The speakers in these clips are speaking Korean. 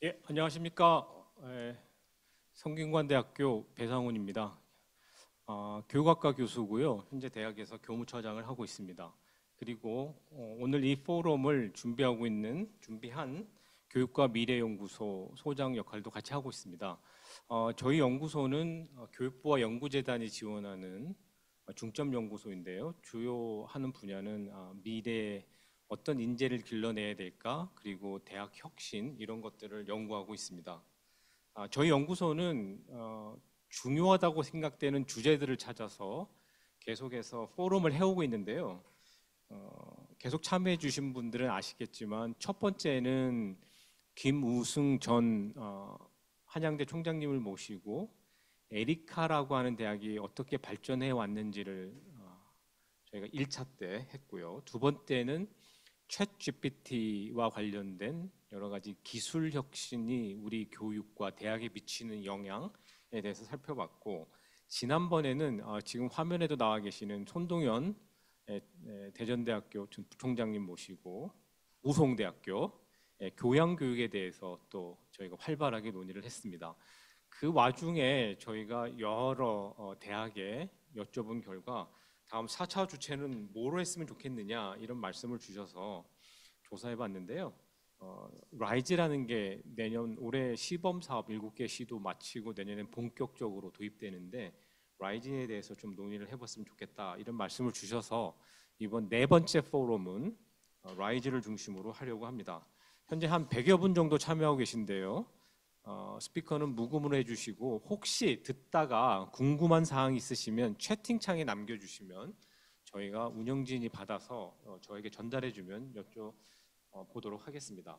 예, 안녕하십니까. 성균관대학교 배상훈입니다. 교육학과 교수고요. 현재 대학에서 교무처장을 하고 있습니다. 그리고 오늘 이 포럼을 준비한 교육과 미래연구소 소장 역할도 같이 하고 있습니다. 저희 연구소는 교육부와 연구재단이 지원하는 중점 연구소인데요. 주요 하는 분야는 미래에 어떤 인재를 길러내야 될까, 그리고 대학 혁신 이런 것들을 연구하고 있습니다. 저희 연구소는 중요하다고 생각되는 주제들을 찾아서 계속해서 포럼을 해오고 있는데요. 계속 참여해 주신 분들은 아시겠지만 첫 번째는 김우승 전 한양대 총장님을 모시고 에리카라고 하는 대학이 어떻게 발전해 왔는지를 저희가 1차 때 했고요. 두 번째는 챗 GPT와 관련된 여러 가지 기술 혁신이 우리 교육과 대학에 미치는 영향에 대해서 살펴봤고, 지난번에는 지금 화면에도 나와 계시는 손동현 대전대학교 부총장님 모시고 우송대학교 교양교육에 대해서 또 저희가 활발하게 논의를 했습니다. 그 와중에 저희가 여러 대학에 여쭤본 결과 다음 4차 주체는 뭐로 했으면 좋겠느냐 이런 말씀을 주셔서 조사해 봤는데요. 라이즈라는 게 내년 올해 시범 사업 7개 시도 마치고 내년엔 본격적으로 도입되는데 라이즈에 대해서 좀 논의를 해봤으면 좋겠다 이런 말씀을 주셔서 이번 네 번째 포럼은 라이즈를 중심으로 하려고 합니다. 현재 한 100여 분 정도 참여하고 계신데요. 스피커는 무음으로 해주시고 혹시 듣다가 궁금한 사항이 있으시면 채팅창에 남겨주시면 저희가 운영진이 받아서 저에게 전달해주면 여쭤보도록 하겠습니다.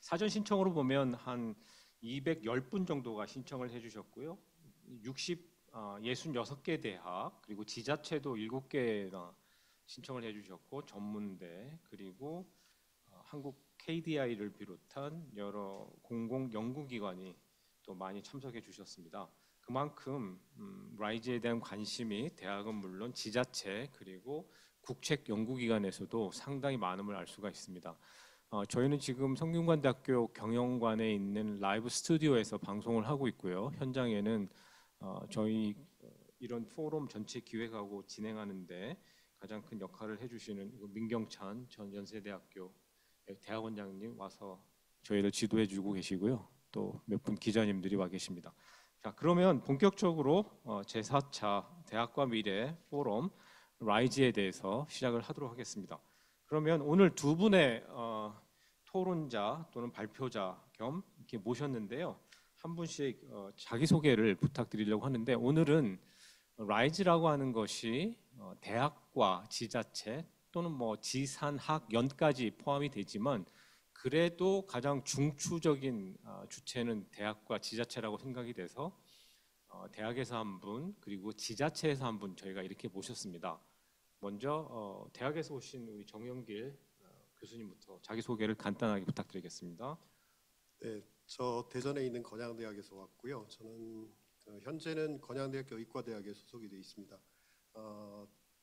사전 신청으로 보면 한 210분 정도가 신청을 해주셨고요. 66개 대학 그리고 지자체도 7개나 신청을 해주셨고 전문대 그리고 한국 KDI를 비롯한 여러 공공 연구기관이 또 많이 참석해 주셨습니다. 그만큼 라이즈에 대한 관심이 대학은 물론 지자체 그리고 국책 연구기관에서도 상당히 많음을 알 수가 있습니다. 저희는 지금 성균관대학교 경영관에 있는 라이브 스튜디오에서 방송을 하고 있고요. 현장에는 저희 이런 포럼 전체 기획하고 진행하는데 가장 큰 역할을 해주시는 민경찬 전 연세대학교 대학원장님 와서 저희를 지도해 주고 계시고요. 또 몇 분 기자님들이 와 계십니다. 자, 그러면 본격적으로 제4차 대학과 미래 포럼 라이즈에 대해서 시작을 하도록 하겠습니다. 그러면 오늘 두 분의 토론자 또는 발표자 겸 이렇게 모셨는데요. 한 분씩 자기소개를 부탁드리려고 하는데 오늘은 라이즈라고 하는 것이 대학과 지자체 또는 뭐 지산학연까지 포함이 되지만 그래도 가장 중추적인 주체는 대학과 지자체라고 생각이 돼서 대학에서 한 분 그리고 지자체에서 한 분 저희가 이렇게 모셨습니다. 먼저 대학에서 오신 우리 정영길 교수님부터 자기소개를 간단하게 부탁드리겠습니다. 네, 저 대전에 있는 건양대학에서 왔고요. 저는 현재는 건양대학교 의과대학에 소속이 되어 있습니다.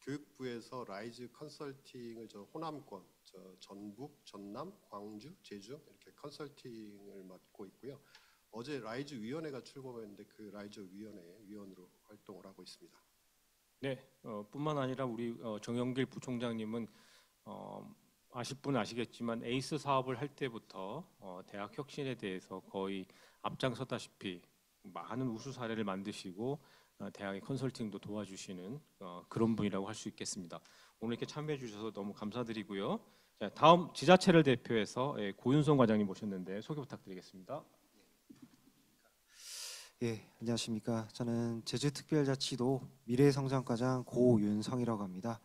교육부에서 라이즈 컨설팅을 호남권, 전북, 전남, 광주, 제주 이렇게 컨설팅을 맡고 있고요. 어제 라이즈 위원회가 출범했는데 그 라이즈 위원회 위원으로 활동을 하고 있습니다. 네, 뿐만 아니라 우리 정영길 부총장님은 아실 분은 아시겠지만 에이스 사업을 할 때부터 대학 혁신에 대해서 거의 앞장섰다시피 많은 우수 사례를 만드시고 대학의 컨설팅도 도와주시는 그런 분이라고 할 수 있겠습니다. 오늘 이렇게 참여해 주셔서 너무 감사드리고요. 자, 다음 지자체를 대표해서 고윤성 과장님 모셨는데 소개 부탁드리겠습니다. 예, 안녕하십니까. 저는 제주특별자치도 미래성장과장 고윤성이라고 합니다.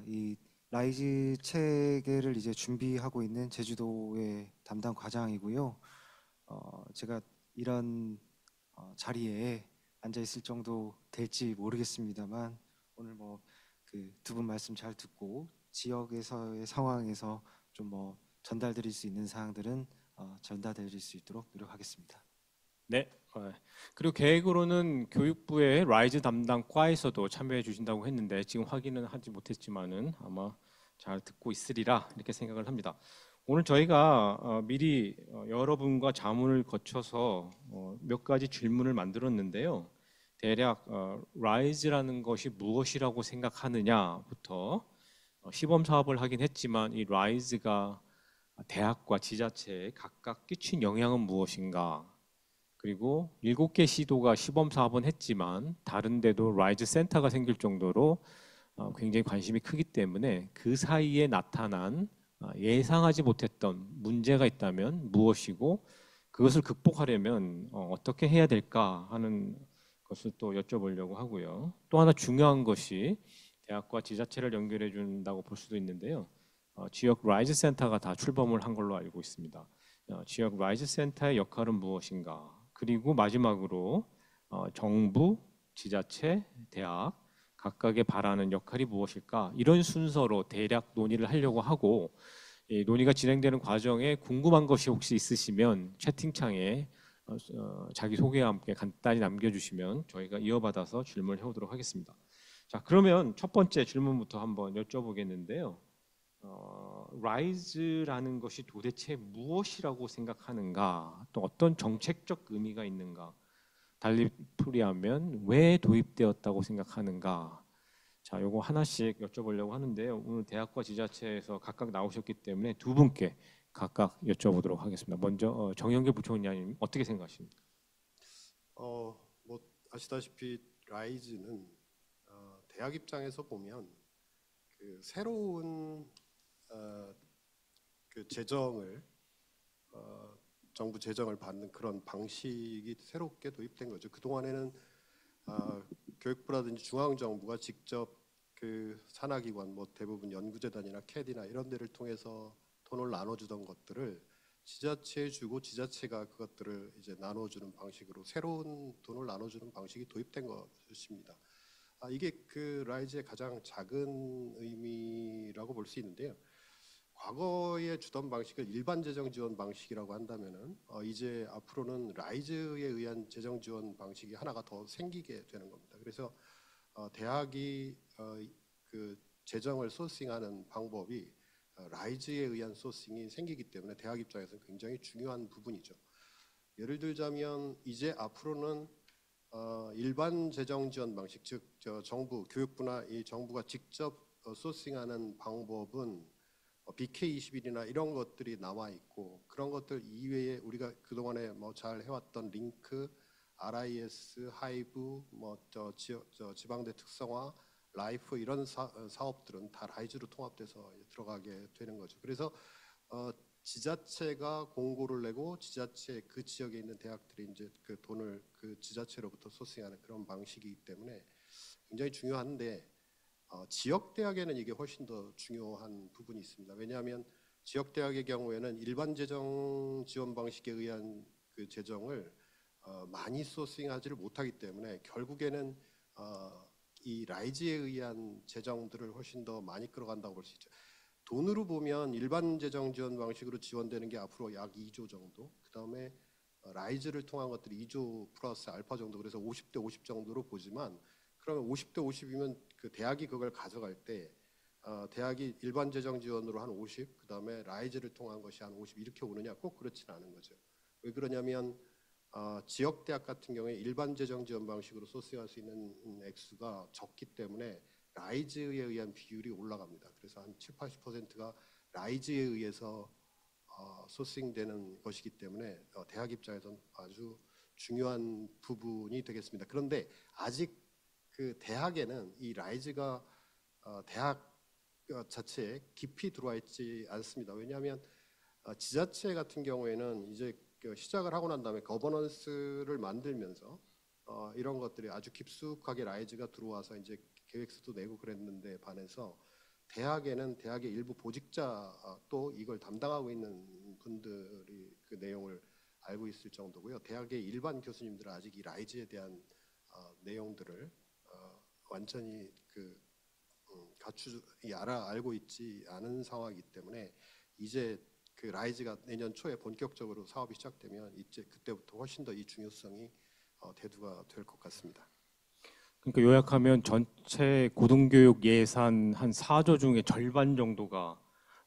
이 라이즈 체계를 이제 준비하고 있는 제주도의 담당 과장이고요. 제가 이런 자리에 앉아 있을 정도 될지 모르겠습니다만 오늘 뭐 그 두 분 말씀 잘 듣고 지역에서의 상황에서 좀 뭐 전달드릴 수 있는 사항들은 전달드릴 수 있도록 노력하겠습니다. 네. 그리고 계획으로는 교육부의 라이즈 담당 과에서도 참여해 주신다고 했는데 지금 확인은 하지 못했지만은 아마 잘 듣고 있으리라 이렇게 생각을 합니다. 오늘 저희가 미리 여러분과 자문을 거쳐서 몇 가지 질문을 만들었는데요. 대략 라이즈라는 것이 무엇이라고 생각하느냐부터 시범 사업을 하긴 했지만 이 라이즈가 대학과 지자체에 각각 끼친 영향은 무엇인가? 그리고 7개 시도가 시범 사업은 했지만 다른 데도 라이즈 센터가 생길 정도로 굉장히 관심이 크기 때문에 그 사이에 나타난 예상하지 못했던 문제가 있다면 무엇이고 그것을 극복하려면 어떻게 해야 될까 하는 것을 또 여쭤보려고 하고요. 또 하나 중요한 것이 대학과 지자체를 연결해 준다고 볼 수도 있는데요. 지역 라이즈 센터가 다 출범을 한 걸로 알고 있습니다. 지역 라이즈 센터의 역할은 무엇인가? 그리고 마지막으로 정부, 지자체, 대학 각각의 바라는 역할이 무엇일까? 이런 순서로 대략 논의를 하려고 하고 이 논의가 진행되는 과정에 궁금한 것이 혹시 있으시면 채팅창에 자기 소개와 함께 간단히 남겨주시면 저희가 이어받아서 질문을 해보도록 하겠습니다. 자, 그러면 첫 번째 질문부터 한번 여쭤보겠는데요. 라이즈라는 것이 도대체 무엇이라고 생각하는가? 또 어떤 정책적 의미가 있는가? 달리 풀이하면 왜 도입되었다고 생각하는가? 자, 요거 하나씩 여쭤보려고 하는데요. 오늘 대학과 지자체에서 각각 나오셨기 때문에 두 분께 각각 여쭤보도록 하겠습니다. 먼저 정영길 부총리님 어떻게 생각하십니까? 뭐 아시다시피 라이즈는 대학 입장에서 보면 그 새로운 그 재정을 정부 재정을 받는 그런 방식이 새롭게 도입된 거죠. 그 동안에는 교육부라든지 중앙 정부가 직접 그 산하기관, 뭐 대부분 연구재단이나 캐디나 이런 데를 통해서 돈을 나눠주던 것들을 지자체에 주고 지자체가 그것들을 이제 나눠주는 방식으로 새로운 돈을 나눠주는 방식이 도입된 것입니다. 이게 그 라이즈의 가장 작은 의미라고 볼 수 있는데요. 과거에 주던 방식을 일반 재정 지원 방식이라고 한다면은 이제 앞으로는 라이즈에 의한 재정 지원 방식이 하나가 더 생기게 되는 겁니다. 그래서 대학이 그 재정을 소싱하는 방법이 라이즈에 의한 소싱이 생기기 때문에 대학 입장에서는 굉장히 중요한 부분이죠. 예를 들자면 이제 앞으로는 일반 재정 지원 방식, 즉 정부, 교육부나 이 정부가 직접 소싱하는 방법은 BK21이나 이런 것들이 남아 있고 그런 것들 이외에 우리가 그동안에 뭐 잘 해왔던 링크, RIS, 하이브, 뭐 지방대 특성화, 라이프 이런 사업들은 다 라이즈로 통합돼서 들어가게 되는 거죠. 그래서 지자체가 공고를 내고 지자체 그 지역에 있는 대학들이 이제 그 돈을 그 지자체로부터 소싱하는 그런 방식이기 때문에 굉장히 중요한데 지역 대학에는 이게 훨씬 더 중요한 부분이 있습니다. 왜냐하면 지역 대학의 경우에는 일반 재정 지원 방식에 의한 그 재정을 많이 소싱하지를 못하기 때문에 결국에는 이 라이즈에 의한 재정들을 훨씬 더 많이 끌어간다고 볼 수 있죠. 돈으로 보면 일반 재정 지원 방식으로 지원되는 게 앞으로 약 2조 정도, 그 다음에 라이즈를 통한 것들이 2조 플러스 알파 정도, 그래서 50대 50 정도로 보지만 그러면 50대 50이면 그 대학이 그걸 가져갈 때 대학이 일반 재정 지원으로 한 50, 그 다음에 라이즈를 통한 것이 한 50 이렇게 오느냐? 꼭 그렇지는 않은 거죠. 왜 그러냐면 지역 대학 같은 경우에 일반 재정 지원 방식으로 소싱할 수 있는 액수가 적기 때문에 라이즈에 의한 비율이 올라갑니다. 그래서 한 7, 80%가 라이즈에 의해서 소싱되는 것이기 때문에 대학 입장에서는 아주 중요한 부분이 되겠습니다. 그런데 아직 그 대학에는 이 라이즈가 대학 자체에 깊이 들어와 있지 않습니다. 왜냐하면 지자체 같은 경우에는 이제 시작을 하고 난 다음에 거버넌스를 만들면서 이런 것들이 아주 깊숙하게 라이즈가 들어와서 이제 계획서도 내고 그랬는데 반해서 대학에는 대학의 일부 보직자 또 이걸 담당하고 있는 분들이 그 내용을 알고 있을 정도고요. 대학의 일반 교수님들은 아직 이 라이즈에 대한 내용들을 완전히 갖추지 알고 있지 않은 상황이기 때문에 이제 그 라이즈가 내년 초에 본격적으로 사업이 시작되면 이제 그때부터 훨씬 더 이 중요성이 대두가 될 것 같습니다. 그러니까 요약하면 전체 고등교육 예산 한 4조 중에 절반 정도가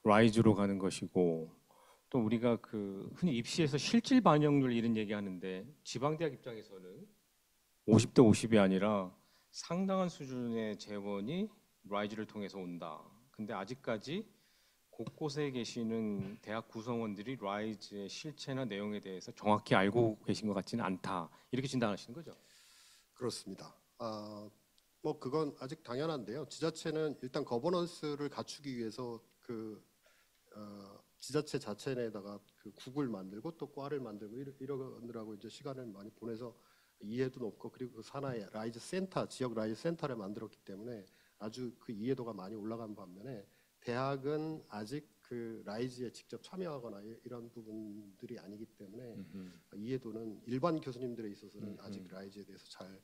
라이즈로 가는 것이고 또 우리가 그 흔히 입시에서 실질 반영률 이런 얘기하는데 지방대학 입장에서는 50대 50이 아니라 상당한 수준의 재원이 라이즈를 통해서 온다. 근데 아직까지 곳곳에 계시는 대학 구성원들이 라이즈의 실체나 내용에 대해서 정확히 알고 계신 것 같지는 않다. 이렇게 진단하시는 거죠? 그렇습니다. 뭐 그건 아직 당연한데요. 지자체는 일단 거버넌스를 갖추기 위해서 지자체 자체 내에다가 그 국을 만들고 또 과를 만들고 이러느라고 이제 시간을 많이 보내서 이해도 높고 그리고 그 산하의 라이즈 센터, 지역 라이즈 센터를 만들었기 때문에 아주 그 이해도가 많이 올라간 반면에 대학은 아직 그 라이즈에 직접 참여하거나 이런 부분들이 아니기 때문에 이해도는 일반 교수님들에 있어서는 아직 라이즈에 대해서 잘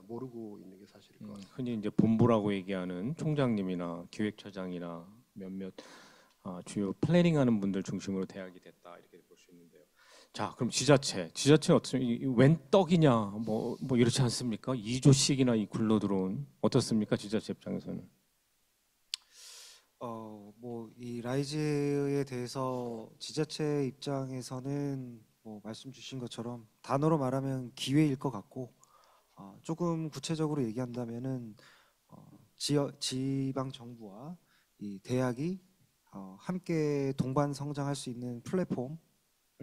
모르고 있는 게 사실일 것 같습니다. 흔히 이제 본부라고 얘기하는 총장님이나 기획처장이나 몇몇 주요 플래닝하는 분들 중심으로 대학이 됐다 이렇게 볼 수 있는데요. 자, 그럼 지자체는 어떻습니까? 웬 떡이냐, 뭐 이렇지 않습니까? 2조씩이나 이 굴러 들어온 어떻습니까? 지자체 입장에서는. 뭐 이 라이즈에 대해서 지자체 입장에서는 뭐 말씀 주신 것처럼 단어로 말하면 기회일 것 같고, 조금 구체적으로 얘기한다면은 지방 정부와 이 대학이 함께 동반 성장할 수 있는 플랫폼을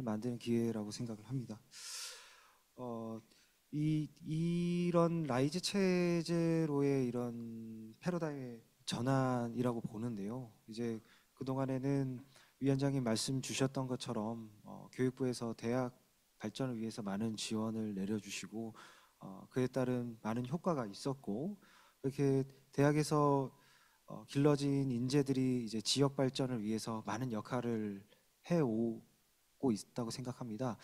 만드는 기회라고 생각을 합니다. 이런 라이즈 체제로의 이런 패러다임의 전환이라고 보는데요. 이제 그동안에는 위원장님 말씀 주셨던 것처럼 교육부에서 대학 발전을 위해서 많은 지원을 내려주시고 그에 따른 많은 효과가 있었고, 이렇게 대학에서 길러진 인재들이 이제 지역 발전을 위해서 많은 역할을 해오고 있다고 생각합니다.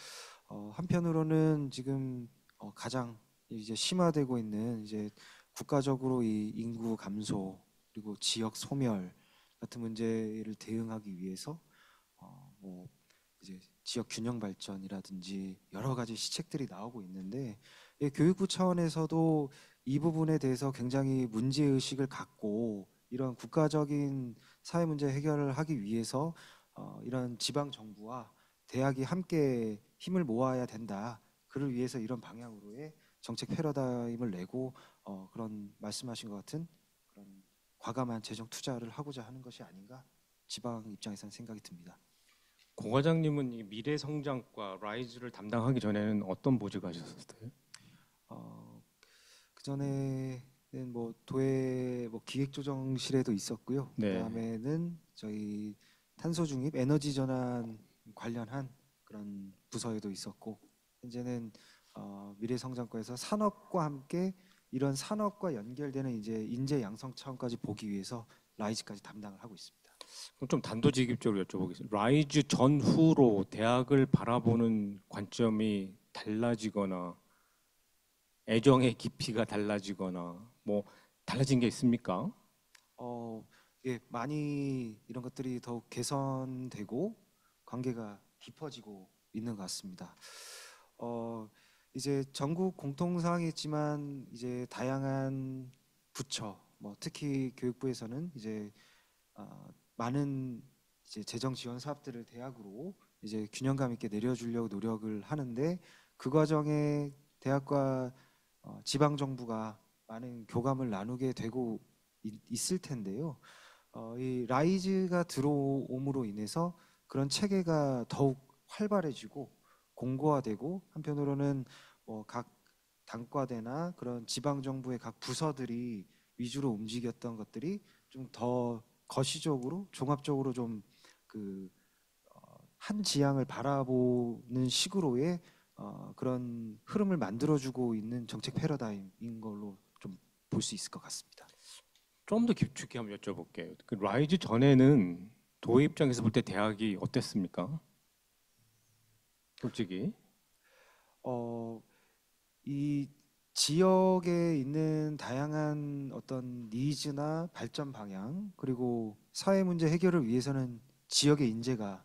한편으로는 지금 가장 이제 심화되고 있는 이제 국가적으로 이 인구 감소 그리고 지역 소멸 같은 문제를 대응하기 위해서 뭐 이제 지역 균형 발전이라든지 여러 가지 시책들이 나오고 있는데, 교육부 차원에서도 이 부분에 대해서 굉장히 문제 의식을 갖고 이런 국가적인 사회 문제 해결을 하기 위해서 이런 지방 정부와 대학이 함께 힘을 모아야 된다. 그를 위해서 이런 방향으로의 정책 패러다임을 내고 그런 말씀하신 것 같은 그런 과감한 재정 투자를 하고자 하는 것이 아닌가 지방 입장에서는 생각이 듭니다. 고 과장님은 이 미래 성장과 라이즈를 담당하기 전에는 어떤 보직을 하셨었어요? 그 전에는 뭐 도에 뭐 기획조정실에도 있었고요. 네. 그다음에는 저희 탄소 중립 에너지 전환 관련한 그런 부서에도 있었고, 현재는 미래성장과에서 산업과 함께 이런 산업과 연결되는 이제 인재 양성 차원까지 보기 위해서 라이즈까지 담당을 하고 있습니다. 그럼 좀 단도직입적으로 여쭤보겠습니다. 라이즈 전후로 대학을 바라보는 관점이 달라지거나 애정의 깊이가 달라지거나 뭐 달라진 게 있습니까? 예, 많이 이런 것들이 더욱 개선되고 관계가 깊어지고 있는 것 같습니다. 이제 전국 공통사항이지만 이제 다양한 부처, 뭐 특히 교육부에서는 이제 많은 이제 재정 지원 사업들을 대학으로 이제 균형감 있게 내려주려고 노력을 하는데, 그 과정에 대학과 지방 정부가 많은 교감을 나누게 되고 있을 텐데요. 이 라이즈가 들어옴으로 인해서 그런 체계가 더욱 활발해지고 공고화되고, 한편으로는 뭐 각 단과대나 그런 지방 정부의 각 부서들이 위주로 움직였던 것들이 좀 더 거시적으로 종합적으로 좀 그 한 지향을 바라보는 식으로의 그런 흐름을 만들어주고 있는 정책 패러다임인 걸로 좀 볼 수 있을 것 같습니다. 좀 더 깊숙이 한번 여쭤볼게요. 그 라이즈 전에는 도의 입장에서 볼 때 대학이 어땠습니까? 솔직히. 이 지역에 있는 다양한 어떤 니즈나 발전 방향 그리고 사회 문제 해결을 위해서는 지역의 인재가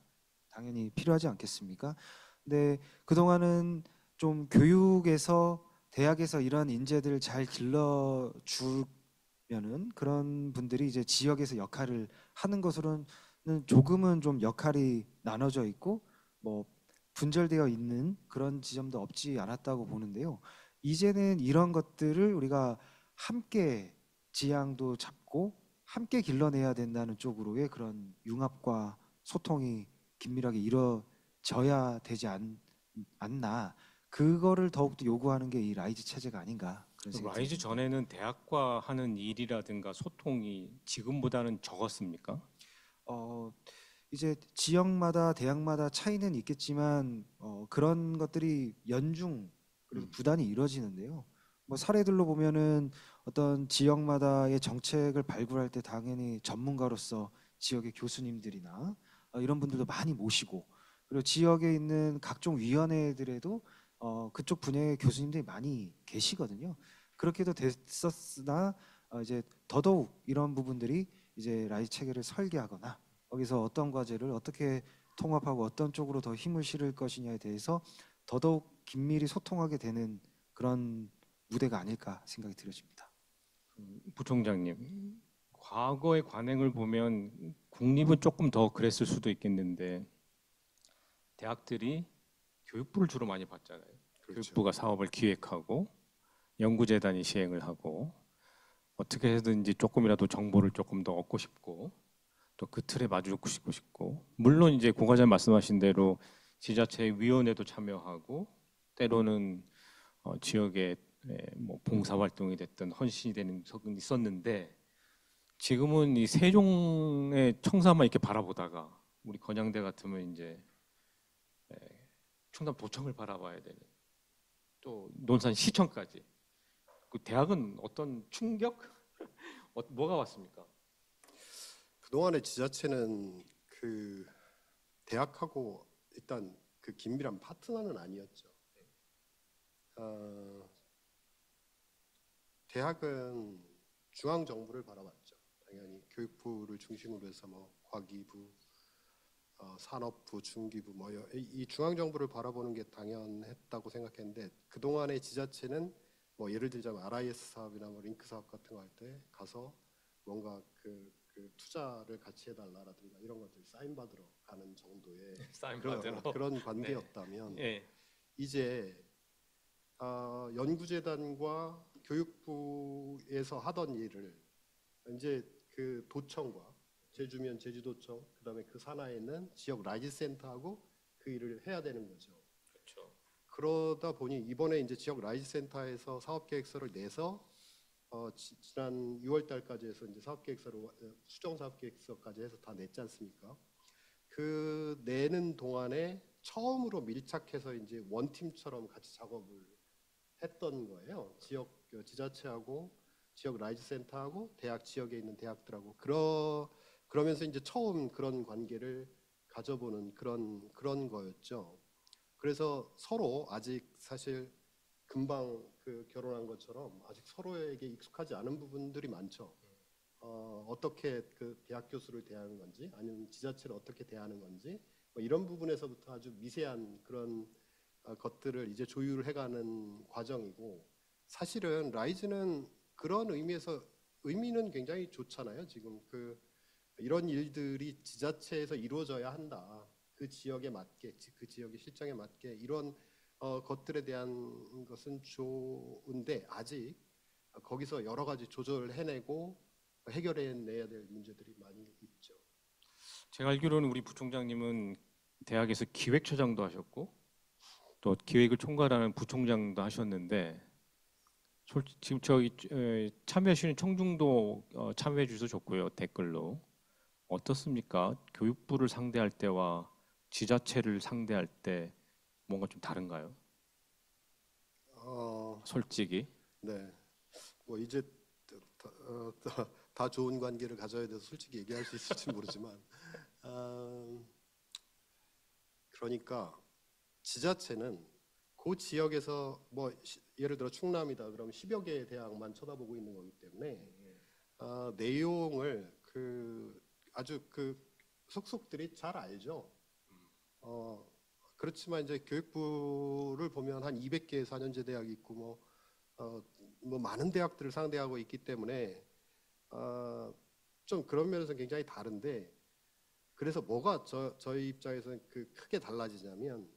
당연히 필요하지 않겠습니까? 근데 그동안은 좀 교육에서 대학에서 이런 인재들을 잘 길러주면은 그런 분들이 이제 지역에서 역할을 하는 것으로는 조금은 좀 역할이 나눠져 있고 뭐 분절되어 있는 그런 지점도 없지 않았다고 보는데요. 이제는 이런 것들을 우리가 함께 지향도 잡고 함께 길러내야 된다는 쪽으로의 그런 융합과 소통이 긴밀하게 이루어져야 되지 않나. 그거를 더욱더 요구하는 게 이 라이즈 체제가 아닌가 그런 생각이 라이즈 듭니다. 전에는 대학과 하는 일이라든가 소통이 지금보다는 적었습니까? 어, 이제 지역마다 대학마다 차이는 있겠지만 그런 것들이 연중 그래도 부단히 이루어지는데요. 뭐 사례들로 보면은 어떤 지역마다의 정책을 발굴할 때 당연히 전문가로서 지역의 교수님들이나 이런 분들도 많이 모시고 그리고 지역에 있는 각종 위원회들에도 그쪽 분야의 교수님들이 많이 계시거든요. 그렇게도 됐었으나 이제 더더욱 이런 부분들이 이제 라이즈 체계를 설계하거나 거기서 어떤 과제를 어떻게 통합하고 어떤 쪽으로 더 힘을 실을 것이냐에 대해서 더더욱 긴밀히 소통하게 되는 그런 무대가 아닐까 생각이 들어집니다. 부총장님, 과거의 관행을 보면 국립은 조금 더 그랬을 수도 있겠는데 대학들이 교육부를 주로 많이 받잖아요. 그렇죠. 교육부가 사업을 기획하고 연구재단이 시행을 하고 어떻게 해서든지 조금이라도 정보를 조금 더 얻고 싶고 또 그 틀에 맞추고 싶고 물론 이제 고 과장 말씀하신 대로 지자체 위원회도 참여하고 때로는 지역의 뭐 봉사활동이 됐든 헌신이 되는 적은 있었는데 지금은 이 세종의 청사만 이렇게 바라보다가 우리 건양대 같으면 이제 충남 도청을 바라봐야 되는 또 논산 시청까지 그 대학은 어떤 충격 뭐가 왔습니까? 그동안의 지자체는 그 대학하고 일단 그 긴밀한 파트너는 아니었죠. 대학은 중앙 정부를 바라봤죠. 당연히 교육부를 중심으로 해서 뭐 과기부, 산업부, 중기부 뭐 이 중앙 정부를 바라보는 게 당연했다고 생각했는데 그 동안의 지자체는 뭐 예를 들자면 RIS 사업이나 뭐 링크 사업 같은 거 할 때 가서 뭔가 그 투자를 같이 해달라라든가 이런 것들 사인 받으러 가는 정도의 사인 그런, 받으러. 그런 관계였다면 예. 이제 연구재단과 교육부에서 하던 일을 이제 그 도청과 제주면 제주도청 그다음에 그 산하에 있는 지역 라이즈 센터하고 그 일을 해야 되는 거죠. 그렇죠. 그러다 보니 이번에 이제 지역 라이즈 센터에서 사업 계획서를 내서 지난 6월 달까지 해서 이제 사업 계획서를 수정 사업 계획서까지 해서 다 냈지 않습니까? 그 내는 동안에 처음으로 밀착해서 이제 원팀처럼 같이 작업을 했던 거예요. 지역 지자체하고 지역 라이즈 센터하고 대학 지역에 있는 대학들하고 그러면서 이제 처음 그런 관계를 가져보는 그런 거였죠. 그래서 서로 아직 사실 금방 그 결혼한 것처럼 아직 서로에게 익숙하지 않은 부분들이 많죠. 어떻게 그 대학 교수를 대하는 건지 아니면 지자체를 어떻게 대하는 건지 뭐 이런 부분에서부터 아주 미세한 그런 것들을 이제 조율을 해가는 과정이고 사실은 라이즈는 그런 의미에서 의미는 굉장히 좋잖아요. 지금 이런 일들이 지자체에서 이루어져야 한다. 그 지역에 맞게 그 지역의 실정에 맞게 이런 것들에 대한 것은 좋은데 아직 거기서 여러 가지 조절을 해내고 해결해내야 될 문제들이 많이 있죠. 제가 알기로는 우리 부총장님은 대학에서 기획처장도 하셨고 또 기획을 총괄하는 부총장도 하셨는데 지금 저기 참여하시는 청중도 참여해 주셔서 좋고요. 댓글로 어떻습니까? 교육부를 상대할 때와 지자체를 상대할 때 뭔가 좀 다른가요? 솔직히. 네. 뭐 이제 다 좋은 관계를 가져야 돼서 솔직히 얘기할 수 있을지 모르지만 그러니까 지자체는 그 지역에서 뭐 예를 들어 충남이다 그러면 10여 개의 대학만 쳐다보고 있는 거기 때문에 내용을 아주 속속들이 잘 알죠. 그렇지만 이제 교육부를 보면 한 200개의 4년제 대학이 있고 뭐 많은 대학들을 상대하고 있기 때문에 좀 그런 면에서 굉장히 다른데 그래서 뭐가 저희 입장에서는 그 크게 달라지냐면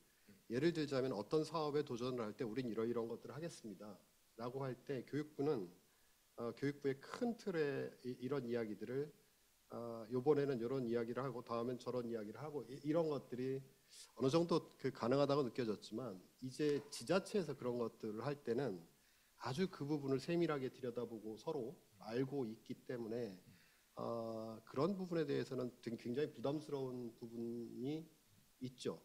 예를 들자면 어떤 사업에 도전을 할 때 우린 이런 것들을 하겠습니다라고 할 때 교육부는 교육부의 큰 틀의 이런 이야기들을 요번에는 이런 이야기를 하고 다음엔 저런 이야기를 하고 이런 것들이 어느 정도 그 가능하다고 느껴졌지만 이제 지자체에서 그런 것들을 할 때는 아주 그 부분을 세밀하게 들여다보고 서로 알고 있기 때문에 그런 부분에 대해서는 굉장히 부담스러운 부분이 있죠.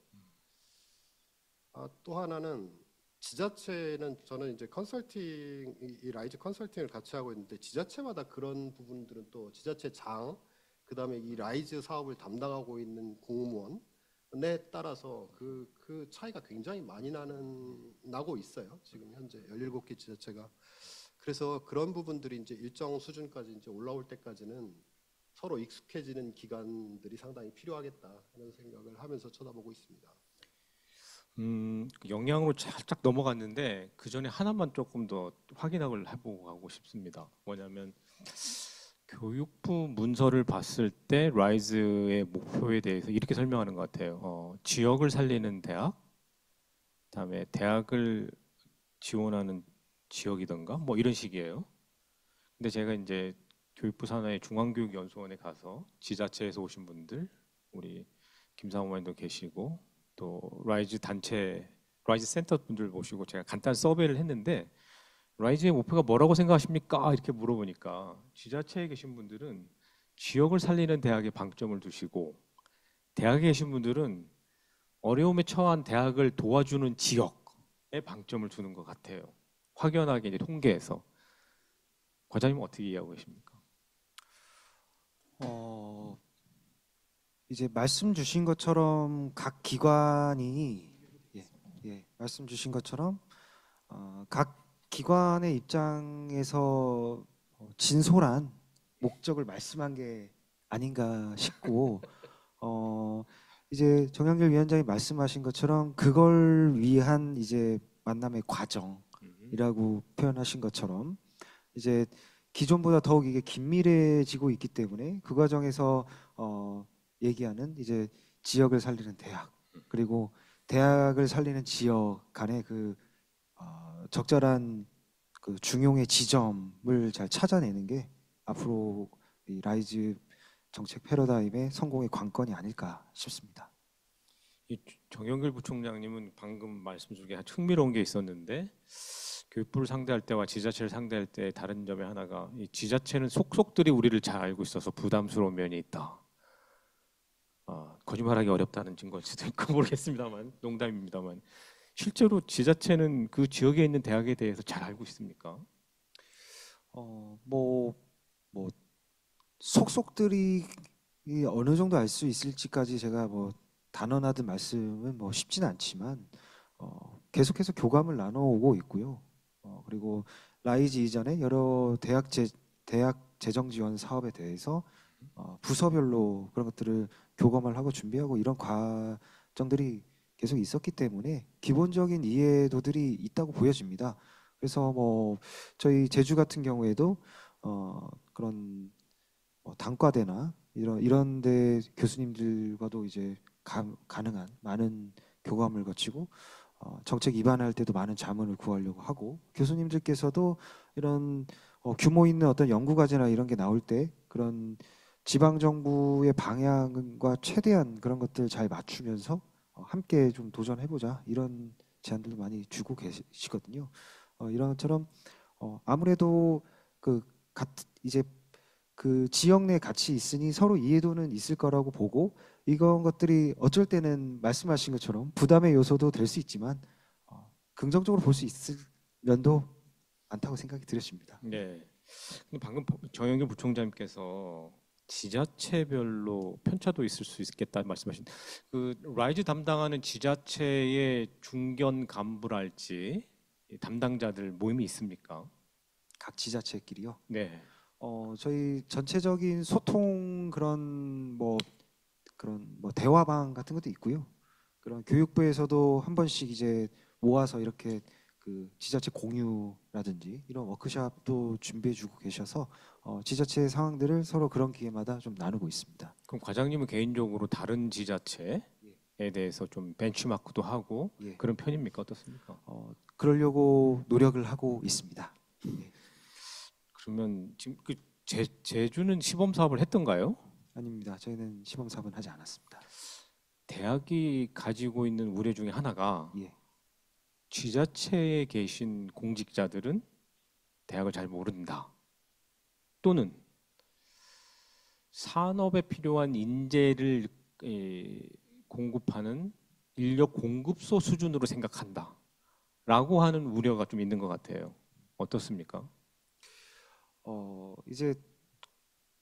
또 하나는 지자체는 저는 이제 컨설팅 이 라이즈 컨설팅을 같이 하고 있는데 지자체마다 그런 부분들은 또 지자체장 그다음에 이 라이즈 사업을 담당하고 있는 공무원에 따라서 그 차이가 굉장히 많이 나고 있어요. 지금 현재 17개 지자체가. 그래서 그런 부분들이 이제 일정 수준까지 이제 올라올 때까지는 서로 익숙해지는 기간들이 상당히 필요하겠다 하는 생각을 하면서 쳐다보고 있습니다. 영양으로 살짝 넘어갔는데 그 전에 하나만 조금 더 확인을 해보고 가고 싶습니다. 뭐냐면 교육부 문서를 봤을 때 라이즈의 목표에 대해서 이렇게 설명하는 것 같아요. 지역을 살리는 대학, 그다음에 대학을 지원하는 지역이던가 뭐 이런 식이에요. 근데 제가 이제 교육부 산하의 중앙교육연수원에 가서 지자체에서 오신 분들, 우리 김상호원도 계시고 또 라이즈 단체, 라이즈 센터 분들 모시고 제가 간단 서베이를 했는데 라이즈의 목표가 뭐라고 생각하십니까? 이렇게 물어보니까 지자체에 계신 분들은 지역을 살리는 대학에 방점을 두시고 대학에 계신 분들은 어려움에 처한 대학을 도와주는 지역에 방점을 두는 것 같아요. 확연하게 이제 통계에서. 과장님은 어떻게 이해하고 계십니까? 이제 말씀 주신 것처럼 각 기관이 말씀 주신 것처럼 각 기관의 입장에서 진솔한 목적을 말씀한 게 아닌가 싶고 이제 정영길 위원장이 말씀하신 것처럼 그걸 위한 이제 만남의 과정이라고 표현하신 것처럼 이제 기존보다 더욱 이게 긴밀해지고 있기 때문에 그 과정에서 얘기하는 이제 지역을 살리는 대학 그리고 대학을 살리는 지역 간의 그 적절한 그 중용의 지점을 잘 찾아내는 게 앞으로 이 라이즈 정책 패러다임의 성공의 관건이 아닐까 싶습니다. 이 정영길 부총장님은 방금 말씀 중에 흥미로운 게 있었는데 교육부를 상대할 때와 지자체를 상대할 때 다른 점의 하나가 이 지자체는 속속들이 우리를 잘 알고 있어서 부담스러운 면이 있다. 거짓말하기 어렵다는 증거일 수도 있고 모르겠습니다만 농담입니다만 실제로 지자체는 그 지역에 있는 대학에 대해서 잘 알고 있습니까? 뭐 속속들이 어느 정도 알 수 있을지까지 제가 뭐 단언하듯 말씀은 뭐 쉽지는 않지만 계속해서 교감을 나눠오고 있고요. 그리고 라이즈 이전에 여러 대학 재정 지원 사업에 대해서 부서별로 그런 것들을 교감을 하고 준비하고 이런 과정들이 계속 있었기 때문에 기본적인 이해도들이 있다고 보여집니다. 그래서 뭐 저희 제주 같은 경우에도 그런 단과대나 이런 데 교수님들과도 이제 가능한 많은 교감을 거치고 정책 입안할 때도 많은 자문을 구하려고 하고 교수님들께서도 이런 규모 있는 어떤 연구 과제나 이런 게 나올 때 그런 지방 정부의 방향과 최대한 그런 것들 잘 맞추면서 함께 좀 도전해보자 이런 제안들도 많이 주고 계시거든요. 이런 것처럼 아무래도 이제 그 지역 내 같이 있으니 서로 이해도는 있을 거라고 보고 이런 것들이 어쩔 때는 말씀하신 것처럼 부담의 요소도 될 수 있지만 긍정적으로 볼 수 있을 면도 많다고 생각이 들었습니다. 네. 근데 방금 정영길 부총장님께서 지자체별로 편차도 있을 수 있겠다 말씀하신 그 라이즈 담당하는 지자체의 중견 간부랄지 담당자들 모임이 있습니까? 각 지자체끼리요. 네. 저희 전체적인 소통 그런 뭐 대화방 같은 것도 있고요. 그런 교육부에서도 한 번씩 이제 모아서 이렇게 그 지자체 공유라든지 이런 워크숍도 준비해주고 계셔서 지자체 상황들을 서로 그런 기회마다 좀 나누고 있습니다. 그럼 과장님은 개인적으로 다른 지자체에 대해서 좀 벤치마크도 하고 예. 그런 편입니까? 어떻습니까? 그러려고 노력을 하고 있습니다. 그러면 지금 그 제주는 시범 사업을 했던가요? 아닙니다. 저희는 시범 사업은 하지 않았습니다. 대학이 가지고 있는 우려 중에 하나가 예. 지자체에 계신 공직자들은 대학을 잘 모른다. 또는 산업에 필요한 인재를 공급하는 인력 공급소 수준으로 생각한다. 라고 하는 우려가 좀 있는 것 같아요. 어떻습니까?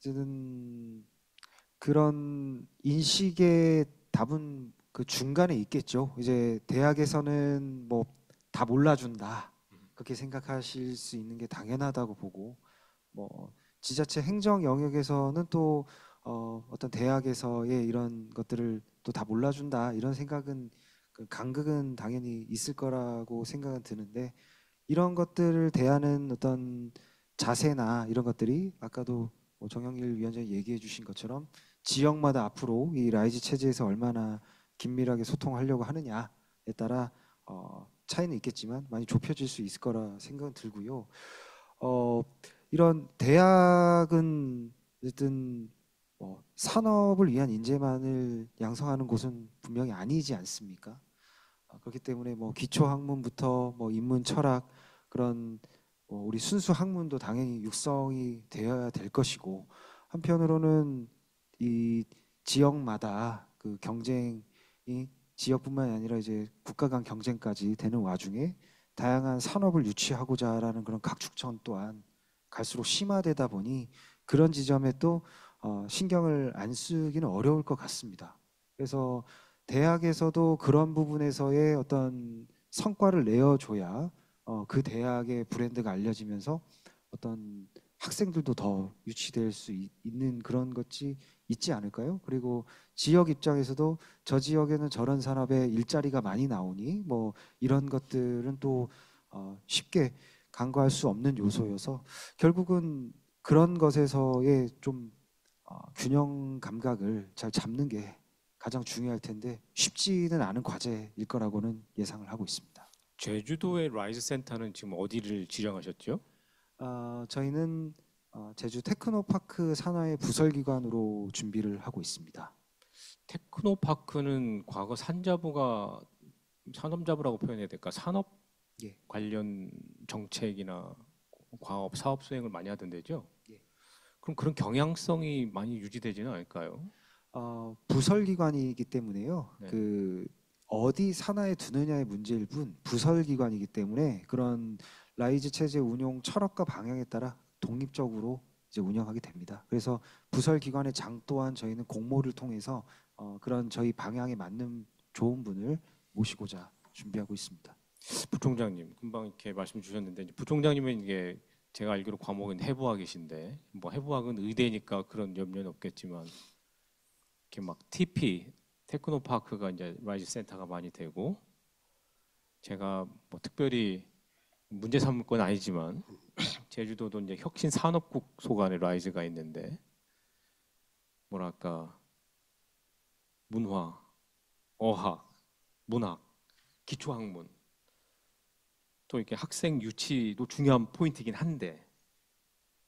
이제는 그런 인식의 답은 그 중간에 있겠죠. 이제 대학에서는 뭐 다 몰라준다 그렇게 생각하실 수 있는 게 당연하다고 보고, 뭐 지자체 행정 영역에서는 또 어떤 대학에서의 이런 것들을 또 다 몰라준다 이런 생각은, 그 간극은 당연히 있을 거라고 생각은 드는데, 이런 것들을 대하는 어떤 자세나 이런 것들이 아까도 뭐 정영일 위원장이 얘기해 주신 것처럼 지역마다 앞으로 이 라이즈 체제에서 얼마나 긴밀하게 소통하려고 하느냐에 따라 차이는 있겠지만 많이 좁혀질 수 있을 거라 생각은 들고요. 이런 대학은 어쨌든 뭐 산업을 위한 인재만을 양성하는 곳은 분명히 아니지 않습니까? 그렇기 때문에 뭐 기초 학문부터 뭐 인문 철학, 그런 우리 순수 학문도 당연히 육성이 되어야 될 것이고, 한편으로는 이 지역마다 그 경쟁이 지역뿐만이 아니라 이제 국가 간 경쟁까지 되는 와중에 다양한 산업을 유치하고자라는 그런 각축전 또한 갈수록 심화되다 보니 그런 지점에 또 신경을 안 쓰기는 어려울 것 같습니다. 그래서 대학에서도 그런 부분에서의 어떤 성과를 내어줘야 그 대학의 브랜드가 알려지면서 어떤 학생들도 더 유치될 수 있는 그런 것이 있지 않을까요? 그리고 지역 입장에서도 저 지역에는 저런 산업에 일자리가 많이 나오니 뭐 이런 것들은 또 쉽게 간과할 수 없는 요소여서, 결국은 그런 것에서의 좀 균형 감각을 잘 잡는 게 가장 중요할 텐데 쉽지는 않은 과제일 거라고는 예상을 하고 있습니다. 제주도의 라이즈 센터는 지금 어디를 지정하셨죠? 저희는 제주 테크노파크 산하의 부설기관으로 준비를 하고 있습니다. 테크노파크는 과거 산자부가 산업자부라고 표현해야 될까? 산업 예. 관련 정책이나 과업 사업 수행을 많이 하던 데죠? 예. 그럼 그런 경향성이 많이 유지되지는 않을까요? 부설기관이기 때문에요. 네. 그 어디 산하에 두느냐의 문제일 뿐 부설기관이기 때문에 그런 라이즈 체제 운용 철학과 방향에 따라 독립적으로 이제 운영하게 됩니다. 그래서 부설기관의 장 또한 저희는 공모를 통해서 그런 저희 방향에 맞는 좋은 분을 모시고자 준비하고 있습니다. 부총장님 금방 이렇게 말씀 주셨는데 이제 부총장님은 이게 제가 알기로 과목은 해부학이신데 뭐 해부학은 의대니까 그런 염려는 없겠지만 이렇게 막 TP 테크노파크가 이제 라이즈 센터가 많이 되고 제가 뭐 특별히 문제 삼을 건 아니지만 제주도도 이제 혁신 산업국 소관의 라이즈가 있는데 뭐랄까 문화, 어학, 문학, 기초학문 또 이렇게 학생 유치도 중요한 포인트이긴 한데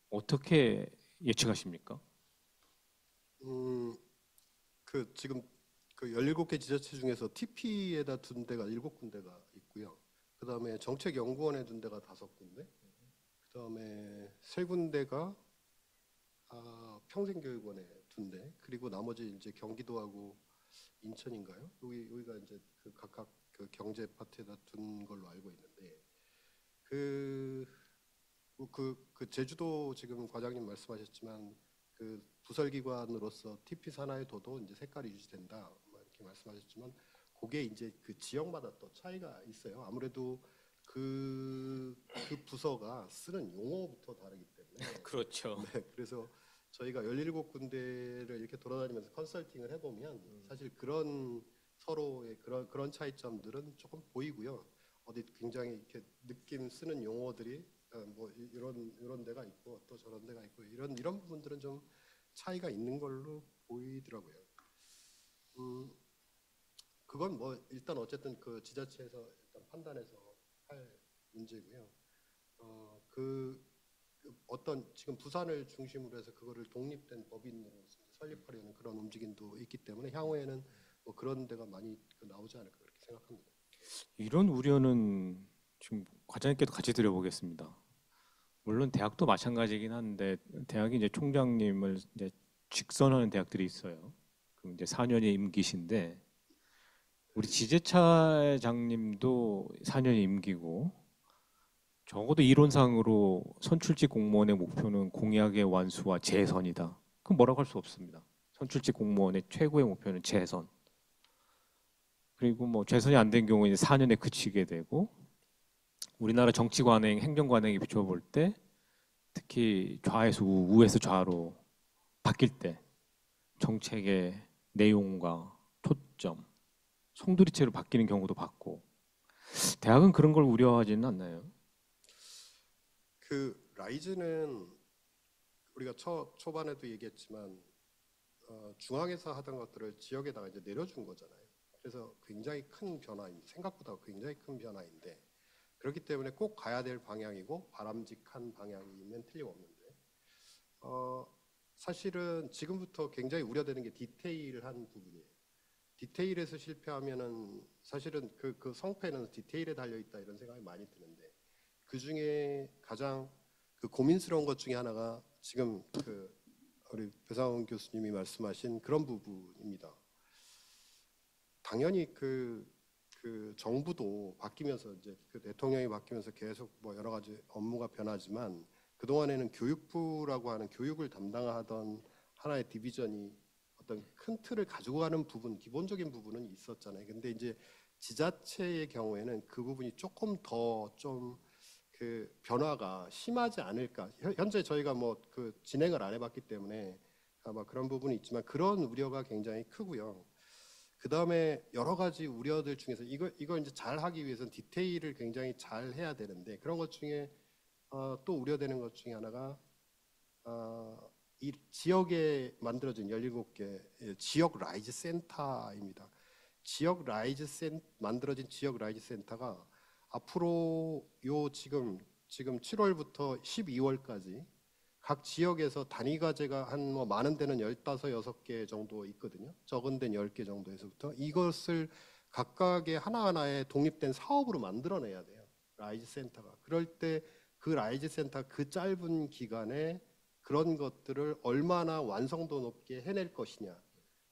어떻게 예측하십니까? 지금 그 17개 지자체 중에서 TP에다 둔 데가 7군데가 있고요. 그다음에 정책연구원에 둔 데가 5군데. 그다음에 3군데가 평생교육원에 둔 데. 그리고 나머지 이제 경기도하고 인천인가요? 여기가 이제 그 각각 그 경제 파트에다 둔 걸로 알고 있는데, 그 제주도 지금 과장님 말씀하셨지만 그 부설기관으로서 TP 산하의 도도 이제 색깔이 유지된다 뭐 이렇게 말씀하셨지만, 그게 이제 그 지역마다 또 차이가 있어요. 아무래도 그 부서가 쓰는 용어부터 다르기 때문에. 그렇죠. 네, 그래서 저희가 17군데를 이렇게 돌아다니면서 컨설팅을 해보면 사실 그런 서로의 그런 차이점들은 조금 보이고요. 어디 굉장히 이렇게 느낌 쓰는 용어들이 뭐 이런 데가 있고 또 저런 데가 있고 이런 부분들은 좀 차이가 있는 걸로 보이더라고요. 그건 뭐 일단 어쨌든 그 지자체에서 일단 판단해서 할 문제고요. 그 어떤 지금 부산을 중심으로 해서 그거를 독립된 법인으로 설립하려는 그런 움직임도 있기 때문에 향후에는 뭐 그런 데가 많이 나오지 않을까 그렇게 생각합니다. 이런 우려는 지금 과장님께도 같이 드려보겠습니다. 물론 대학도 마찬가지긴 한데 대학이 이제 총장님을 이제 직선하는 대학들이 있어요. 그럼 이제 4년의 임기신데 우리 지재차장님도 4년의 임기고 적어도 이론상으로 선출직 공무원의 목표는 공약의 완수와 재선이다. 그럼 뭐라고 할 수 없습니다. 선출직 공무원의 최고의 목표는 재선. 그리고 뭐 재선이 안 된 경우에 4년에 그치게 되고 우리나라 정치 관행, 행정 관행에 비춰볼 때 특히 좌에서 우, 우에서 좌로 바뀔 때 정책의 내용과 초점, 송두리째로 바뀌는 경우도 봤고 대학은 그런 걸 우려하지는 않나요? 그 라이즈는 우리가 초반에도 얘기했지만 중앙에서 하던 것들을 지역에다가 이제 내려준 거잖아요. 그래서 굉장히 큰 변화입니다. 생각보다 굉장히 큰 변화인데 그렇기 때문에 꼭 가야 될 방향이고 바람직한 방향이면 틀림없는데 사실은 지금부터 굉장히 우려되는 게 디테일한 부분이에요. 디테일에서 실패하면은 사실은 그 성패는 디테일에 달려 있다 이런 생각이 많이 드는데 그 중에 가장 그 고민스러운 것 중에 하나가 지금 그 우리 배상훈 교수님이 말씀하신 그런 부분입니다. 당연히 그 정부도 바뀌면서 이제 그 대통령이 바뀌면서 계속 뭐 여러 가지 업무가 변하지만 그 동안에는 교육부라고 하는 교육을 담당하던 하나의 디비전이 어떤 큰 틀을 가지고 가는 부분, 기본적인 부분은 있었잖아요. 근데 이제 지자체의 경우에는 그 부분이 조금 더 좀 그 변화가 심하지 않을까. 현재 저희가 뭐 그 진행을 안 해봤기 때문에 아마 그런 부분이 있지만 그런 우려가 굉장히 크고요. 그 다음에 여러 가지 우려들 중에서 이걸 이제 잘 하기 위해서는 디테일을 굉장히 잘 해야 되는데 그런 것 중에 또 우려되는 것 중에 하나가 이 지역에 만들어진 17개 지역 라이즈 센터입니다. 만들어진 지역 라이즈 센터가 앞으로 요 지금 7월부터 12월까지 각 지역에서 단위 과제가 한 뭐 많은 데는 15, 6개 정도 있거든요. 적은 데는 10개 정도에서부터 이것을 각각의 하나하나의 독립된 사업으로 만들어내야 돼요. 라이즈 센터가. 그럴 때 그 라이즈 센터 그 짧은 기간에 그런 것들을 얼마나 완성도 높게 해낼 것이냐.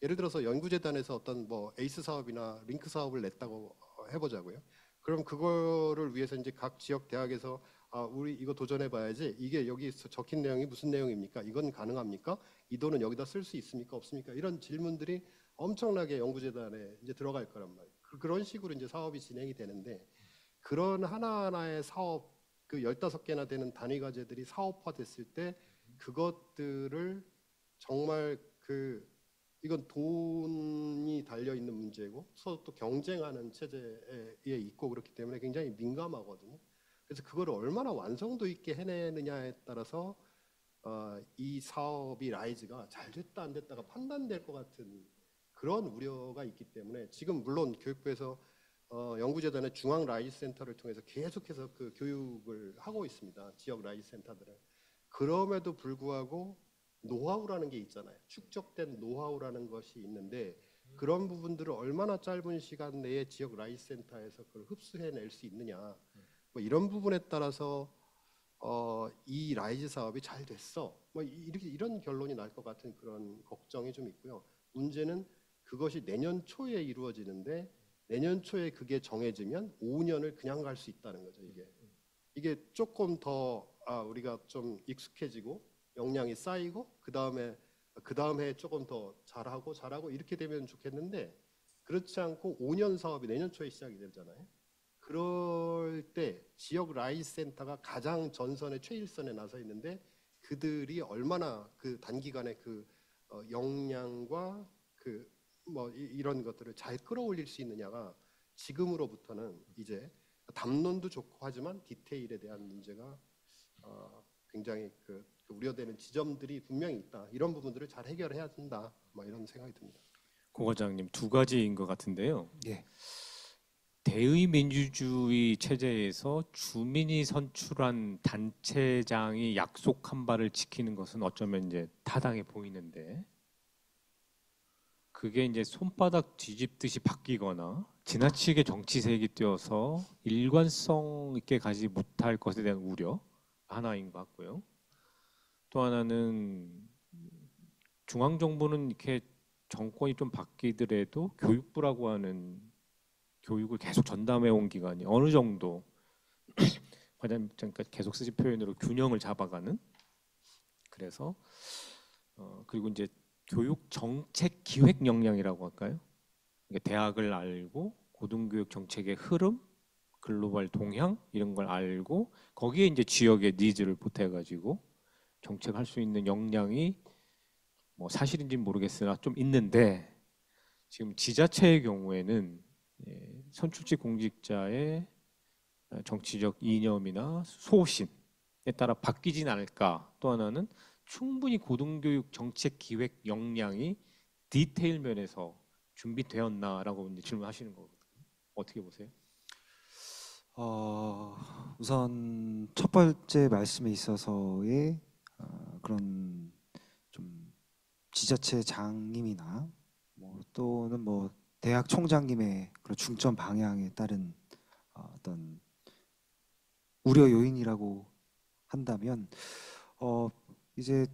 예를 들어서 연구재단에서 어떤 뭐 에이스 사업이나 링크 사업을 냈다고 해보자고요. 그럼 그거를 위해서 이제 각 지역 대학에서 우리 이거 도전해봐야지. 이게 여기 적힌 내용이 무슨 내용입니까? 이건 가능합니까? 이 돈은 여기다 쓸 수 있습니까? 없습니까? 이런 질문들이 엄청나게 연구재단에 이제 들어갈 거란 말이에요. 그런 식으로 이제 사업이 진행이 되는데 그런 하나하나의 사업 그 15개나 되는 단위 과제들이 사업화됐을 때 그것들을 정말 이건 돈이 달려 있는 문제고 서로 또 경쟁하는 체제에 있고 그렇기 때문에 굉장히 민감하거든요. 그래서 그거를 얼마나 완성도 있게 해내느냐에 따라서 이 사업이 라이즈가 잘 됐다 안 됐다가 판단될 것 같은 그런 우려가 있기 때문에 지금 물론 교육부에서 연구재단의 중앙 라이즈 센터를 통해서 계속해서 그 교육을 하고 있습니다. 지역 라이즈 센터들을. 그럼에도 불구하고 노하우라는 게 있잖아요. 축적된 노하우라는 것이 있는데 그런 부분들을 얼마나 짧은 시간 내에 지역 라이즈 센터에서 그걸 흡수해낼 수 있느냐. 뭐 이런 부분에 따라서 이 라이즈 사업이 잘 됐어. 뭐 이런 결론이 날 것 같은 그런 걱정이 좀 있고요. 문제는 그것이 내년 초에 이루어지는데 내년 초에 그게 정해지면 5년을 그냥 갈 수 있다는 거죠. 이게 조금 더 우리가 좀 익숙해지고 역량이 쌓이고 그 다음 해 조금 더 잘하고 이렇게 되면 좋겠는데 그렇지 않고 5년 사업이 내년 초에 시작이 되잖아요. 그럴 때 지역 라이즈 센터가 가장 전선의 최일선에 나서 있는데 그들이 얼마나 그 단기간에 그 역량과 뭐 이런 것들을 잘 끌어올릴 수 있느냐가 지금으로부터는 이제 담론도 좋고 하지만 디테일에 대한 문제가 굉장히 그 우려되는 지점들이 분명히 있다. 이런 부분들을 잘 해결해야 된다. 뭐 이런 생각이 듭니다. 고 과장님, 두 가지인 것 같은데요. 예. 대의 민주주의 체제에서 주민이 선출한 단체장이 약속한 바를 지키는 것은 어쩌면 이제 타당해 보이는데, 그게 이제 손바닥 뒤집듯이 바뀌거나 지나치게 정치색이 띄어서 일관성 있게 가지 못할 것에 대한 우려 하나인 것 같고요. 또 하나는 중앙 정부는 이렇게 정권이 좀 바뀌더라도 교육부라고 하는 교육을 계속 전담해 온 기관이 어느 정도 과장님 잠깐 계속 쓰신 표현으로 균형을 잡아가는, 그래서 그리고 이제 교육 정책 기획 역량이라고 할까요? 그러니까 대학을 알고 고등교육 정책의 흐름, 글로벌 동향 이런 걸 알고 거기에 이제 지역의 니즈를 보태가지고 정책할 수 있는 역량이 뭐 사실인지는 모르겠으나 좀 있는데, 지금 지자체의 경우에는 선출직 공직자의 정치적 이념이나 소신에 따라 바뀌진 않을까. 또 하나는 충분히 고등교육 정책 기획 역량이 디테일 면에서 준비되었나라고 이제 질문하시는 거거든요. 어떻게 보세요? 우선 첫 번째 말씀에 있어서의 그런 좀 지자체장님이나 뭐 또는 뭐 대학 총장님의 그런 중점 방향에 따른 어떤 우려 요인이라고 한다면 이제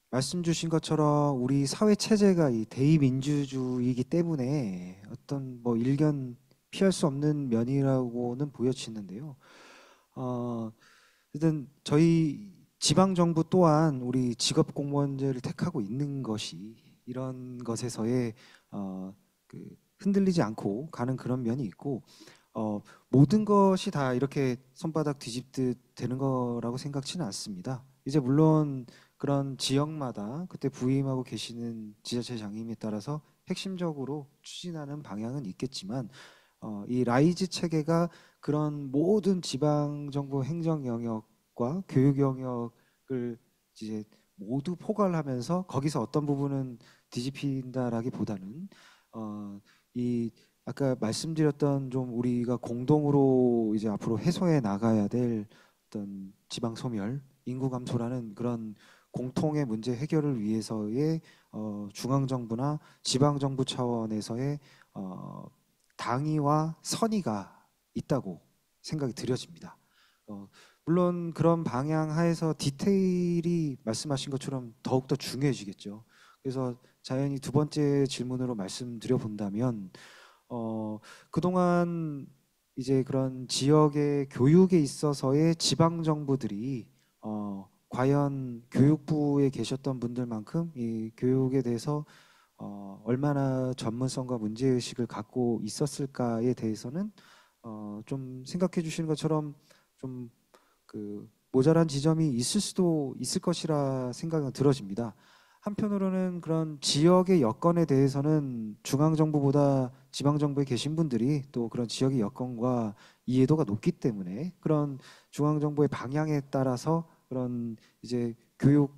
말씀 주신 것처럼 우리 사회 체제가 이 대의민주주의이기 때문에 어떤 뭐 일견 피할 수 없는 면이라고는 보여지는데요. 일단 저희 지방 정부 또한 우리 직업 공무원제를 택하고 있는 것이 이런 것에서의 그 흔들리지 않고 가는 그런 면이 있고, 모든 것이 다 이렇게 손바닥 뒤집듯 되는 거라고 생각지는 않습니다. 이제 물론 그런 지역마다 그때 부임하고 계시는 지자체장님에 따라서 핵심적으로 추진하는 방향은 있겠지만, 이 라이즈 체계가 그런 모든 지방 정부 행정 영역과 교육 영역을 이제 모두 포괄하면서 거기서 어떤 부분은 뒤집힌다라기보다는 이 아까 말씀드렸던 좀 우리가 공동으로 이제 앞으로 해소해 나가야 될 어떤 지방 소멸, 인구 감소라는 그런 공통의 문제 해결을 위해서의 중앙 정부나 지방 정부 차원에서의 당위와 선의가 있다고 생각이 들여집니다. 물론 그런 방향 하에서 디테일이 말씀하신 것처럼 더욱더 중요해지겠죠. 그래서 자연히 두 번째 질문으로 말씀드려 본다면 그동안 이제 그런 지역의 교육에 있어서의 지방 정부들이 과연 교육부에 계셨던 분들만큼 이 교육에 대해서 얼마나 전문성과 문제의식을 갖고 있었을까에 대해서는 좀 생각해 주시는 것처럼 좀 그 모자란 지점이 있을 수도 있을 것이라 생각은 들어집니다. 한편으로는 그런 지역의 여건에 대해서는 중앙정부보다 지방정부에 계신 분들이 또 그런 지역의 여건과 이해도가 높기 때문에 그런 중앙정부의 방향에 따라서 그런 이제 교육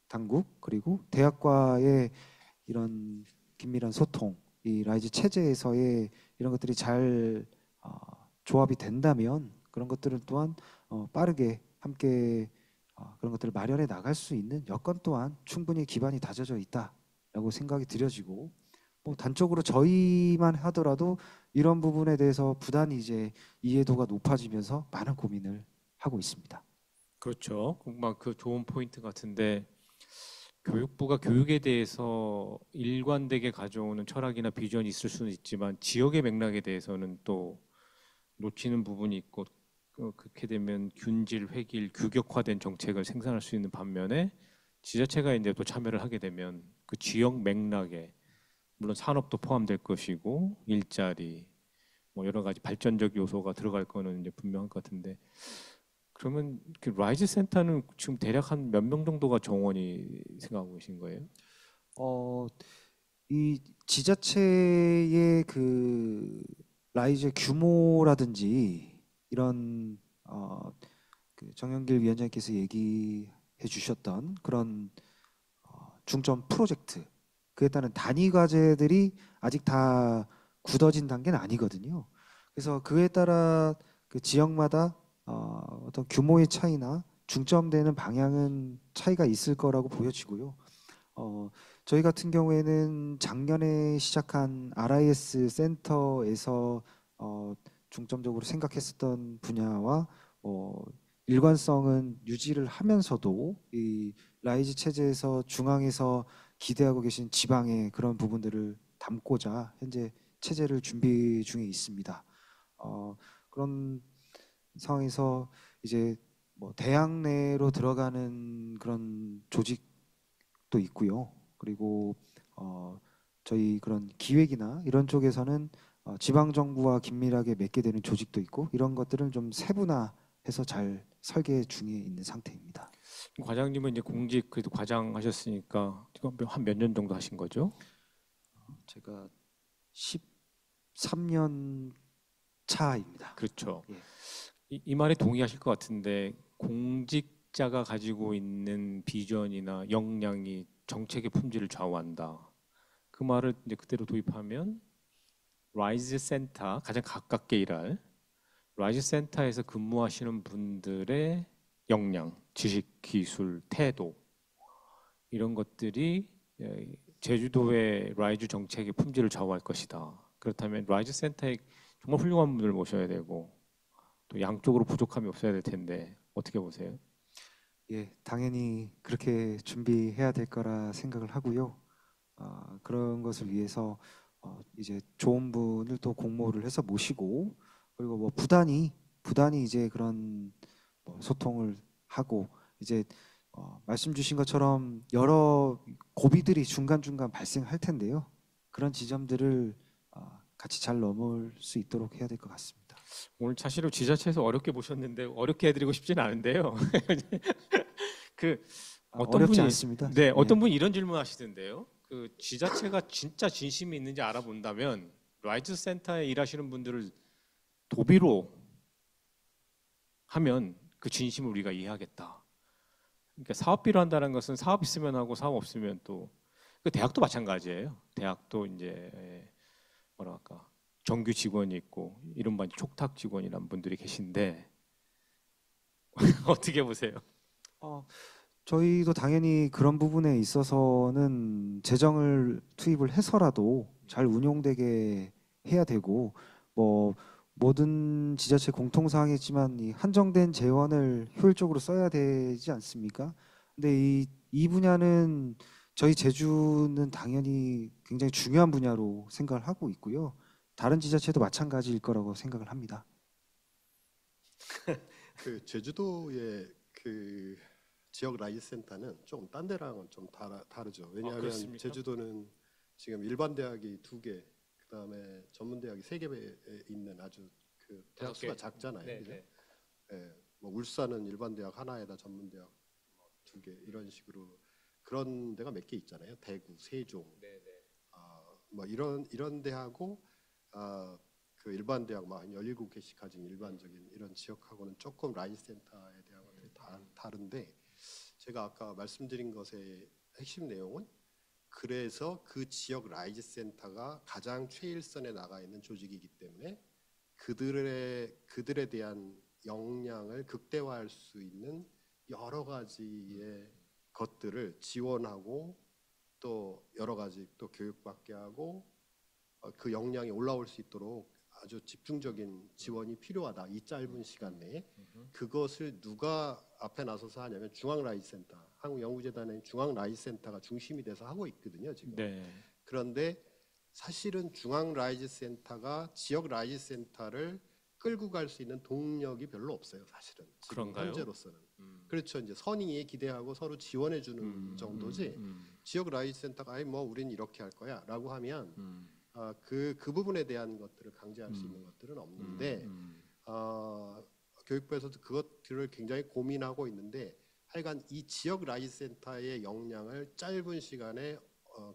당국 그리고 대학과의 이런 긴밀한 소통, 이 라이즈 체제에서의 이런 것들이 잘 조합이 된다면 그런 것들을 또한 빠르게 함께 그런 것들을 마련해 나갈 수 있는 여건 또한 충분히 기반이 다져져 있다라고 생각이 들여지고, 뭐 단적으로 저희만 하더라도 이런 부분에 대해서 부단히 이제 이해도가 높아지면서 많은 고민을 하고 있습니다. 그렇죠. 막 그 좋은 포인트 같은데, 교육부가 교육에 대해서 일관되게 가져오는 철학이나 비전이 있을 수는 있지만 지역의 맥락에 대해서는 또 놓치는 부분이 있고, 그렇게 되면 균질, 획일, 규격화된 정책을 생산할 수 있는 반면에 지자체가 이제 또 참여를 하게 되면 그 지역 맥락에 물론 산업도 포함될 것이고 일자리, 뭐 여러 가지 발전적 요소가 들어갈 거는 이제 분명할 것 같은데, 그러면 그 라이즈 센터는 지금 대략 한 몇 명 정도가 정원이 생각하고 계신 거예요? 이 지자체의 그 라이즈의 규모라든지 이런 그 정영길 위원장님께서 얘기해 주셨던 그런 중점 프로젝트, 그에 따른 단위 과제들이 아직 다 굳어진 단계는 아니거든요. 그래서 그에 따라 그 지역마다 어떤 규모의 차이나 중점되는 방향은 차이가 있을 거라고 보여지고요. 저희 같은 경우에는 작년에 시작한 RIS 센터에서 중점적으로 생각했었던 분야와 일관성은 유지를 하면서도 이 라이즈 체제에서 중앙에서 기대하고 계신 지방의 그런 부분들을 담고자 현재 체제를 준비 중에 있습니다. 그런 상황에서 이제 뭐 대학 내로 들어가는 그런 조직도 있고요. 그리고 저희 그런 기획이나 이런 쪽에서는 지방 정부와 긴밀하게 맺게 되는 조직도 있고 이런 것들을 좀 세분화해서 잘 설계 중에 있는 상태입니다. 과장님은 이제 공직 그래도 과장 하셨으니까 지금 한 몇 년 정도 하신 거죠? 제가 13년 차입니다. 그렇죠. 예. 이 말에 동의하실 것 같은데 공직자가 가지고 있는 비전이나 역량이 정책의 품질을 좌우한다. 그 말을 이제 그대로 도입하면 라이즈 센터 가장 가깝게 일할 라이즈 센터에서 근무하시는 분들의 역량, 지식, 기술, 태도 이런 것들이 제주도의 라이즈 정책의 품질을 좌우할 것이다. 그렇다면 라이즈 센터에 정말 훌륭한 분을 모셔야 되고 또 양쪽으로 부족함이 없어야 될 텐데 어떻게 보세요? 예, 당연히 그렇게 준비해야 될 거라 생각을 하고요. 그런 것을 위해서 이제 좋은 분을 또 공모를 해서 모시고 그리고 뭐 부단히 이제 그런 뭐 소통을 하고 이제 말씀 주신 것처럼 여러 고비들이 중간중간 발생할 텐데요. 그런 지점들을 같이 잘 넘을 수 있도록 해야 될 것 같습니다. 오늘 사실은 지자체에서 어렵게 모셨는데 어렵게 해드리고 싶지는 않은데요. 그 어떤 어렵지 분이 않습니다. 네 예. 어떤 분이 이런 질문 하시던데요. 그 지자체가 진짜 진심이 있는지 알아본다면 라이즈 센터에 일하시는 분들을 도비로 하면 그 진심을 우리가 이해하겠다. 그러니까 사업비로 한다는 것은 사업 있으면 하고 사업 없으면 또 그 대학도 마찬가지예요. 대학도 이제 뭐랄까 정규 직원이 있고 이른바 촉탁 직원이란 분들이 계신데 어떻게 보세요? 어, 저희도 당연히 그런 부분에 있어서는 재정을 투입을 해서라도 잘 운용되게 해야 되고 뭐 모든 지자체 공통사항이지만 이 한정된 재원을 효율적으로 써야 되지 않습니까? 근데 이 분야는 저희 제주는 당연히 굉장히 중요한 분야로 생각을 하고 있고요. 다른 지자체도 마찬가지일 거라고 생각을 합니다. 그 제주도의 그 지역 라이즈 센터는 좀 딴 데랑은 좀 다르죠. 왜냐하면 그렇습니까? 제주도는 지금 일반 대학이 2개, 그다음에 전문 대학이 3개에 있는 아주 그 대학 수가 작잖아요. 네, 그죠? 네. 예, 뭐 울산은 일반 대학 하나에다 전문 대학 2개 이런 식으로 그런 데가 몇 개 있잖아요. 대구, 세종, 네, 네. 뭐 이런 데하고 그 일반 대학 막 17개씩 가진 일반적인 이런 지역하고는 조금 라이즈 센터에 대한 것들이 다른데 제가 아까 말씀드린 것의 핵심 내용은 그래서 그 지역 라이즈 센터가 가장 최일선에 나가 있는 조직이기 때문에 그들에 대한 역량을 극대화할 수 있는 여러 가지의 것들을 지원하고 또 여러 가지 또 교육받게 하고 그 역량이 올라올 수 있도록 아주 집중적인 지원이 필요하다. 이 짧은 시간 내에 그것을 누가 앞에 나서서 하냐면 중앙라이센터, 한국연구재단의 중앙라이센터가 중심이 돼서 하고 있거든요. 지금. 네. 그런데 사실은 중앙라이즈센터가 지역 라이즈센터를 끌고 갈 수 있는 동력이 별로 없어요. 사실은 지금 그런가요? 현재로서는. 그렇죠. 이제 선의에 기대하고 서로 지원해 주는 정도지. 지역 라이즈센터가 아니 뭐 우린 이렇게 할 거야라고 하면 그 부분에 대한 것들을 강제할 수 있는 것들은 없는데 교육부에서도 그것들을 굉장히 고민하고 있는데 하여간 이 지역 라이즈센터의 역량을 짧은 시간에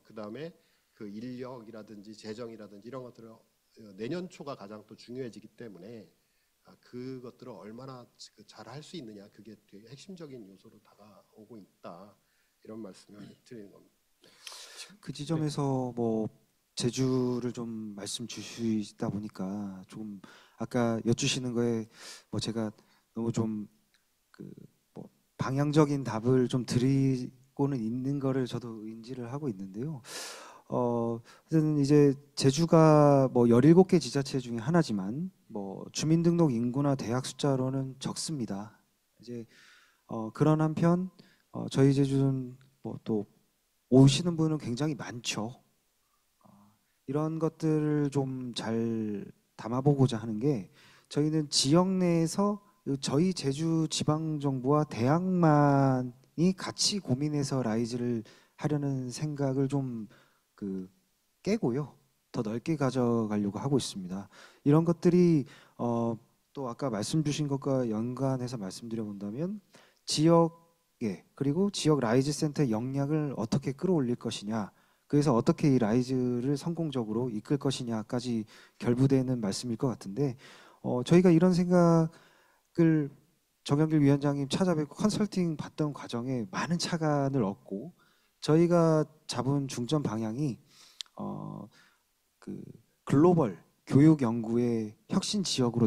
그다음에 그 인력이라든지 재정이라든지 이런 것들을 내년 초가 가장 또 중요해지기 때문에 그것들을 얼마나 잘 할 수 있느냐, 그게 되게 핵심적인 요소로 다가오고 있다, 이런 말씀을 드리는 겁니다. 그 지점에서 뭐 제주를 좀 말씀 주시다 보니까 조금 아까 여쭈시는 거에 뭐 제가 너무 좀 그 뭐 방향적인 답을 좀 드리고는 있는 거를 저도 인지를 하고 있는데요. 어쨌든 이제 제주가 뭐 17개 지자체 중에 하나지만 뭐 주민등록 인구나 대학 숫자로는 적습니다. 이제 그런 한편 저희 제주는 뭐 또 오시는 분은 굉장히 많죠. 이런 것들을 좀 잘 담아보고자 하는 게 저희는 지역 내에서 저희 제주 지방정부와 대학만이 같이 고민해서 라이즈를 하려는 생각을 좀 그 깨고요. 더 넓게 가져가려고 하고 있습니다. 이런 것들이 또 아까 말씀 주신 것과 연관해서 말씀드려 본다면 지역에 그리고 지역 라이즈 센터의 역량을 어떻게 끌어올릴 것이냐, 그래서 어떻게 이 라이즈를 성공적으로 이끌 것이냐까지 결부되는 말씀일 것 같은데 저희가 이런 생각을 정영길 위원장님 찾아뵙고 컨설팅 받던 과정에 많은 착안을 얻고 저희가 잡은 중점 방향이 그 글로벌 교육 연구의 혁신 지역으로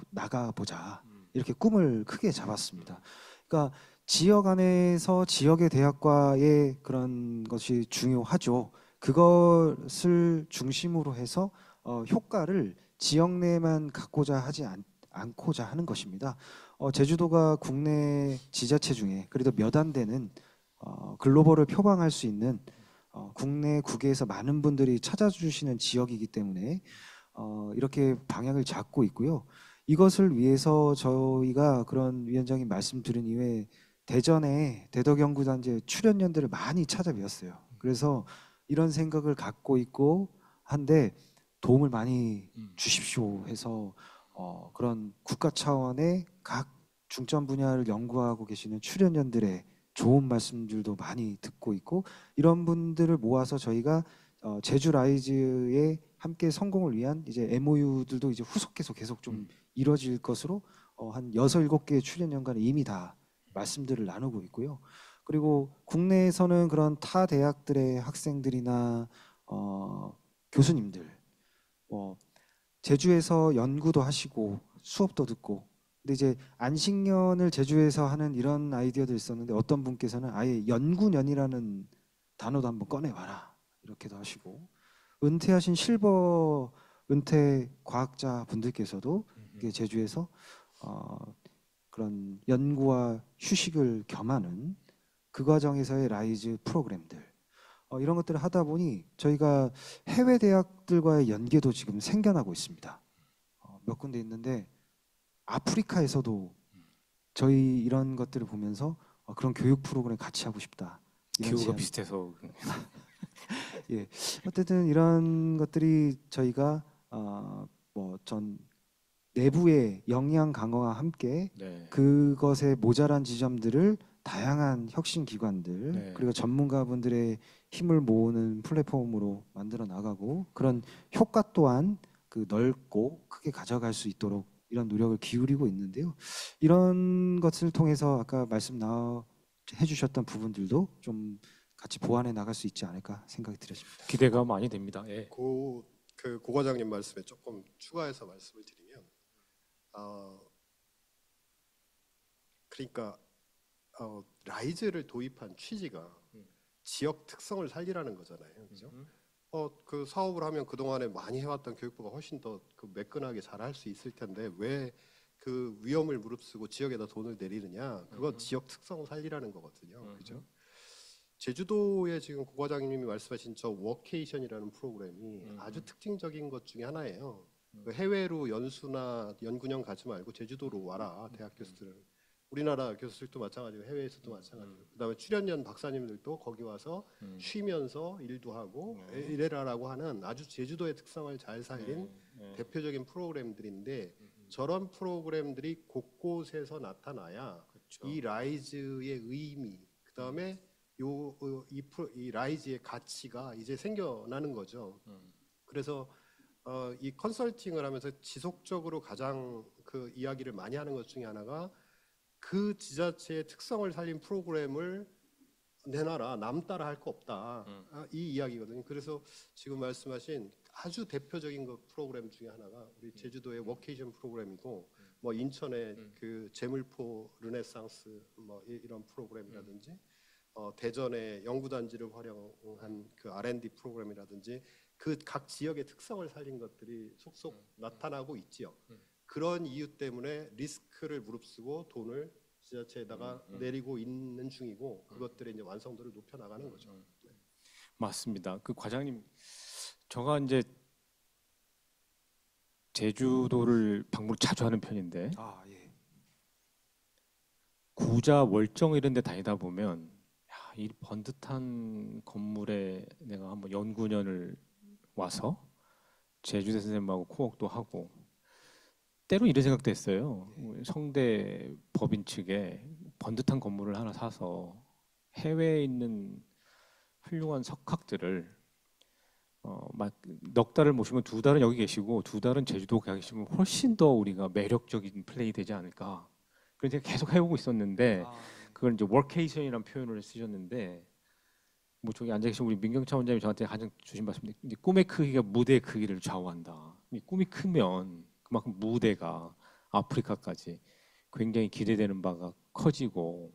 나가보자 이렇게 꿈을 크게 잡았습니다. 그러니까 지역 안에서 지역의 대학과의 그런 것이 중요하죠. 그것을 중심으로 해서 효과를 지역 내만 갖고자 하지 않고자 하는 것입니다. 제주도가 국내 지자체 중에 그래도 몇 안 되는 글로벌을 표방할 수 있는 국내 국외에서 많은 분들이 찾아주시는 지역이기 때문에 이렇게 방향을 잡고 있고요. 이것을 위해서 저희가 그런 위원장님 말씀 들은 이후에 대전에 대덕연구단지 출연연들을 많이 찾아뵈었어요. 그래서 이런 생각을 갖고 있고 한데 도움을 많이 주십시오 해서 그런 국가 차원의 각 중점 분야를 연구하고 계시는 출연연들의 좋은 말씀들도 많이 듣고 있고 이런 분들을 모아서 저희가 제주 라이즈의 함께 성공을 위한 이제 MOU들도 이제 후속해서 계속 좀 이루어질 것으로 한 6, 7개의 출연연간에 이미 다 말씀들을 나누고 있고요. 그리고 국내에서는 그런 타 대학들의 학생들이나 교수님들 제주에서 연구도 하시고 수업도 듣고 근데 이제 안식년을 제주에서 하는 이런 아이디어도 있었는데 어떤 분께서는 아예 연구년이라는 단어도 한번 꺼내봐라 이렇게도 하시고 은퇴하신 실버 은퇴 과학자 분들께서도 이게 제주에서 그런 연구와 휴식을 겸하는 그 과정에서의 라이즈 프로그램들 이런 것들을 하다 보니 저희가 해외 대학들과의 연계도 지금 생겨나고 있습니다. 몇 군데 있는데 아프리카에서도 저희 이런 것들을 보면서 그런 교육 프로그램 같이 하고 싶다. 이런 기후가 제안. 비슷해서 예, 어쨌든 이런 것들이 저희가 뭐 전 내부의 역량 강화와 함께 네. 그것의 모자란 지점들을 다양한 혁신 기관들 네. 그리고 전문가분들의 힘을 모으는 플랫폼으로 만들어 나가고 그런 효과 또한 그 넓고 크게 가져갈 수 있도록 이런 노력을 기울이고 있는데요. 이런 것을 통해서 아까 해주셨던 부분들도 좀 같이 보완해 나갈 수 있지 않을까 생각이 들었습니다. 기대가 많이 됩니다. 예. 고 과장님 말씀에 조금 추가해서 말씀을 드리면, 그러니까 라이즈를 도입한 취지가 지역 특성을 살리라는 거잖아요, 그죠? 그 사업을 하면 그 동안에 많이 해왔던 교육부가 훨씬 더 매끈하게 잘할 수 있을 텐데 왜 그 위험을 무릅쓰고 지역에다 돈을 내리느냐? 그거 지역 특성을 살리라는 거거든요, 그죠? 제주도에 지금 고 과장님이 말씀하신 저 워케이션이라는 프로그램이 아주 특징적인 것 중에 하나예요. 그 해외로 연수나 연구년 가지 말고 제주도로 와라, 대학 교수들은. 우리나라 교수들도 마찬가지고 해외에서도 마찬가지고. 그다음에 출연연 박사님들도 거기 와서 쉬면서 일도 하고 이래라라고 하는 아주 제주도의 특성을 잘 살린 대표적인 프로그램들인데 저런 프로그램들이 곳곳에서 나타나야 그렇죠. 이 라이즈의 의미, 그다음에 이 라이즈의 가치가 이제 생겨나는 거죠. 그래서 이 컨설팅을 하면서 지속적으로 가장 그 이야기를 많이 하는 것 중에 하나가 그 지자체의 특성을 살린 프로그램을 내놔라. 남 따라 할 거 없다. 이 이야기거든요. 그래서 지금 말씀하신 아주 대표적인 그 프로그램 중에 하나가 우리 제주도의 워케이션 프로그램이고, 뭐 인천의 그 제물포 르네상스 뭐 이런 프로그램이라든지, 대전의 연구단지를 활용한 그 R&D 프로그램이라든지 그 각 지역의 특성을 살린 것들이 속속 나타나고 있지요. 그런 이유 때문에 리스크를 무릅쓰고 돈을 지자체에다가 내리고 있는 중이고, 그것들의 이제 완성도를 높여 나가는 거죠. 맞습니다. 그 과장님, 제가 이제 제주도를 방문을 자주 하는 편인데 아, 예. 구자, 월정 이런 데 다니다 보면 야, 이 번듯한 건물에 내가 한번 연구년을 와서 제주대 선생님하고 코옥도 하고 때로 이런 생각도 했어요. 성대 법인 측에 번듯한 건물을 하나 사서 해외에 있는 훌륭한 석학들을 막 넉 달을 모시면 두 달은 여기 계시고 두 달은 제주도 가 계시면 훨씬 더 우리가 매력적인 플레이 되지 않을까. 그런 생각 계속 해오고 있었는데 아, 그걸 이제 워케이션이라는 표현을 쓰셨는데 뭐 저기 앉아 계신 우리 민경차 원장님이 저한테 가장 주신 말씀인데 이제 꿈의 크기가 무대의 크기를 좌우한다. 이 꿈이 크면 그만큼 무대가 아프리카까지 굉장히 기대되는 바가 커지고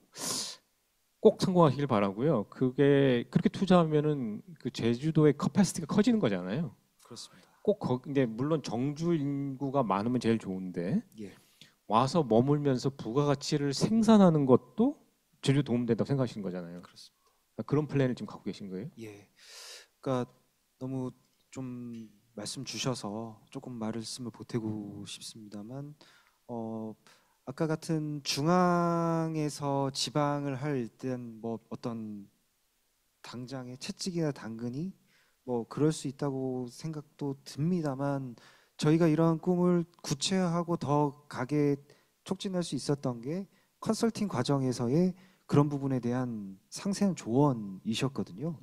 꼭 성공하시길 바라고요. 그게 그렇게 투자하면은 그 제주도의 커패시티가 커지는 거잖아요. 그렇습니다. 꼭 근데 물론 정주 인구가 많으면 제일 좋은데 예. 와서 머물면서 부가가치를 생산하는 것도 제주 도움된다고 생각하시는 거잖아요. 그렇습니다. 그런 플랜을 지금 갖고 계신 거예요? 예. 그러니까 너무 좀 말씀 주셔서 조금 말씀을 보태고 싶습니다만, 아까 같은 중앙에서 지방을 할 일단 뭐 어떤 당장의 채찍이나 당근이 뭐 그럴 수 있다고 생각도 듭니다만, 저희가 이런 꿈을 구체화하고 더 가게 촉진할 수 있었던 게 컨설팅 과정에서의 그런 부분에 대한 상세한 조언이셨거든요.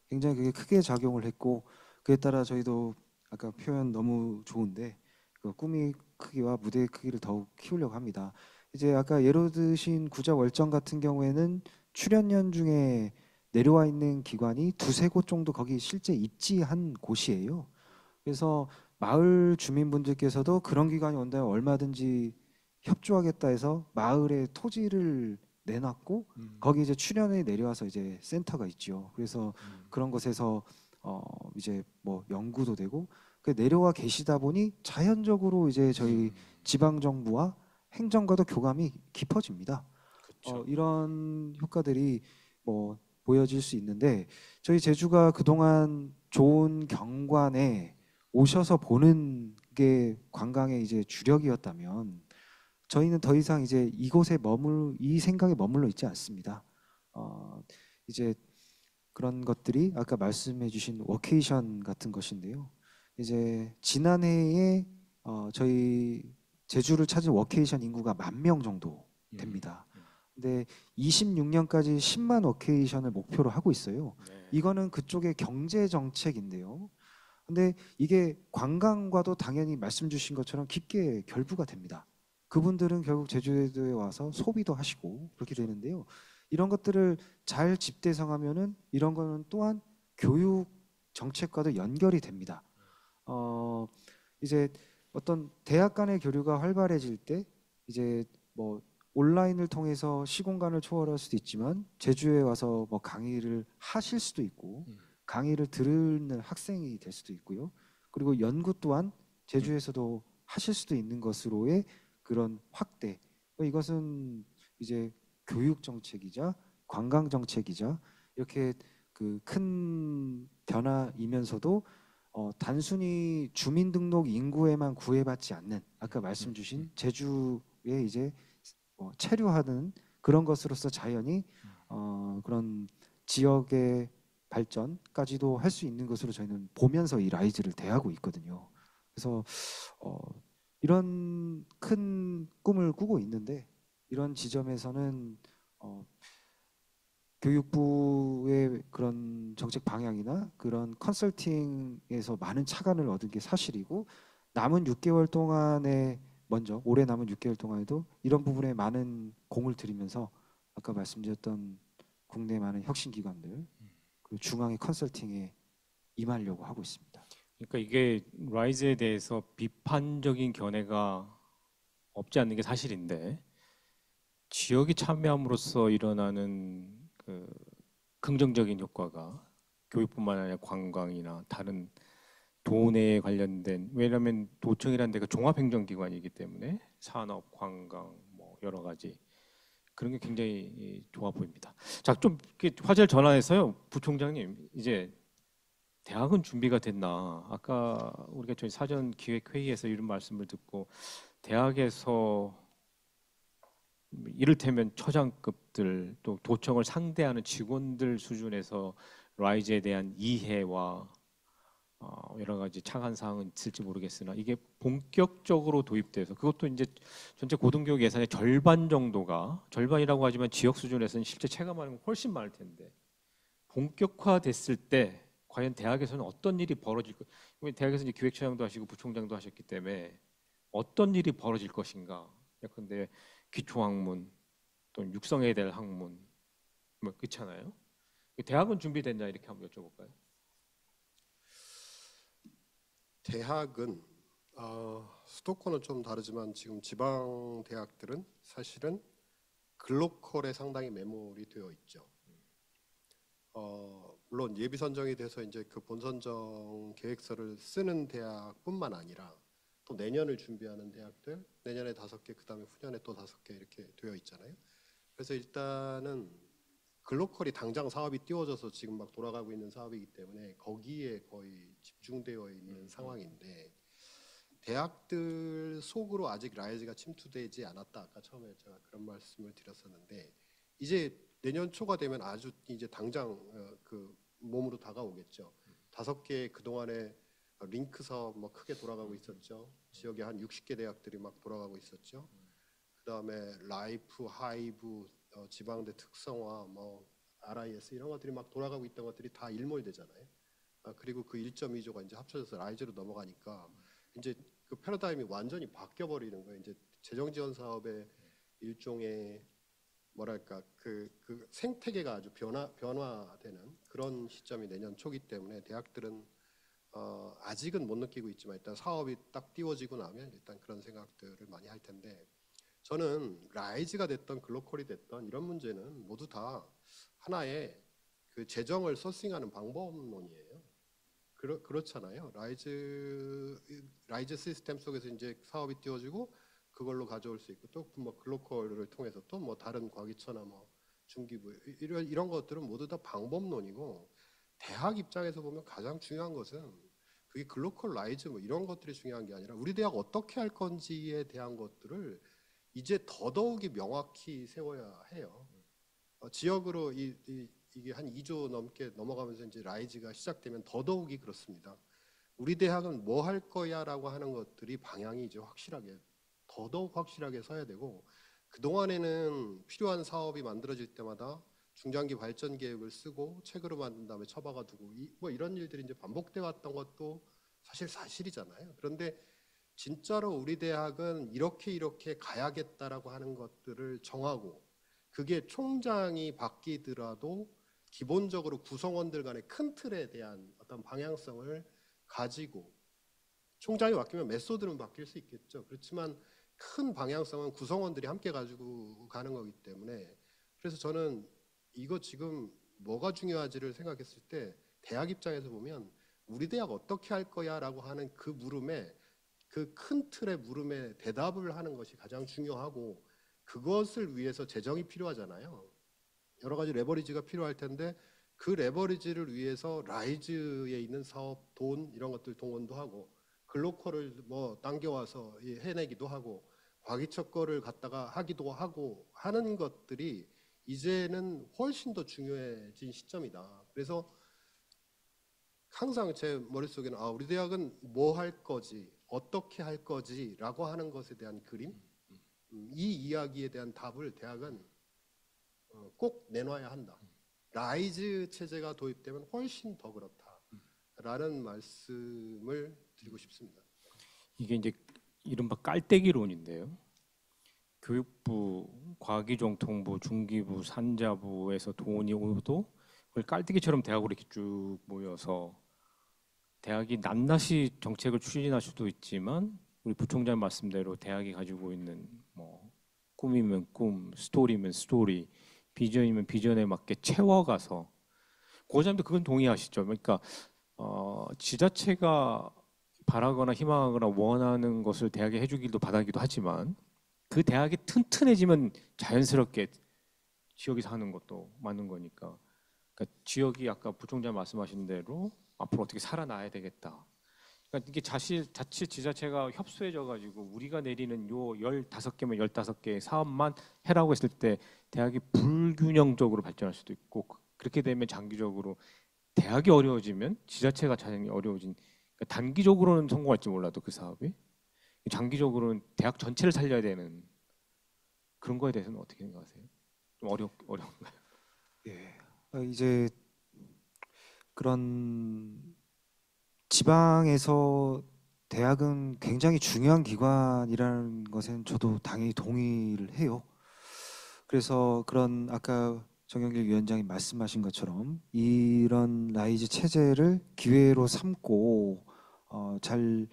굉장히 그게 크게 작용을 했고, 그에 따라 저희도 아까 표현 너무 좋은데 그 꿈의 크기와 무대의 크기를 더욱 키우려고 합니다. 이제 아까 예로 드신 구자 월정 같은 경우에는 출연연 중에 내려와 있는 기관이 두세 곳 정도 거기 실제 입지한 곳이에요. 그래서 마을 주민분들께서도 그런 기관이 온다면 얼마든지 협조하겠다 해서 마을에 토지를 내놨고 거기 이제 출연에 내려와서 이제 센터가 있죠. 그래서 그런 곳에서 이제 뭐 연구도 되고 그 내려와 계시다 보니 자연적으로 이제 저희 지방 정부와 행정과도 교감이 깊어집니다. 그렇죠. 이런 효과들이 뭐 보여질 수 있는데, 저희 제주가 그동안 좋은 경관에 오셔서 보는 게 관광의 이제 주력이었다면 저희는 더 이상 이제 이곳에 이 생각에 머물러 있지 않습니다. 이제 그런 것들이 아까 말씀해주신 워케이션 같은 것인데요. 이제 지난해에 저희 제주를 찾은 워케이션 인구가 10,000명 정도 됩니다. 근데 26년까지 10만 워케이션을 목표로 하고 있어요. 네. 이거는 그쪽의 경제 정책인데요. 근데 이게 관광과도 당연히 말씀 주신 것처럼 깊게 결부가 됩니다. 그분들은 결국 제주도에 와서 소비도 하시고 그렇게 되는데요. 이런 것들을 잘 집대성하면은 이런 거는 또한 교육 정책과도 연결이 됩니다. 이제 어떤 대학 간의 교류가 활발해질 때 이제 뭐 온라인을 통해서 시공간을 초월할 수도 있지만 제주에 와서 뭐 강의를 하실 수도 있고 강의를 들을 학생이 될 수도 있고요. 그리고 연구 또한 제주에서도 하실 수도 있는 것으로의 그런 확대. 이것은 이제 교육 정책이자 관광 정책이자 이렇게 그 큰 변화이면서도 단순히 주민등록 인구에만 구애받지 않는 아까 말씀 주신 제주에 이제 체류하는 그런 것으로서 자연히 그런 지역의 발전까지도 할 수 있는 것으로 저희는 보면서 이 라이즈를 대하고 있거든요. 그래서 이런 큰 꿈을 꾸고 있는데 이런 지점에서는 교육부의 그런 정책 방향이나 그런 컨설팅에서 많은 착안을 얻은 게 사실이고 남은 6개월 동안에 먼저 올해 남은 6개월 동안에도 이런 부분에 많은 공을 들이면서 아까 말씀드렸던 국내 많은 혁신 기관들 그 중앙의 컨설팅에 임하려고 하고 있습니다. 그러니까 이게 라이즈에 대해서 비판적인 견해가 없지 않는 게 사실인데 지역이 참여함으로써 일어나는 그 긍정적인 효과가 교육뿐만 아니라 관광이나 다른 도내에 관련된 왜냐하면 도청이라는 데가 종합행정기관이기 때문에 산업, 관광 뭐 여러 가지 그런 게 굉장히 좋아 보입니다. 자, 좀 이렇게 화제를 전환해서요, 부총장님 이제 대학은 준비가 됐나? 아까 우리가 저희 사전 기획 회의에서 이런 말씀을 듣고 대학에서 이를테면 처장급들 또 도청을 상대하는 직원들 수준에서 라이즈에 대한 이해와 여러 가지 착안 사항은 있을지 모르겠으나 이게 본격적으로 도입돼서 그것도 이제 전체 고등교육 예산의 절반 정도가 절반이라고 하지만 지역 수준에서는 실제 체감하는 건 훨씬 많을 텐데 본격화됐을 때 과연 대학에서는 어떤 일이 벌어질 것? 대학에서 이제 기획처장도 하시고 부총장도 하셨기 때문에 어떤 일이 벌어질 것인가? 예컨대 기초학문 또는 육성해야 될 학문 뭐 그렇잖아요. 대학은 준비됐냐 이렇게 한번 여쭤볼까요? 대학은 수도권은 좀 다르지만 지금 지방 대학들은 사실은 글로컬에 상당히 매몰이 되어 있죠. 물론 예비 선정이 돼서 이제 그 본선정 계획서를 쓰는 대학뿐만 아니라 또 내년을 준비하는 대학들, 내년에 5개, 그 다음에 후년에 또 5개 이렇게 되어 있잖아요. 그래서 일단은 글로컬이 당장 사업이 띄워져서 지금 막 돌아가고 있는 사업이기 때문에 거기에 거의 집중되어 있는 상황인데 대학들 속으로 아직 라이즈가 침투되지 않았다. 아까 처음에 제가 그런 말씀을 드렸었는데 이제 내년 초가 되면 아주 이제 당장 그 몸으로 다가오겠죠. 5개 그동안에 링크 사업 뭐 크게 돌아가고 있었죠. 지역에 한 60개 대학들이 막 돌아가고 있었죠. 그다음에 라이프, 하이브, 지방대 특성화, 뭐 RIS 이런 것들이 막 돌아가고 있던 것들이 다 일몰되잖아요. 그리고 그 1.2조가 이제 합쳐져서 라이즈로 넘어가니까 이제 그 패러다임이 완전히 바뀌어 버리는 거예요. 이제 재정 지원 사업의 일종의 뭐랄까 그 생태계가 아주 변화되는 그런 시점이 내년 초기 때문에 대학들은 아직은 못 느끼고 있지만 일단 사업이 딱 띄워지고 나면 일단 그런 생각들을 많이 할 텐데 저는 라이즈가 됐던 글로컬이 됐던 이런 문제는 모두 다 하나의 그 재정을 소싱하는 방법론이에요. 그렇잖아요. 라이즈 시스템 속에서 이제 사업이 띄워지고 그걸로 가져올 수 있고 또 뭐 글로컬을 통해서 또 뭐 다른 과기처나 뭐 중기부 이런 것들은 모두 다 방법론이고 대학 입장에서 보면 가장 중요한 것은 그게 글로컬 라이즈 뭐 이런 것들이 중요한 게 아니라 우리 대학 어떻게 할 건지에 대한 것들을 이제 더더욱이 명확히 세워야 해요. 지역으로 이게 한 2조 넘게 넘어가면서 이제 라이즈가 시작되면 더더욱이 그렇습니다. 우리 대학은 뭐 할 거야라고 하는 것들이 방향이 이제 확실하게 더더욱 확실하게 서야 되고 그동안에는 필요한 사업이 만들어질 때마다 중장기 발전 계획을 쓰고 책으로 만든 다음에 처박아 두고 뭐 이런 일들이 이제 반복돼 왔던 것도 사실이잖아요. 그런데 진짜로 우리 대학은 이렇게 가야겠다라고 하는 것들을 정하고 그게 총장이 바뀌더라도 기본적으로 구성원들 간의 큰 틀에 대한 어떤 방향성을 가지고 총장이 바뀌면 메소드는 바뀔 수 있겠죠. 그렇지만 큰 방향성은 구성원들이 함께 가지고 가는 거기 때문에 그래서 저는 이거 지금 뭐가 중요하지를 생각했을 때 대학 입장에서 보면 우리 대학 어떻게 할 거야라고 하는 그 물음에 그 큰 틀의 물음에 대답을 하는 것이 가장 중요하고 그것을 위해서 재정이 필요하잖아요. 여러 가지 레버리지가 필요할 텐데 그 레버리지를 위해서 라이즈에 있는 사업, 돈 이런 것들 동원도 하고 글로컬을 뭐 당겨와서 해내기도 하고 과기처 거를 갖다가 하기도 하고 하는 것들이 이제는 훨씬 더 중요해진 시점이다. 그래서 항상 제 머릿속에는 우리 대학은 뭐 할 거지, 어떻게 할 거지라고 하는 것에 대한 그림, 이 이야기에 대한 답을 대학은 꼭 내놔야 한다. 라이즈 체제가 도입되면 훨씬 더 그렇다라는 말씀을 드리고 싶습니다. 이게 이제 이른바 깔때기론인데요. 교육부, 과기정통부, 중기부, 산자부에서 돈이 오도 그걸 깔때기처럼 대학으로 이렇게 쭉 모여서 대학이 낱낱이 정책을 추진할 수도 있지만 우리 부총장 말씀대로 대학이 가지고 있는 뭐 꿈이면 꿈, 스토리면 스토리, 비전이면 비전에 맞게 채워가서 고자님도 그건 동의하시죠? 그러니까 지자체가 바라거나 희망하거나 원하는 것을 대학에 해주기도 바라기도 하지만 그 대학이 튼튼해지면 자연스럽게 지역이 사는 것도 맞는 거니까. 그러니까 지역이 아까 부총장 말씀하신 대로 앞으로 어떻게 살아나야 되겠다. 그러니까 이게 자칫 지자체가 협소해져 가지고 우리가 내리는 요 15개면 15개의 사업만 해라고 했을 때 대학이 불균형적으로 발전할 수도 있고 그렇게 되면 장기적으로 대학이 어려워지면 지자체가 자연히 어려워진 그러니까 단기적으로는 성공할지 몰라도 그 사업이 장기적으로는 대학 전체를 살려야 되는 그런 거에 대해서는 어떻게 생각하세요? 좀 어려운가요? 예. 이제 그런 지방에서 대학은 굉장히 중요한 기관이라는 것은 저도 당연히 동의를 해요. 그래서 그런 아까 정영길 위원장이 말씀하신 것처럼 이런 라이즈 체제를 기회로 삼고 잘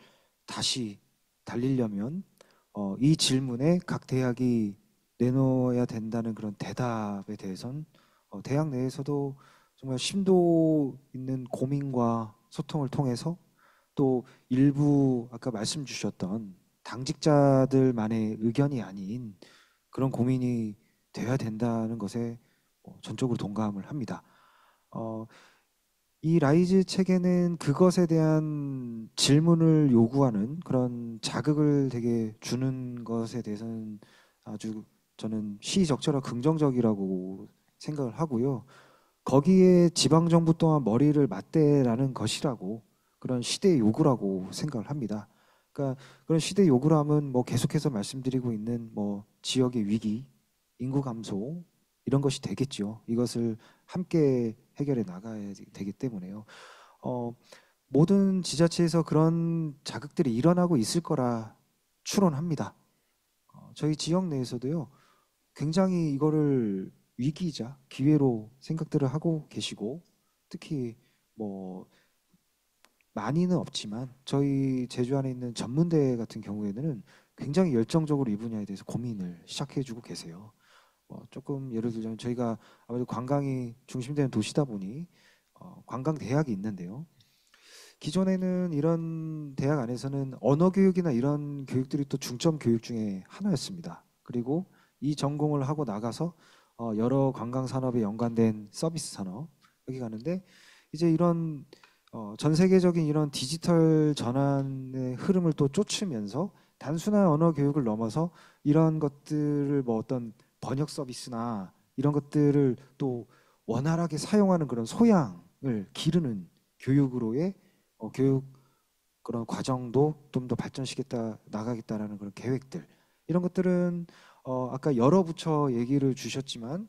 다시 달리려면 이 질문에 각 대학이 내놓아야 된다는 그런 대답에 대해선 대학 내에서도 정말 심도 있는 고민과 소통을 통해서 또 일부 아까 말씀 주셨던 당직자들만의 의견이 아닌 그런 고민이 돼야 된다는 것에 전적으로 동감을 합니다. 이 라이즈 체계는 그것에 대한 질문을 요구하는 그런 자극을 되게 주는 것에 대해서는 아주 저는 시의적절하고 긍정적이라고 생각을 하고요. 거기에 지방 정부 또한 머리를 맞대라는 것이라고 그런 시대의 요구라고 생각을 합니다. 그러니까 그런 시대 요구라면 뭐 계속해서 말씀드리고 있는 뭐 지역의 위기, 인구 감소 이런 것이 되겠죠. 이것을 함께 해결해 나가야 되기 때문에요. 모든 지자체에서 그런 자극들이 일어나고 있을 거라 추론합니다. 저희 지역 내에서도요. 굉장히 이거를 위기이자 기회로 생각들을 하고 계시고 특히 뭐 많이는 없지만 저희 제주 안에 있는 전문대 같은 경우에는 굉장히 열정적으로 이 분야에 대해서 고민을 시작해주고 계세요. 조금 예를 들자면 저희가 아무래도 관광이 중심되는 도시다 보니 관광 대학이 있는데요. 기존에는 이런 대학 안에서는 언어 교육이나 이런 교육들이 또 중점 교육 중에 하나였습니다. 그리고 이 전공을 하고 나가서 여러 관광 산업에 연관된 서비스 산업 여기 가는데 이제 이런 전 세계적인 이런 디지털 전환의 흐름을 또 쫓으면서 단순한 언어 교육을 넘어서 이런 것들을 뭐 어떤 번역 서비스나 이런 것들을 또 원활하게 사용하는 그런 소양을 기르는 교육으로의 교육 그런 과정도 좀 더 발전시켰다 나가겠다라는 그런 계획들 이런 것들은 아까 여러 부처 얘기를 주셨지만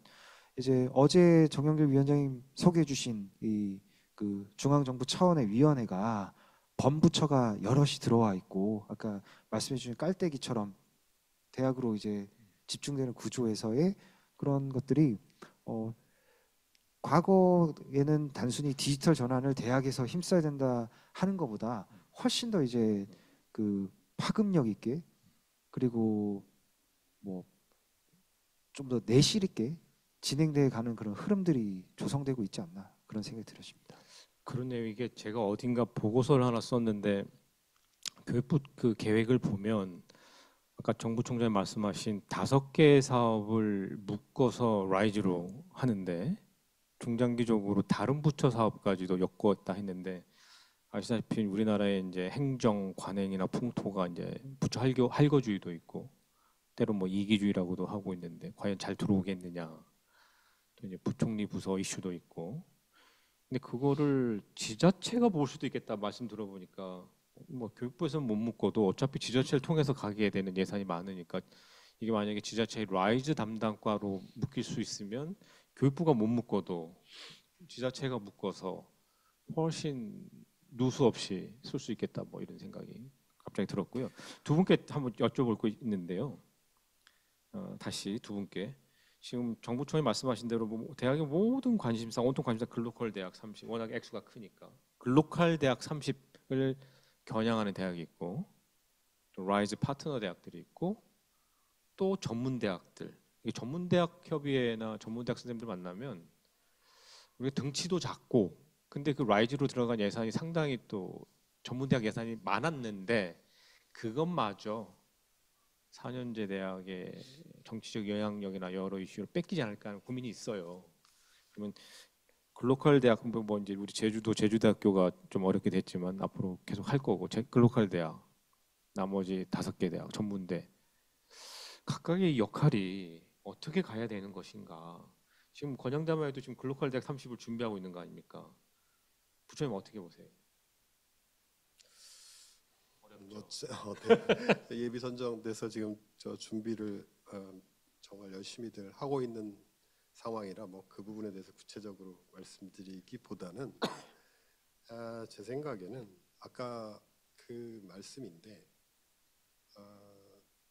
이제 어제 정영길 위원장님 소개해 주신 이 그 중앙정부 차원의 위원회가 범부처가 여럿이 들어와 있고 아까 말씀해 주신 깔때기처럼 대학으로 이제 집중되는 구조에서의 그런 것들이 과거에는 단순히 디지털 전환을 대학에서 힘써야 된다 하는 것보다 훨씬 더 이제 그 파급력 있게 그리고 뭐 좀 더 내실 있게 진행돼 가는 그런 흐름들이 조성되고 있지 않나 그런 생각이 들었습니다. 그러네요. 이게 제가 어딘가 보고서를 하나 썼는데 교육부 그 계획을 보면 아까 정부 총장이 말씀하신 5개의 사업을 묶어서 라이즈로 하는데 중장기적으로 다른 부처 사업까지도 엮었다 했는데 아시다시피 우리나라의 이제 행정, 관행이나 풍토가 이제 부처 할거주의도 있고 때로 뭐 이기주의라고도 하고 있는데 과연 잘 들어오겠느냐 또 이제 부총리 부서 이슈도 있고 근데 그거를 지자체가 볼 수도 있겠다 말씀 들어보니까 뭐 교육부에서는 못 묶어도 어차피 지자체를 통해서 가게 되는 예산이 많으니까 이게 만약에 지자체의 라이즈 담당과로 묶일 수 있으면 교육부가 못 묶어도 지자체가 묶어서 훨씬 누수 없이 쓸 수 있겠다 뭐 이런 생각이 갑자기 들었고요. 두 분께 한번 여쭤볼 거 있는데요. 다시 두 분께 지금 정부총리 말씀하신 대로 뭐 대학의 모든 관심사, 온통 관심사 글로컬 대학 30, 워낙 액수가 크니까 글로컬 대학 30을 겨냥하는 대학이 있고 또 라이즈 파트너 대학들이 있고 또 전문 대학들. 이 전문 대학 협의회나 전문 대학 선생님들 만나면 우리가 등치도 작고 근데 그 라이즈로 들어간 예산이 상당히 또 전문 대학 예산이 많았는데 그것마저 4년제 대학의 정치적 영향력이나 여러 이슈를 뺏기지 않을까 하는 고민이 있어요. 그러면 글로컬 대학 뭐 이제 우리 제주대학교가 좀 어렵게 됐지만 앞으로 계속 할 거고 글로컬 대학 나머지 5개 대학 전문대 각각의 역할이 어떻게 가야 되는 것인가. 지금 권영대만 해도 지금 글로컬 대학 30을 준비하고 있는 거 아닙니까? 부처님 어떻게 보세요? 예비 선정돼서 지금 저 준비를 정말 열심히들 하고 있는 상황이라 뭐 그 부분에 대해서 구체적으로 말씀드리기보다는 제 생각에는 아까 그 말씀인데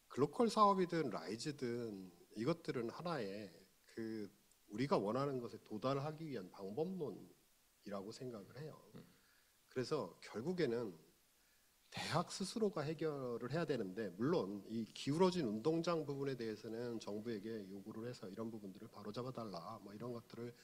글로컬 사업이든 라이즈든 이것들은 하나의 그 우리가 원하는 것에 도달하기 위한 방법론이라고 생각을 해요. 그래서 결국에는 대학 스스로가 해결을 해야 되는데 물론 이 기울어진 운동장 부분에 대해서는 정부에게 요구를 해서 이런 부분들을 바로잡아달라 뭐 이런 것들을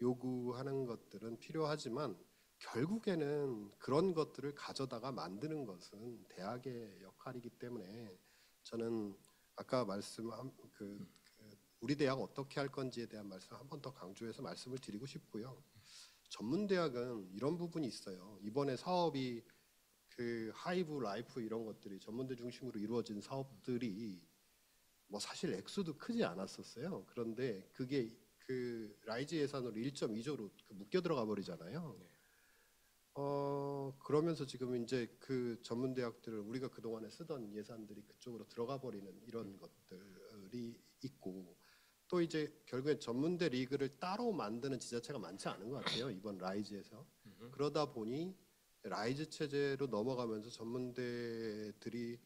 요구하는 것들은 필요하지만 결국에는 그런 것들을 가져다가 만드는 것은 대학의 역할이기 때문에 저는 아까 말씀한 우리 대학 어떻게 할 건지에 대한 말씀 한 번 더 강조해서 말씀을 드리고 싶고요. 전문 대학은 이런 부분이 있어요. 이번에 사업이 그 하이브 라이프 이런 것들이 전문대 중심으로 이루어진 사업들이 뭐 사실 액수도 크지 않았었어요. 그런데 그게 그 라이즈 예산으로 1.2조로 묶여 들어가 버리잖아요. 그러면서 지금 이제 그 전문 대학들을 우리가 그동안에 쓰던 예산들이 그쪽으로 들어가 버리는 이런 것들이 있고 또 이제 결국에 전문대 리그를 따로 만드는 지자체가 많지 않은 것 같아요. 이번 라이즈에서. 그러다 보니 라이즈 체제로 넘어가면서 전문대들이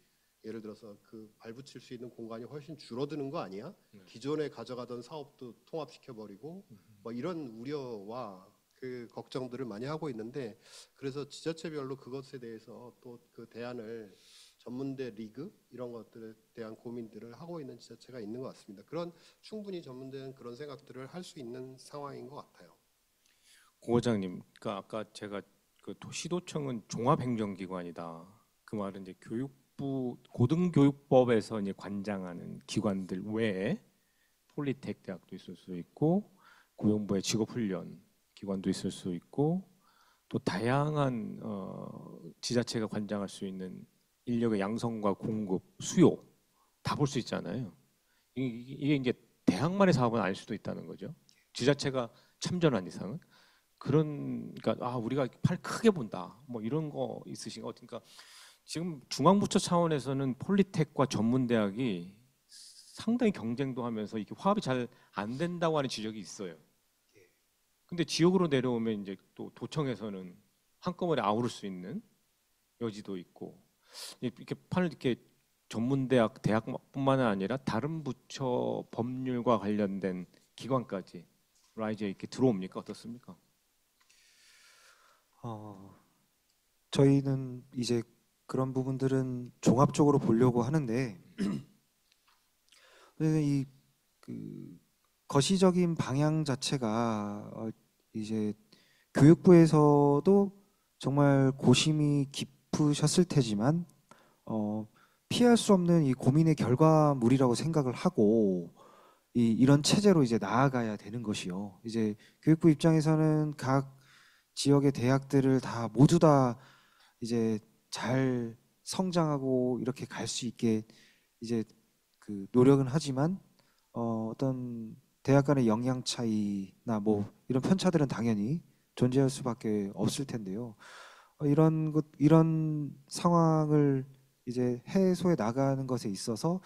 예를 들어서 그 발붙일 수 있는 공간이 훨씬 줄어드는 거 아니야? 기존에 가져가던 사업도 통합시켜 버리고 뭐 이런 우려와 그 걱정들을 많이 하고 있는데 그래서 지자체별로 그것에 대해서 또 그 대안을 전문대 리그 이런 것들에 대한 고민들을 하고 있는 지자체가 있는 것 같습니다. 그런 충분히 전문대는 그런 생각들을 할 수 있는 상황인 것 같아요. 고 의장님, 그러니까 아까 제가 그 시도청은 종합행정기관이다. 그 말은 이제 교육부 고등교육법에서 이제 관장하는 기관들 외에 폴리텍 대학도 있을 수 있고 고용부의 직업훈련 기관도 있을 수 있고 또 다양한 지자체가 관장할 수 있는 인력의 양성과 공급, 수요 다 볼 수 있잖아요. 이게 이제 대학만의 사업은 아닐 수도 있다는 거죠. 지자체가 참전한 이상은. 그러니까 우리가 팔 크게 본다 뭐 이런 거 있으신가? 그러니까 지금 중앙부처 차원에서는 폴리텍과 전문대학이 상당히 경쟁도 하면서 이렇게 화합이 잘 안 된다고 하는 지적이 있어요. 근데 지역으로 내려오면 이제 또 도청에서는 한꺼번에 아우를 수 있는 여지도 있고 이렇게 판을 이렇게 전문대학 대학뿐만 아니라 다른 부처 법률과 관련된 기관까지 라이즈에 이렇게 들어옵니까? 어떻습니까? 저희는 이제 그런 부분들은 종합적으로 보려고 하는데 그 거시적인 방향 자체가 이제 교육부에서도 정말 고심이 깊으셨을 테지만 피할 수 없는 이 고민의 결과물이라고 생각을 하고 이런 체제로 이제 나아가야 되는 것이요. 이제 교육부 입장에서는 각 지역의 대학들을 다 모두 다 이제 잘 성장하고 이렇게 갈 수 있게 이제 그 노력은 하지만 어떤 대학 간의 역량 차이나 뭐 이런 편차들은 당연히 존재할 수밖에 없을 텐데요. 이런 상황을 이제 해소해 나가는 것에 있어서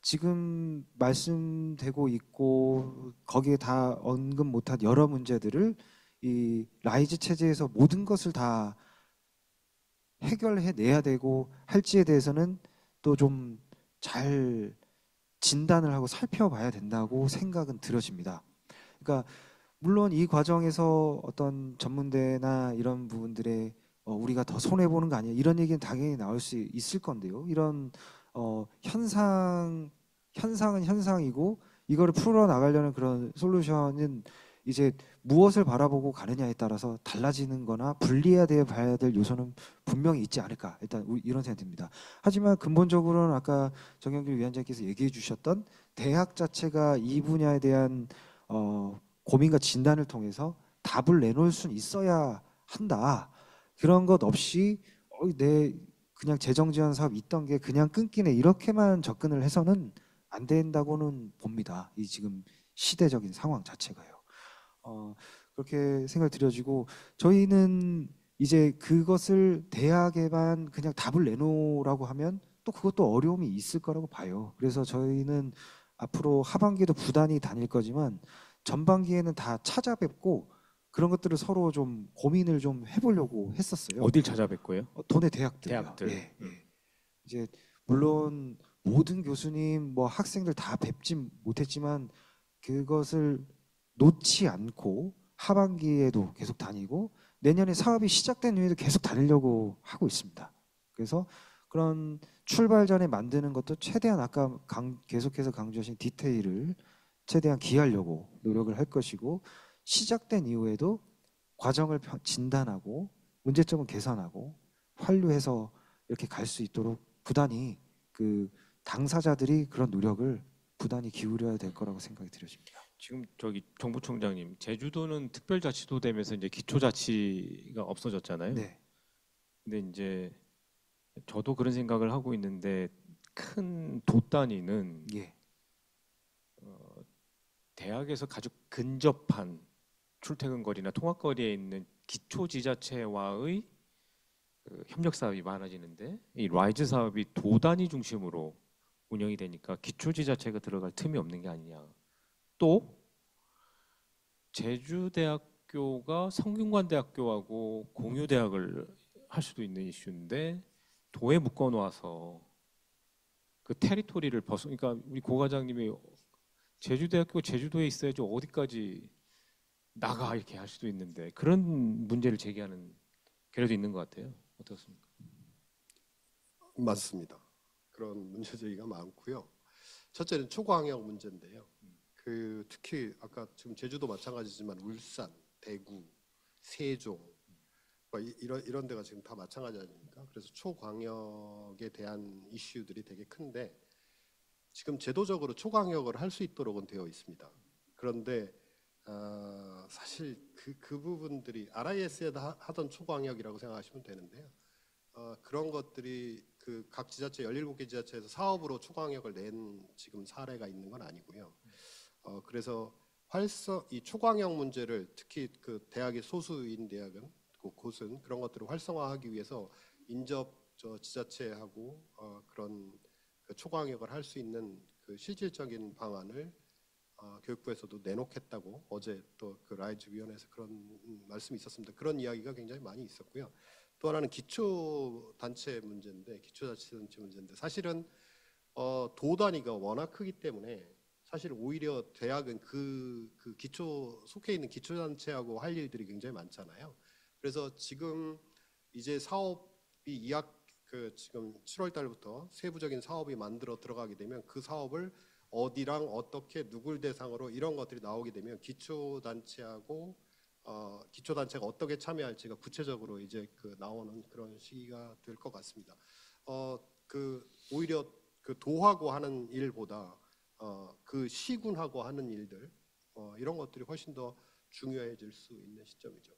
지금 말씀되고 있고 거기에 다 언급 못한 여러 문제들을 이 라이즈 체제에서 모든 것을 다 해결해 내야 되고 할지에 대해서는 또 좀 잘 진단을 하고 살펴봐야 된다고 생각은 들어집니다. 그러니까 물론 이 과정에서 어떤 전문대나 이런 부분들에 우리가 더 손해 보는 거 아니야 이런 얘기는 당연히 나올 수 있을 건데요. 이런 현상은 현상이고 이거를 풀어 나가려는 그런 솔루션은 이제 무엇을 바라보고 가느냐에 따라서 달라지는 거나 분리해야 봐야 될 요소는 분명히 있지 않을까 일단 이런 생각이 듭니다. 하지만 근본적으로는 아까 정영길 위원장께서 얘기해 주셨던 대학 자체가 이 분야에 대한 고민과 진단을 통해서 답을 내놓을 수는 있어야 한다. 그런 것 없이 내 그냥 재정 지원 사업 있던 게 그냥 끊기네 이렇게만 접근을 해서는 안 된다고는 봅니다. 이 지금 시대적인 상황 자체가요. 그렇게 생각을 드려지고 저희는 이제 그것을 대학에만 그냥 답을 내놓으라고 하면 또 그것도 어려움이 있을 거라고 봐요. 그래서 저희는 앞으로 하반기에도 부단히 다닐 거지만 전반기에는 다 찾아뵙고 그런 것들을 서로 좀 고민을 좀 해보려고 했었어요. 어딜 찾아뵙고요? 도내 대학들. 대학들. 예, 예. 이제 물론 모든 교수님, 뭐 학생들 다 뵙진 못했지만 그것을 놓지 않고 하반기에도 계속 다니고 내년에 사업이 시작된 이후에도 계속 다니려고 하고 있습니다. 그래서 그런 출발 전에 만드는 것도 최대한 아까 계속해서 강조하신 디테일을 최대한 기하려고 노력을 할 것이고 시작된 이후에도 과정을 진단하고 문제점을 개선하고 환류해서 이렇게 갈 수 있도록 부단히 그 당사자들이 그런 노력을 부단히 기울여야 될 거라고 생각이 들어집니다. 지금 저기 정부총장님, 제주도는 특별자치도 되면서 이제 기초자치가 없어졌잖아요. 네. 근데 이제 저도 그런 생각을 하고 있는데 큰 도 단위는 예. 대학에서 아주 근접한 출퇴근거리나 통학거리에 있는 기초지자체와의 그 협력 사업이 많아지는데 이 라이즈 사업이 도 단위 중심으로 운영이 되니까 기초지자체가 들어갈 틈이 없는 게 아니냐. 또 제주대학교가 성균관대학교하고 공유대학을 할 수도 있는 이슈인데 도에 묶어 놓아서 그 테리토리를 그러니까 우리 고 과장님이 제주대학교 제주도에 있어야지 어디까지 나가 이렇게 할 수도 있는데 그런 문제를 제기하는 결례도 있는 것 같아요. 어떻습니까? 맞습니다. 그런 문제 제기가 많고요. 첫째는 초과학력 문제인데요. 그 특히 아까 지금 제주도 마찬가지지만 울산, 대구, 세종 이런 데가 지금 다 마찬가지 아닙니까? 그래서 초광역에 대한 이슈들이 되게 큰데 지금 제도적으로 초광역을 할 수 있도록은 되어 있습니다. 그런데 사실 그 부분들이 RIS에 하던 초광역이라고 생각하시면 되는데요. 그런 것들이 그 각 지자체 17개 지자체에서 사업으로 초광역을 낸 지금 사례가 있는 건 아니고요. 그래서 이 초광역 문제를 특히 그 대학의 소수인 대학은 곳은 그런 것들을 활성화하기 위해서 인접 지자체하고 그런 그 초광역을 할 수 있는 그 실질적인 방안을 교육부에서도 내놓겠다고 어제 또 그 라이즈 위원회에서 그런 말씀이 있었습니다. 그런 이야기가 굉장히 많이 있었고요. 또 하나는 기초자치단체 문제인데 사실은 도 단위가 워낙 크기 때문에 사실 오히려 대학은 그 기초 속해 있는 기초단체하고 할 일들이 굉장히 많잖아요. 그래서 지금 이제 사업이 지금 7월 달부터 세부적인 사업이 만들어 들어가게 되면 그 사업을 어디랑 어떻게 누굴 대상으로 이런 것들이 나오게 되면 기초단체가 어떻게 참여할지가 구체적으로 이제 그 나오는 그런 시기가 될 것 같습니다. 오히려 그 도하고 하는 일보다 그 시군하고 하는 일들 이런 것들이 훨씬 더 중요해질 수 있는 시점이죠.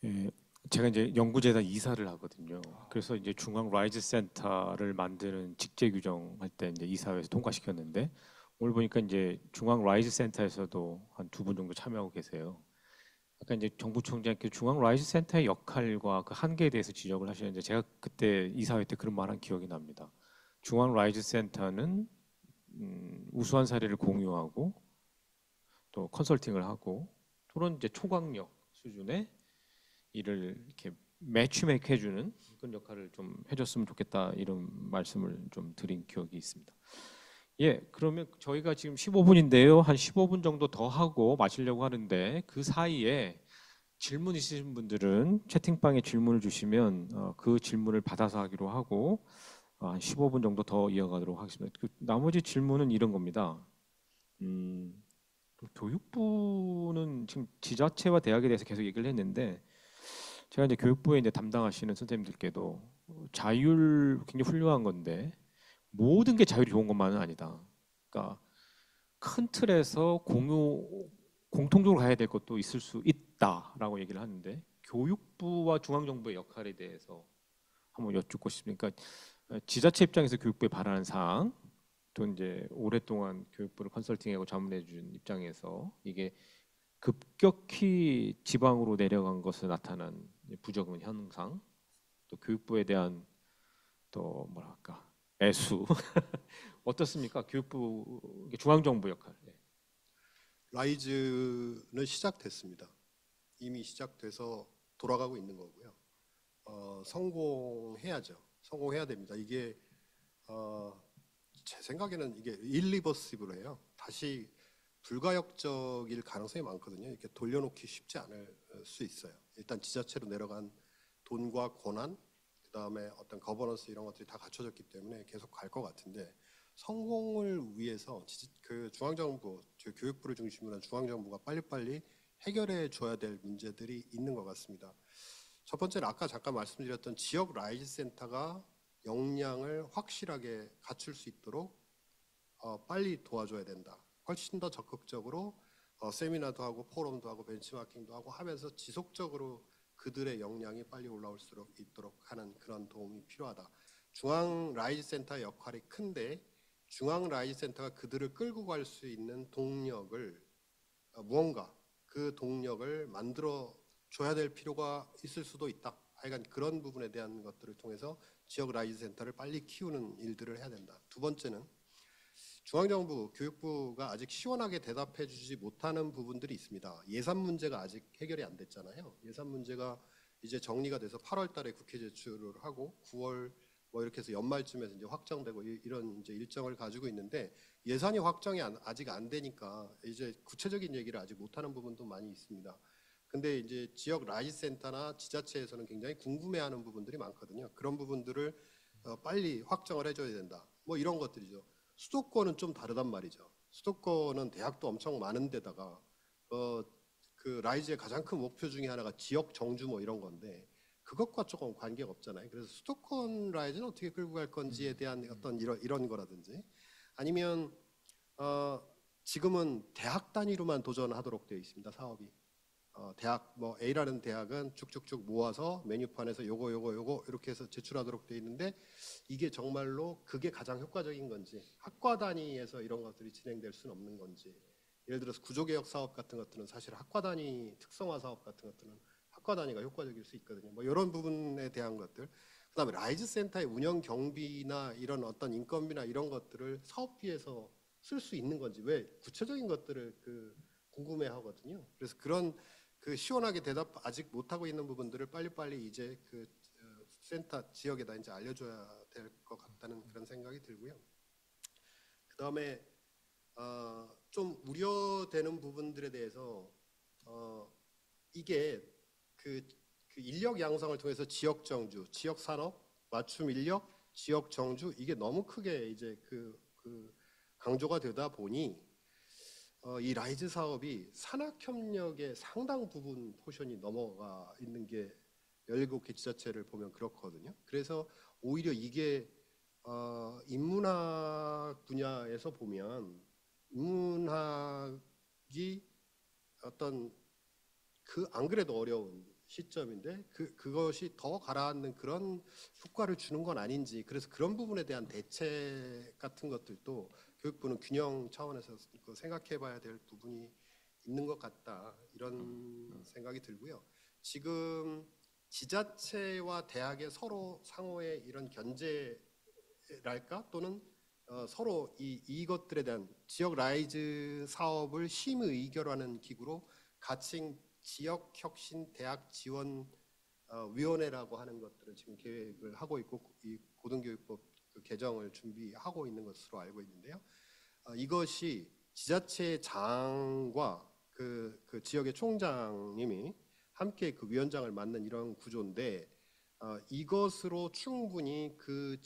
예, 제가 이제 연구재단 이사를 하거든요. 그래서 이제 중앙 라이즈 센터를 만드는 직제 규정할 때 이제 이사회에서 통과시켰는데 오늘 보니까 이제 중앙 라이즈 센터에서도 한 2분 정도 참여하고 계세요. 아까 이제 정부총장께 중앙 라이즈 센터의 역할과 그 한계에 대해서 지적을 하셨는데 제가 그때 이사회 때 그런 말한 기억이 납니다. 중앙 라이즈 센터는 우수한 사례를 공유하고 또 컨설팅을 하고 또는 이제 초강력 수준의 일을 이렇게 매치메이크 해주는 그런 역할을 좀 해줬으면 좋겠다 이런 말씀을 좀 드린 기억이 있습니다. 예, 그러면 저희가 지금 15분인데요. 한 15분 정도 더 하고 마치려고 하는데 그 사이에 질문 있으신 분들은 채팅방에 질문을 주시면 그 질문을 받아서 하기로 하고 한 15분 정도 더 이어가도록 하겠습니다. 그 나머지 질문은 이런 겁니다. 교육부는 지금 지자체와 대학에 대해서 계속 얘기를 했는데 제가 이제 교육부에 이제 담당하시는 선생님들께도 자율 굉장히 훌륭한 건데 모든 게 자율이 좋은 것만은 아니다. 그러니까 큰 틀에서 공통적으로 가야 될 것도 있을 수 있다라고 얘기를 하는데 교육부와 중앙정부의 역할에 대해서 한번 여쭙고 싶습니다. 그러니까 지자체 입장에서 교육부에 바라는 사항, 또 이제 오랫동안 교육부를 컨설팅하고 자문해준 입장에서 이게 급격히 지방으로 내려간 것에 나타난 부적응 현상, 또 교육부에 대한 또 뭐랄까 애수 어떻습니까? 교육부 중앙정부 역할. 네. 라이즈는 시작됐습니다. 이미 시작돼서 돌아가고 있는 거고요. 성공해야죠. 성공해야 됩니다. 이게 제 생각에는 이게 일리버시블해요. 다시 불가역적일 가능성이 많거든요. 이렇게 돌려놓기 쉽지 않을 수 있어요. 일단 지자체로 내려간 돈과 권한, 그다음에 어떤 거버넌스 이런 것들이 다 갖춰졌기 때문에 계속 갈 것 같은데 성공을 위해서 그 중앙정부, 교육부를 중심으로 한 중앙정부가 빨리빨리 해결해 줘야 될 문제들이 있는 것 같습니다. 첫 번째는 아까 잠깐 말씀드렸던 지역 라이즈 센터가 역량을 확실하게 갖출 수 있도록 빨리 도와줘야 된다. 훨씬 더 적극적으로 세미나도 하고 포럼도 하고 벤치마킹도 하고 하면서 지속적으로 그들의 역량이 빨리 올라올 수 있도록 하는 그런 도움이 필요하다. 중앙 라이즈 센터의 역할이 큰데 중앙 라이즈 센터가 그들을 끌고 갈 수 있는 동력을 무언가 그 동력을 만들어 줘야 될 필요가 있을 수도 있다. 하여간 그런 부분에 대한 것들을 통해서 지역 라이즈 센터를 빨리 키우는 일들을 해야 된다. 두 번째는 중앙정부, 교육부가 아직 시원하게 대답해 주지 못하는 부분들이 있습니다. 예산 문제가 아직 해결이 안 됐잖아요. 예산 문제가 이제 정리가 돼서 8월 달에 국회 제출을 하고 9월 뭐 이렇게 해서 연말쯤에서 이제 확정되고 이런 이제 일정을 가지고 있는데 예산이 확정이 아직 안 되니까 이제 구체적인 얘기를 아직 못하는 부분도 많이 있습니다. 근데 이제 지역 라이즈 센터나 지자체에서는 굉장히 궁금해하는 부분들이 많거든요. 그런 부분들을 빨리 확정을 해줘야 된다. 뭐 이런 것들이죠. 수도권은 좀 다르단 말이죠. 수도권은 대학도 엄청 많은 데다가 그 라이즈의 가장 큰 목표 중에 하나가 지역 정주 뭐 이런 건데 그것과 조금 관계가 없잖아요. 그래서 수도권 라이즈는 어떻게 끌고 갈 건지에 대한 어떤 이런 거라든지 아니면 지금은 대학 단위로만 도전하도록 되어 있습니다. 사업이. 대학 뭐 A라는 대학은 쭉쭉쭉 모아서 메뉴판에서 요거 이렇게 해서 제출하도록 되어 있는데 이게 정말로 그게 가장 효과적인 건지 학과 단위에서 이런 것들이 진행될 수는 없는 건지 예를 들어서 구조개혁 사업 같은 것들은 사실 학과 단위 특성화 사업 같은 것들은 학과 단위가 효과적일 수 있거든요. 뭐 이런 부분에 대한 것들 그다음에 라이즈 센터의 운영 경비나 이런 어떤 인건비나 이런 것들을 사업비에서 쓸 수 있는 건지 왜 구체적인 것들을 궁금해 하거든요. 그래서 그런 시원하게 대답 아직 못하고 있는 부분들을 빨리빨리 이제 센터 지역에다 이제 알려줘야 될 것 같다는 그런 생각이 들고요. 그 다음에 좀 우려되는 부분들에 대해서 이게 그 인력 양성을 통해서 지역 정주, 지역 산업, 맞춤 인력, 지역 정주 이게 너무 크게 이제 강조가 되다 보니 이 라이즈 사업이 산학협력의 상당 부분 포션이 넘어가 있는 게 17개 지자체를 보면 그렇거든요. 그래서 오히려 이게 인문학 분야에서 보면 인문학이 어떤 안 그래도 어려운 시점인데 그것이 더 가라앉는 그런 효과를 주는 건 아닌지 그래서 그런 부분에 대한 대책 같은 것들도 교육부는 균형 차원에서 생각해봐야 될 부분이 있는 것 같다 이런 생각이 들고요. 지금 지자체와 대학의 서로 상호의 이런 견제랄까 또는 서로 이것들에 대한 지역 라이즈 사업을 심의결하는 기구로 가칭 지역혁신 대학 지원 위원회라고 하는 것들을 지금 계획을 하고 있고 이 고등교육법 그 개정을 준비하고 있는 것으로 알고 있는데요. 이것이 지자체장과 그 지역의 총장님이 함께 그 위원장을 맡는 이런 구조인데 이것으로 충분히 그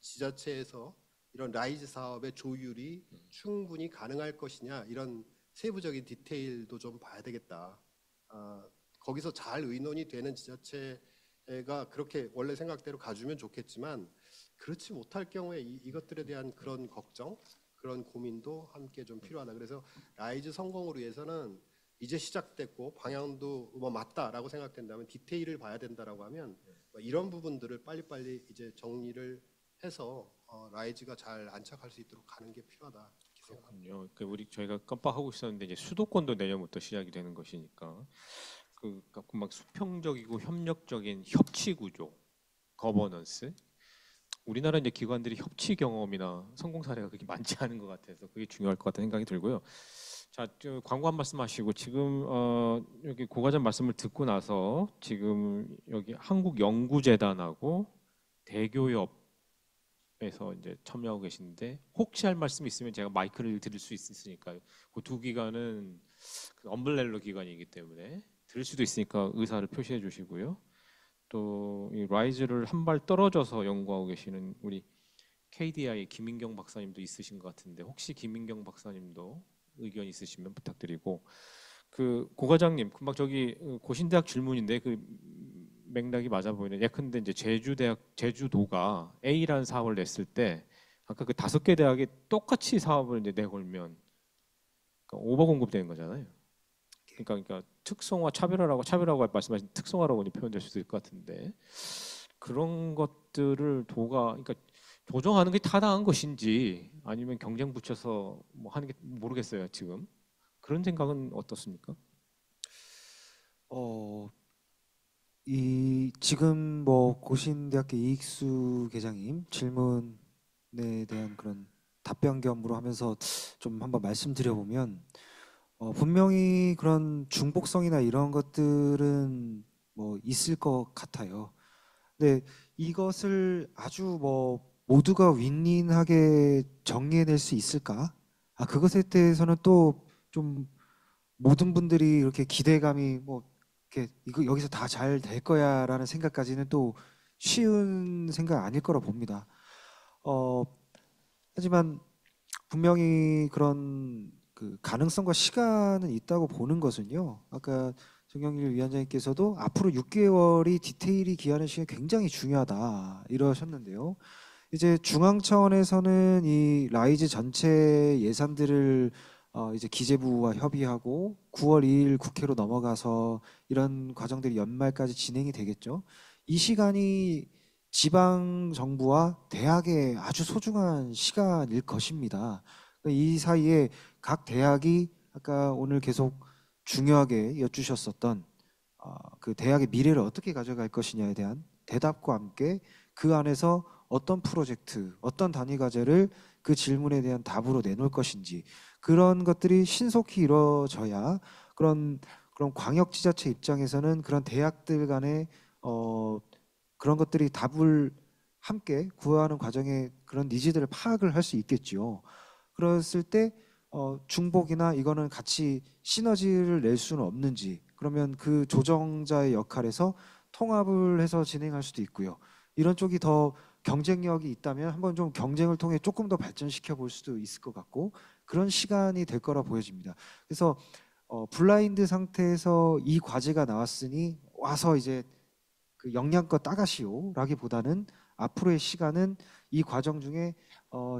지자체에서 이런 라이즈 사업의 조율이 충분히 가능할 것이냐 이런 세부적인 디테일도 좀 봐야 되겠다. 거기서 잘 의논이 되는 지자체가 그렇게 원래 생각대로 가주면 좋겠지만 그렇지 못할 경우에 이것들에 대한 그런 걱정, 그런 고민도 함께 좀 필요하다. 그래서 라이즈 성공을 위해서는 이제 시작됐고 방향도 뭐 맞다라고 생각된다면 디테일을 봐야 된다라고 하면 이런 부분들을 빨리빨리 이제 정리를 해서 라이즈가 잘 안착할 수 있도록 가는 게 필요하다 이렇게 생각합니다. 그렇군요. 저희가 깜빡하고 있었는데 이제 수도권도 내년부터 시작이 되는 것이니까 막 수평적이고 협력적인 협치 구조, 거버넌스. 우리나라 이제 기관들이 협치 경험이나 성공 사례가 그렇게 많지 않은 것 같아서 그게 중요할 것 같다는 생각이 들고요. 자, 광고 한 말씀 하시고 지금 여기 고과장 말씀을 듣고 나서 지금 여기 한국연구재단하고 대교협에서 이제 참여하고 계신데 혹시 할 말씀 있으면 제가 마이크를 드릴 수 있으니까요. 그 두 기관은 그 엄블렐러 기관이기 때문에 들을 수도 있으니까 의사를 표시해 주시고요. 또 이 라이즈를 한 발 떨어져서 연구하고 계시는 우리 KDI 김인경 박사님도 있으신 것 같은데 혹시 김인경 박사님도 의견 있으시면 부탁드리고 그 고과장님 금방 저기 고신대학 질문인데 그 맥락이 맞아 보이는 예컨대 이제 제주도가 A라는 사업을 냈을 때 아까 그 5개 대학이 똑같이 사업을 이제 내걸면 그러니까 오버 공급되는 거잖아요. 그러니까 특성화 차별화라고 말씀하신 특성화라고 표현될 수도 있을 것 같은데 그런 것들을 도가 그러니까 조정하는 게 타당한 것인지 아니면 경쟁 붙여서 뭐 하는 게 모르겠어요 지금 그런 생각은 어떻습니까? 이 지금 뭐 고신대학교 이익수 계장님 질문에 대한 그런 답변 겸으로 하면서 좀 한번 말씀드려보면 분명히 그런 중복성이나 이런 것들은 뭐 있을 것 같아요. 근데 이것을 아주 뭐 모두가 윈윈하게 정리해낼 수 있을까? 그것에 대해서는 또 좀 모든 분들이 이렇게 기대감이 뭐 이렇게 이거 여기서 다 잘 될 거야라는 생각까지는 또 쉬운 생각 아닐 거라 봅니다. 어, 하지만 분명히 그런 그 가능성과 시간은 있다고 보는 것은요. 아까 정경일 위원장님께서도 앞으로 6개월이 디테일이 기하는 시간이 굉장히 중요하다 이러셨는데요. 이제 중앙 차원에서는 이 라이즈 전체 예산들을 이제 기재부와 협의하고 9월 2일 국회로 넘어가서 이런 과정들이 연말까지 진행이 되겠죠. 이 시간이 지방 정부와 대학의 아주 소중한 시간일 것입니다. 이 사이에 각 대학이 아까 오늘 계속 중요하게 여쭈셨었던 그 대학의 미래를 어떻게 가져갈 것이냐에 대한 대답과 함께 그 안에서 어떤 프로젝트, 어떤 단위 과제를 그 질문에 대한 답으로 내놓을 것인지 그런 것들이 신속히 이루어져야 그런 광역지자체 입장에서는 그런 대학들 간의 그런 것들이 답을 함께 구하는 과정에 그런 니즈들을 파악을 할 수 있겠지요. 그랬을 때 중복이나 이거는 같이 시너지를 낼 수는 없는지 그러면 그 조정자의 역할에서 통합을 해서 진행할 수도 있고요. 이런 쪽이 더 경쟁력이 있다면 한번 좀 경쟁을 통해 조금 더 발전시켜 볼 수도 있을 것 같고 그런 시간이 될 거라 보여집니다. 그래서 블라인드 상태에서 이 과제가 나왔으니 와서 이제 그 역량껏 따가시오라기보다는 앞으로의 시간은 이 과정 중에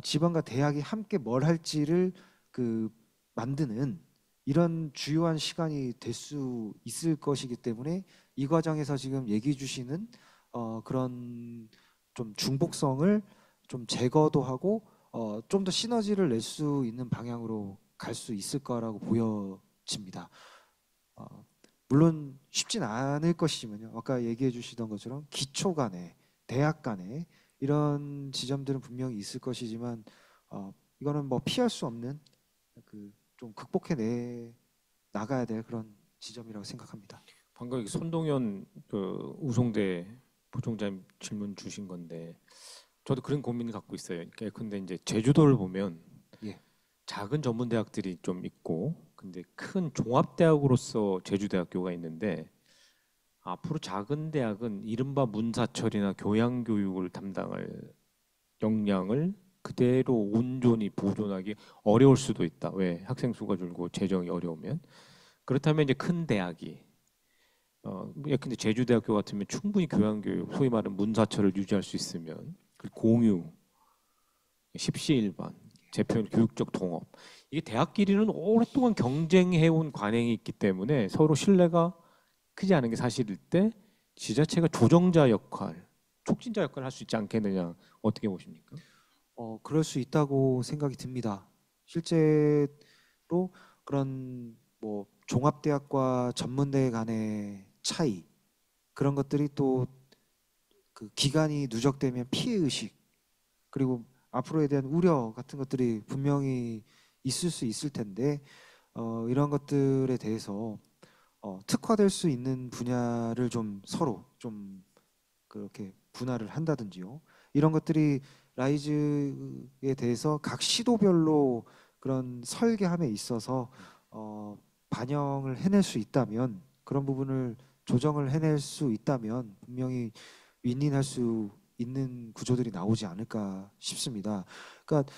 지방과 대학이 함께 뭘 할지를 그 만드는 이런 주요한 시간이 될 수 있을 것이기 때문에 이 과정에서 지금 얘기해 주시는 그런 좀 중복성을 좀 제거도 하고 좀 더 시너지를 낼 수 있는 방향으로 갈 수 있을 거라고 보여집니다. 물론 쉽진 않을 것이지만요. 아까 얘기해 주시던 것처럼 기초 간에 대학 간에 이런 지점들은 분명히 있을 것이지만 이거는 뭐 피할 수 없는 그 좀 극복해 나가야 될 그런 지점이라고 생각합니다. 방금 손동현 그 우송대 부총장님 질문 주신 건데 저도 그런 고민을 갖고 있어요. 근데 이제 제주도를 보면 예. 작은 전문 대학들이 좀 있고 근데 큰 종합 대학으로서 제주대학교가 있는데 앞으로 작은 대학은 이른바 문사철이나 교양 교육을 담당할 역량을 그대로 온전히 보존하기 어려울 수도 있다. 왜? 학생 수가 줄고 재정이 어려우면. 그렇다면 이제 큰 대학이 근데 제주대학교 같으면 충분히 교양교육, 소위 말하는 문사철을 유지할 수 있으면 그 공유, 십시일반, 재편 교육적 통합 이게 대학끼리는 오랫동안 경쟁해온 관행이 있기 때문에 서로 신뢰가 크지 않은 게 사실일 때 지자체가 조정자 역할, 촉진자 역할을 할 수 있지 않겠느냐 어떻게 보십니까? 그럴 수 있다고 생각이 듭니다. 실제로 그런 뭐 종합대학과 전문대 간의 차이 그런 것들이 또 그 기간이 누적되면 피해 의식 그리고 앞으로에 대한 우려 같은 것들이 분명히 있을 수 있을 텐데 이런 것들에 대해서 특화될 수 있는 분야를 좀 서로 좀 그렇게 분할을 한다든지요. 이런 것들이 라이즈에 대해서 각 시도별로 그런 설계함에 있어서 반영을 해낼 수 있다면 그런 부분을 조정을 해낼 수 있다면 분명히 윈윈할 수 있는 구조들이 나오지 않을까 싶습니다. 그러니까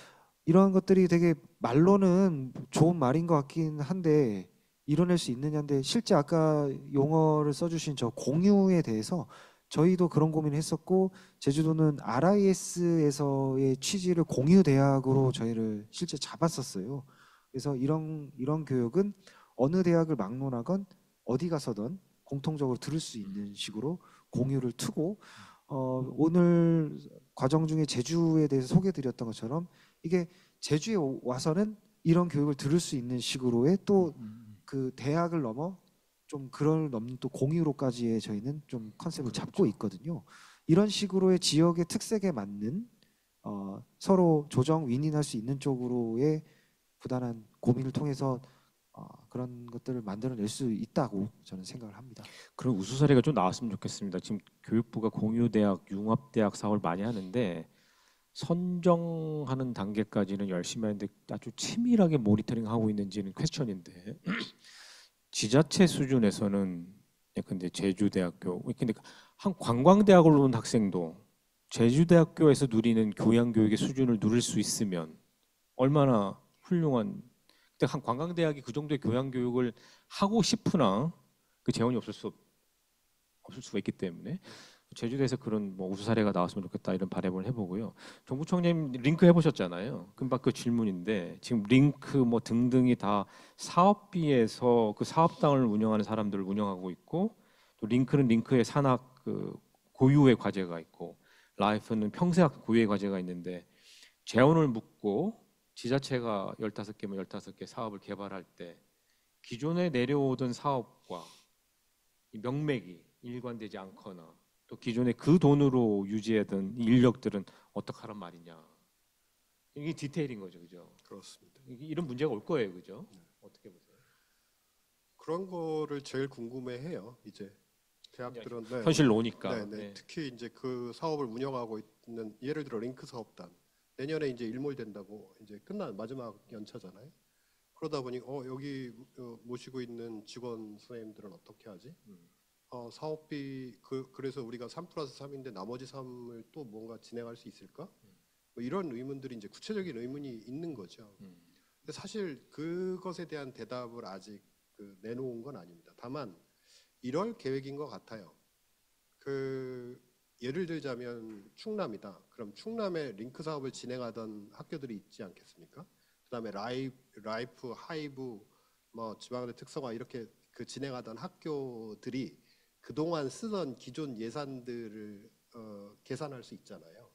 이러한 것들이 되게 말로는 좋은 말인 것 같긴 한데 이뤄낼 수 있느냐인데 실제 아까 용어를 써주신 저 공유에 대해서 저희도 그런 고민을 했었고 제주도는 RIS에서의 취지를 공유 대학으로 저희를 실제 잡았었어요. 그래서 이런 교육은 어느 대학을 막론하건 어디 가서든 공통적으로 들을 수 있는 식으로 공유를 트고 오늘 과정 중에 제주에 대해서 소개드렸던 것처럼 이게 제주에 와서는 이런 교육을 들을 수 있는 식으로의 또 그 대학을 넘어 좀 그걸 넘는 또 공유로까지의 저희는 좀 컨셉을 잡고 있거든요. 이런 식으로의 지역의 특색에 맞는 서로 조정 윈윈할 수 있는 쪽으로의 부단한 고민을 통해서 그런 것들을 만들어낼 수 있다고 저는 생각을 합니다. 그런 우수 사례가 좀 나왔으면 좋겠습니다. 지금 교육부가 공유대학, 융합대학 사업을 많이 하는데 선정하는 단계까지는 열심히 하는데 아주 치밀하게 모니터링하고 있는지는 퀘스천인데 지자체 수준에서는 근데 제주대학교 근데 한 관광대학을 온 학생도 제주대학교에서 누리는 교양교육의 수준을 누릴 수 있으면 얼마나 훌륭한 근데 한 관광대학이 그 정도의 교양교육을 하고 싶으나 그 재원이 없을 수가 있기 때문에 제주도에서 그런 뭐 우수 사례가 나왔으면 좋겠다 이런 바람을 해보고요. 정부총장님 링크 해보셨잖아요. 금방 그 질문인데 지금 링크 뭐 등등이 다 사업비에서 그 사업당을 운영하는 사람들을 운영하고 있고 또 링크는 링크의 산학 그 고유의 과제가 있고 라이프는 평생학 고유의 과제가 있는데 재원을 묻고 지자체가 15개면 15개 사업을 개발할 때 기존에 내려오던 사업과 이 명맥이 일관되지 않거나 또 기존에 그 돈으로 유지하던 인력들은 어떡하란 말이냐. 이게 디테일인 거죠, 그죠? 그렇습니다. 이런 문제가 올 거예요, 그죠? 어떻게 보세요? 그런 거를 제일 궁금해해요. 이제 대학들은 현실 오니까. 네, 네. 네. 특히 이제 그 사업을 운영하고 있는 예를 들어 링크 사업단 내년에 이제 일몰된다고 이제 끝난 마지막 연차잖아요. 그러다 보니 여기 모시고 있는 직원 선생님들은 어떻게 하지? 사업비 그래서 우리가 3+3인데 나머지 3을 또 뭔가 진행할 수 있을까? 뭐 이런 의문들이 이제 구체적인 의문이 있는 거죠. 근데 사실 그것에 대한 대답을 아직 내놓은 건 아닙니다. 다만 이럴 계획인 것 같아요. 예를 들자면 충남이다. 그럼 충남에 링크 사업을 진행하던 학교들이 있지 않겠습니까? 그다음에 라이프, 하이브, 뭐 지방대 특성화 이렇게 진행하던 학교들이 그동안 쓰던 기존 예산들을 계산할 수 있잖아요.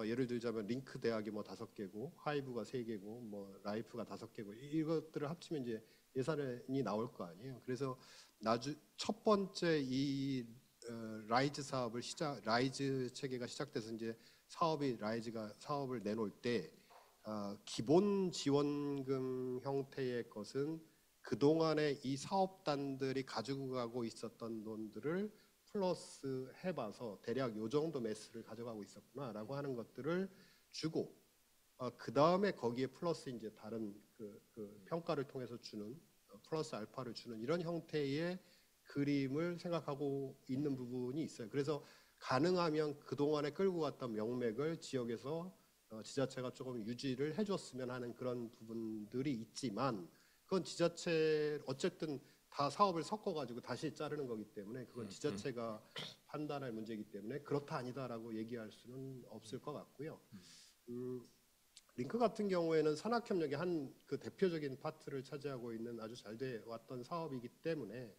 예를 들자면 링크 대학이 뭐 5개고 하이브가 3개고 뭐 라이프가 5개고 이것들을 합치면 이제 예산이 나올 거 아니에요. 그래서 첫 번째 이 라이즈 체계가 시작돼서 이제 라이즈가 사업을 내놓을 때 기본 지원금 형태의 것은 그동안에 이 사업단들이 가지고 가고 있었던 돈들을 플러스 해봐서 대략 요 정도 매스를 가져가고 있었구나라고 하는 것들을 주고 그 다음에 거기에 플러스 이제 다른 그 평가를 통해서 주는 플러스 알파를 주는 이런 형태의 그림을 생각하고 있는 부분이 있어요. 그래서 가능하면 그동안에 끌고 갔던 명맥을 지역에서 지자체가 조금 유지를 해줬으면 하는 그런 부분들이 있지만 그건 지자체 어쨌든 다 사업을 섞어가지고 다시 자르는 거기 때문에 그건 지자체가 판단할 문제이기 때문에 그렇다 아니다라고 얘기할 수는 없을 것 같고요. 링크 같은 경우에는 산학협력의 한 그 대표적인 파트를 차지하고 있는 아주 잘 돼 왔던 사업이기 때문에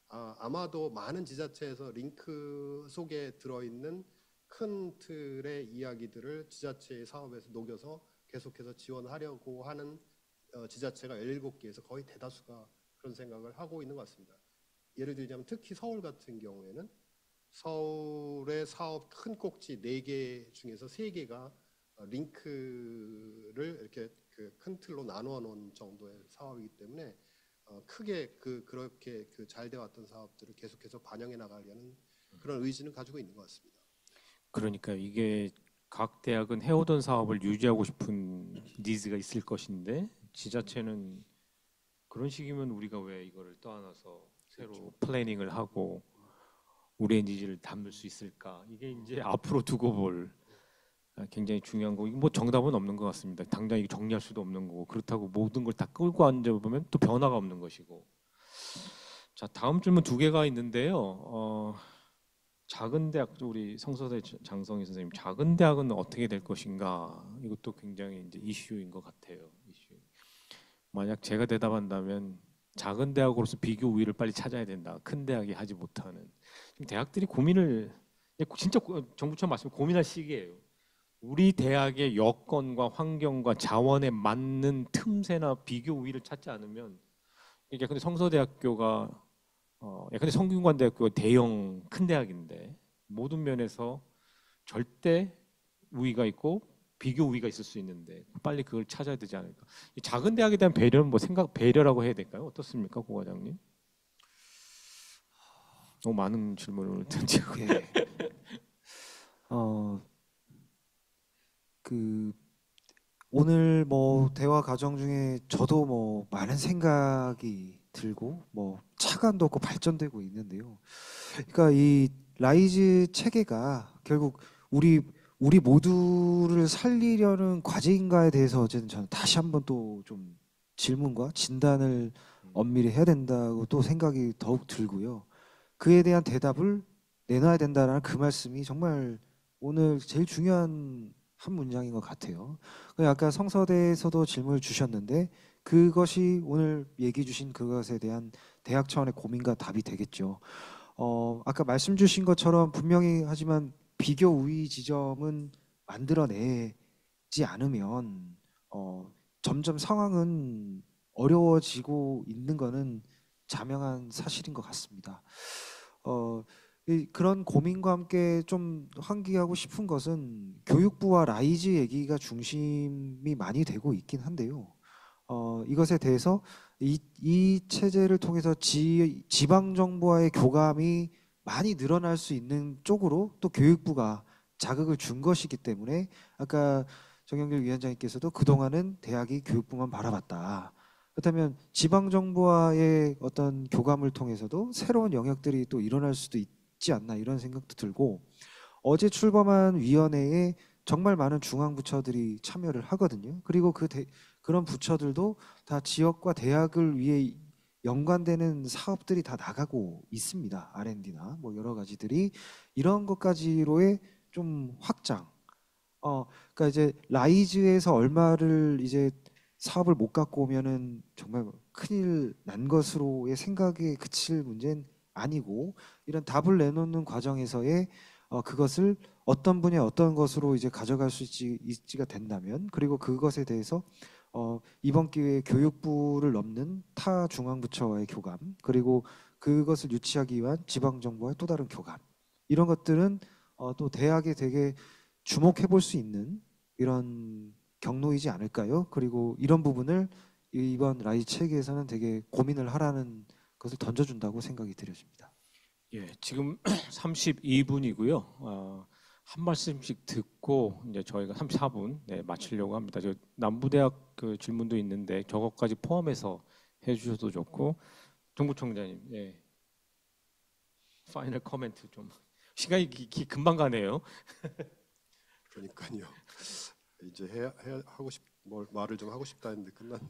아마도 많은 지자체에서 링크 속에 들어있는 큰 틀의 이야기들을 지자체의 사업에서 녹여서 계속해서 지원하려고 하는 지자체가 17개에서 거의 대다수가 그런 생각을 하고 있는 것 같습니다. 예를 들자면 특히 서울 같은 경우에는 서울의 사업 큰 꼭지 4개 중에서 3개가 링크를 이렇게 그 큰 틀로 나누어 놓은 정도의 사업이기 때문에 크게 그렇게 잘 돼 왔던 사업들을 계속해서 반영해 나가려는 그런 의지는 가지고 있는 것 같습니다. 그러니까 이게 각 대학은 해오던 사업을 유지하고 싶은 니즈가 있을 것인데 지자체는 그런 식이면 우리가 왜 이거를 떠안아서 새로 플래닝을 하고 우리의 니즈를 담을 수 있을까? 이게 이제 앞으로 두고 볼 굉장히 중요한 거고 뭐 정답은 없는 것 같습니다. 당장 이거 정리할 수도 없는 거고 그렇다고 모든 걸 다 끌고 앉아보면 또 변화가 없는 것이고. 자, 다음 질문 2개가 있는데요. 작은 대학 우리 성서대 장성희 선생님, 작은 대학은 어떻게 될 것인가? 이것도 굉장히 이제 이슈인 것 같아요. 이슈. 만약 제가 대답한다면 작은 대학으로서 비교 우위를 빨리 찾아야 된다. 큰 대학이 하지 못하는. 지금 대학들이 고민을 진짜 정부처럼 말씀 고민할 시기예요. 우리 대학의 여건과 환경과 자원에 맞는 틈새나 비교 우위를 찾지 않으면 이게 근데 성서대학교가 근데 성균관대학교가 대형 큰 대학인데 모든 면에서 절대 우위가 있고 비교 우위가 있을 수 있는데 빨리 그걸 찾아야 되지 않을까. 이 작은 대학에 대한 배려는 뭐 배려라고 해야 될까요? 어떻습니까, 고 과장님? 너무 많은 질문을 던지고. 예. 그 오늘 뭐 대화 과정 중에 저도 뭐 많은 생각이 들고 뭐 차관도 없고 발전되고 있는데요. 그러니까 이 라이즈 체계가 결국 우리 모두를 살리려는 과제인가에 대해서 어쨌든 저는 다시 한번 또 좀 질문과 진단을 엄밀히 해야 된다고 또 생각이 더욱 들고요. 그에 대한 대답을 내놔야 된다라는 그 말씀이 정말 오늘 제일 중요한 한 문장인 것 같아요. 아까 성서대에서도 질문을 주셨는데 그것이 오늘 얘기 주신 그것에 대한 대학 차원의 고민과 답이 되겠죠. 아까 말씀 주신 것처럼 분명히 하지만 비교 우위 지점은 만들어내지 않으면 점점 상황은 어려워지고 있는 것은 자명한 사실인 것 같습니다. 그런 고민과 함께 좀 환기하고 싶은 것은 교육부와 라이즈 얘기가 중심이 많이 되고 있긴 한데요. 이것에 대해서 이 체제를 통해서 지방 정부와의 교감이 많이 늘어날 수 있는 쪽으로 또 교육부가 자극을 준 것이기 때문에 아까 정영길 위원장님께서도 그동안은 대학이 교육부만 바라봤다. 그렇다면 지방 정부와의 어떤 교감을 통해서도 새로운 영역들이 또 일어날 수도 있지 않나 이런 생각도 들고 어제 출범한 위원회에 정말 많은 중앙부처들이 참여를 하거든요. 그리고 그런 부처들도 다 지역과 대학을 위해 연관되는 사업들이 다 나가고 있습니다. R&D나 뭐 여러 가지들이 이런 것까지로의 좀 확장. 그러니까 이제 라이즈에서 얼마를 이제 사업을 못 갖고 오면은 정말 큰일 난 것으로의 생각에 그칠 문제는 아니고 이런 답을 내놓는 과정에서의 그것을 어떤 분야 어떤 것으로 이제 가져갈 수 있지가 된다면 그리고 그것에 대해서 이번 기회에 교육부를 넘는 타 중앙부처와의 교감 그리고 그것을 유치하기 위한 지방정부와의 또 다른 교감 이런 것들은 또 대학에 되게 주목해 볼 수 있는 이런 경로이지 않을까요? 그리고 이런 부분을 이번 라이즈 체계에서는 되게 고민을 하라는 것을 던져준다고 생각이 들어집니다. 예, 지금 32분이고요. 한 말씀씩 듣고 이제 저희가 34분 마치려고 합니다. 저 남부대학 그 질문도 있는데 저것까지 포함해서 해주셔도 좋고 정부총장님, 예, 파이널 코멘트 좀 시간이 금방 가네요. 그러니까요. 이제 하고 말을 좀 하고 싶다 했는데 끝났네.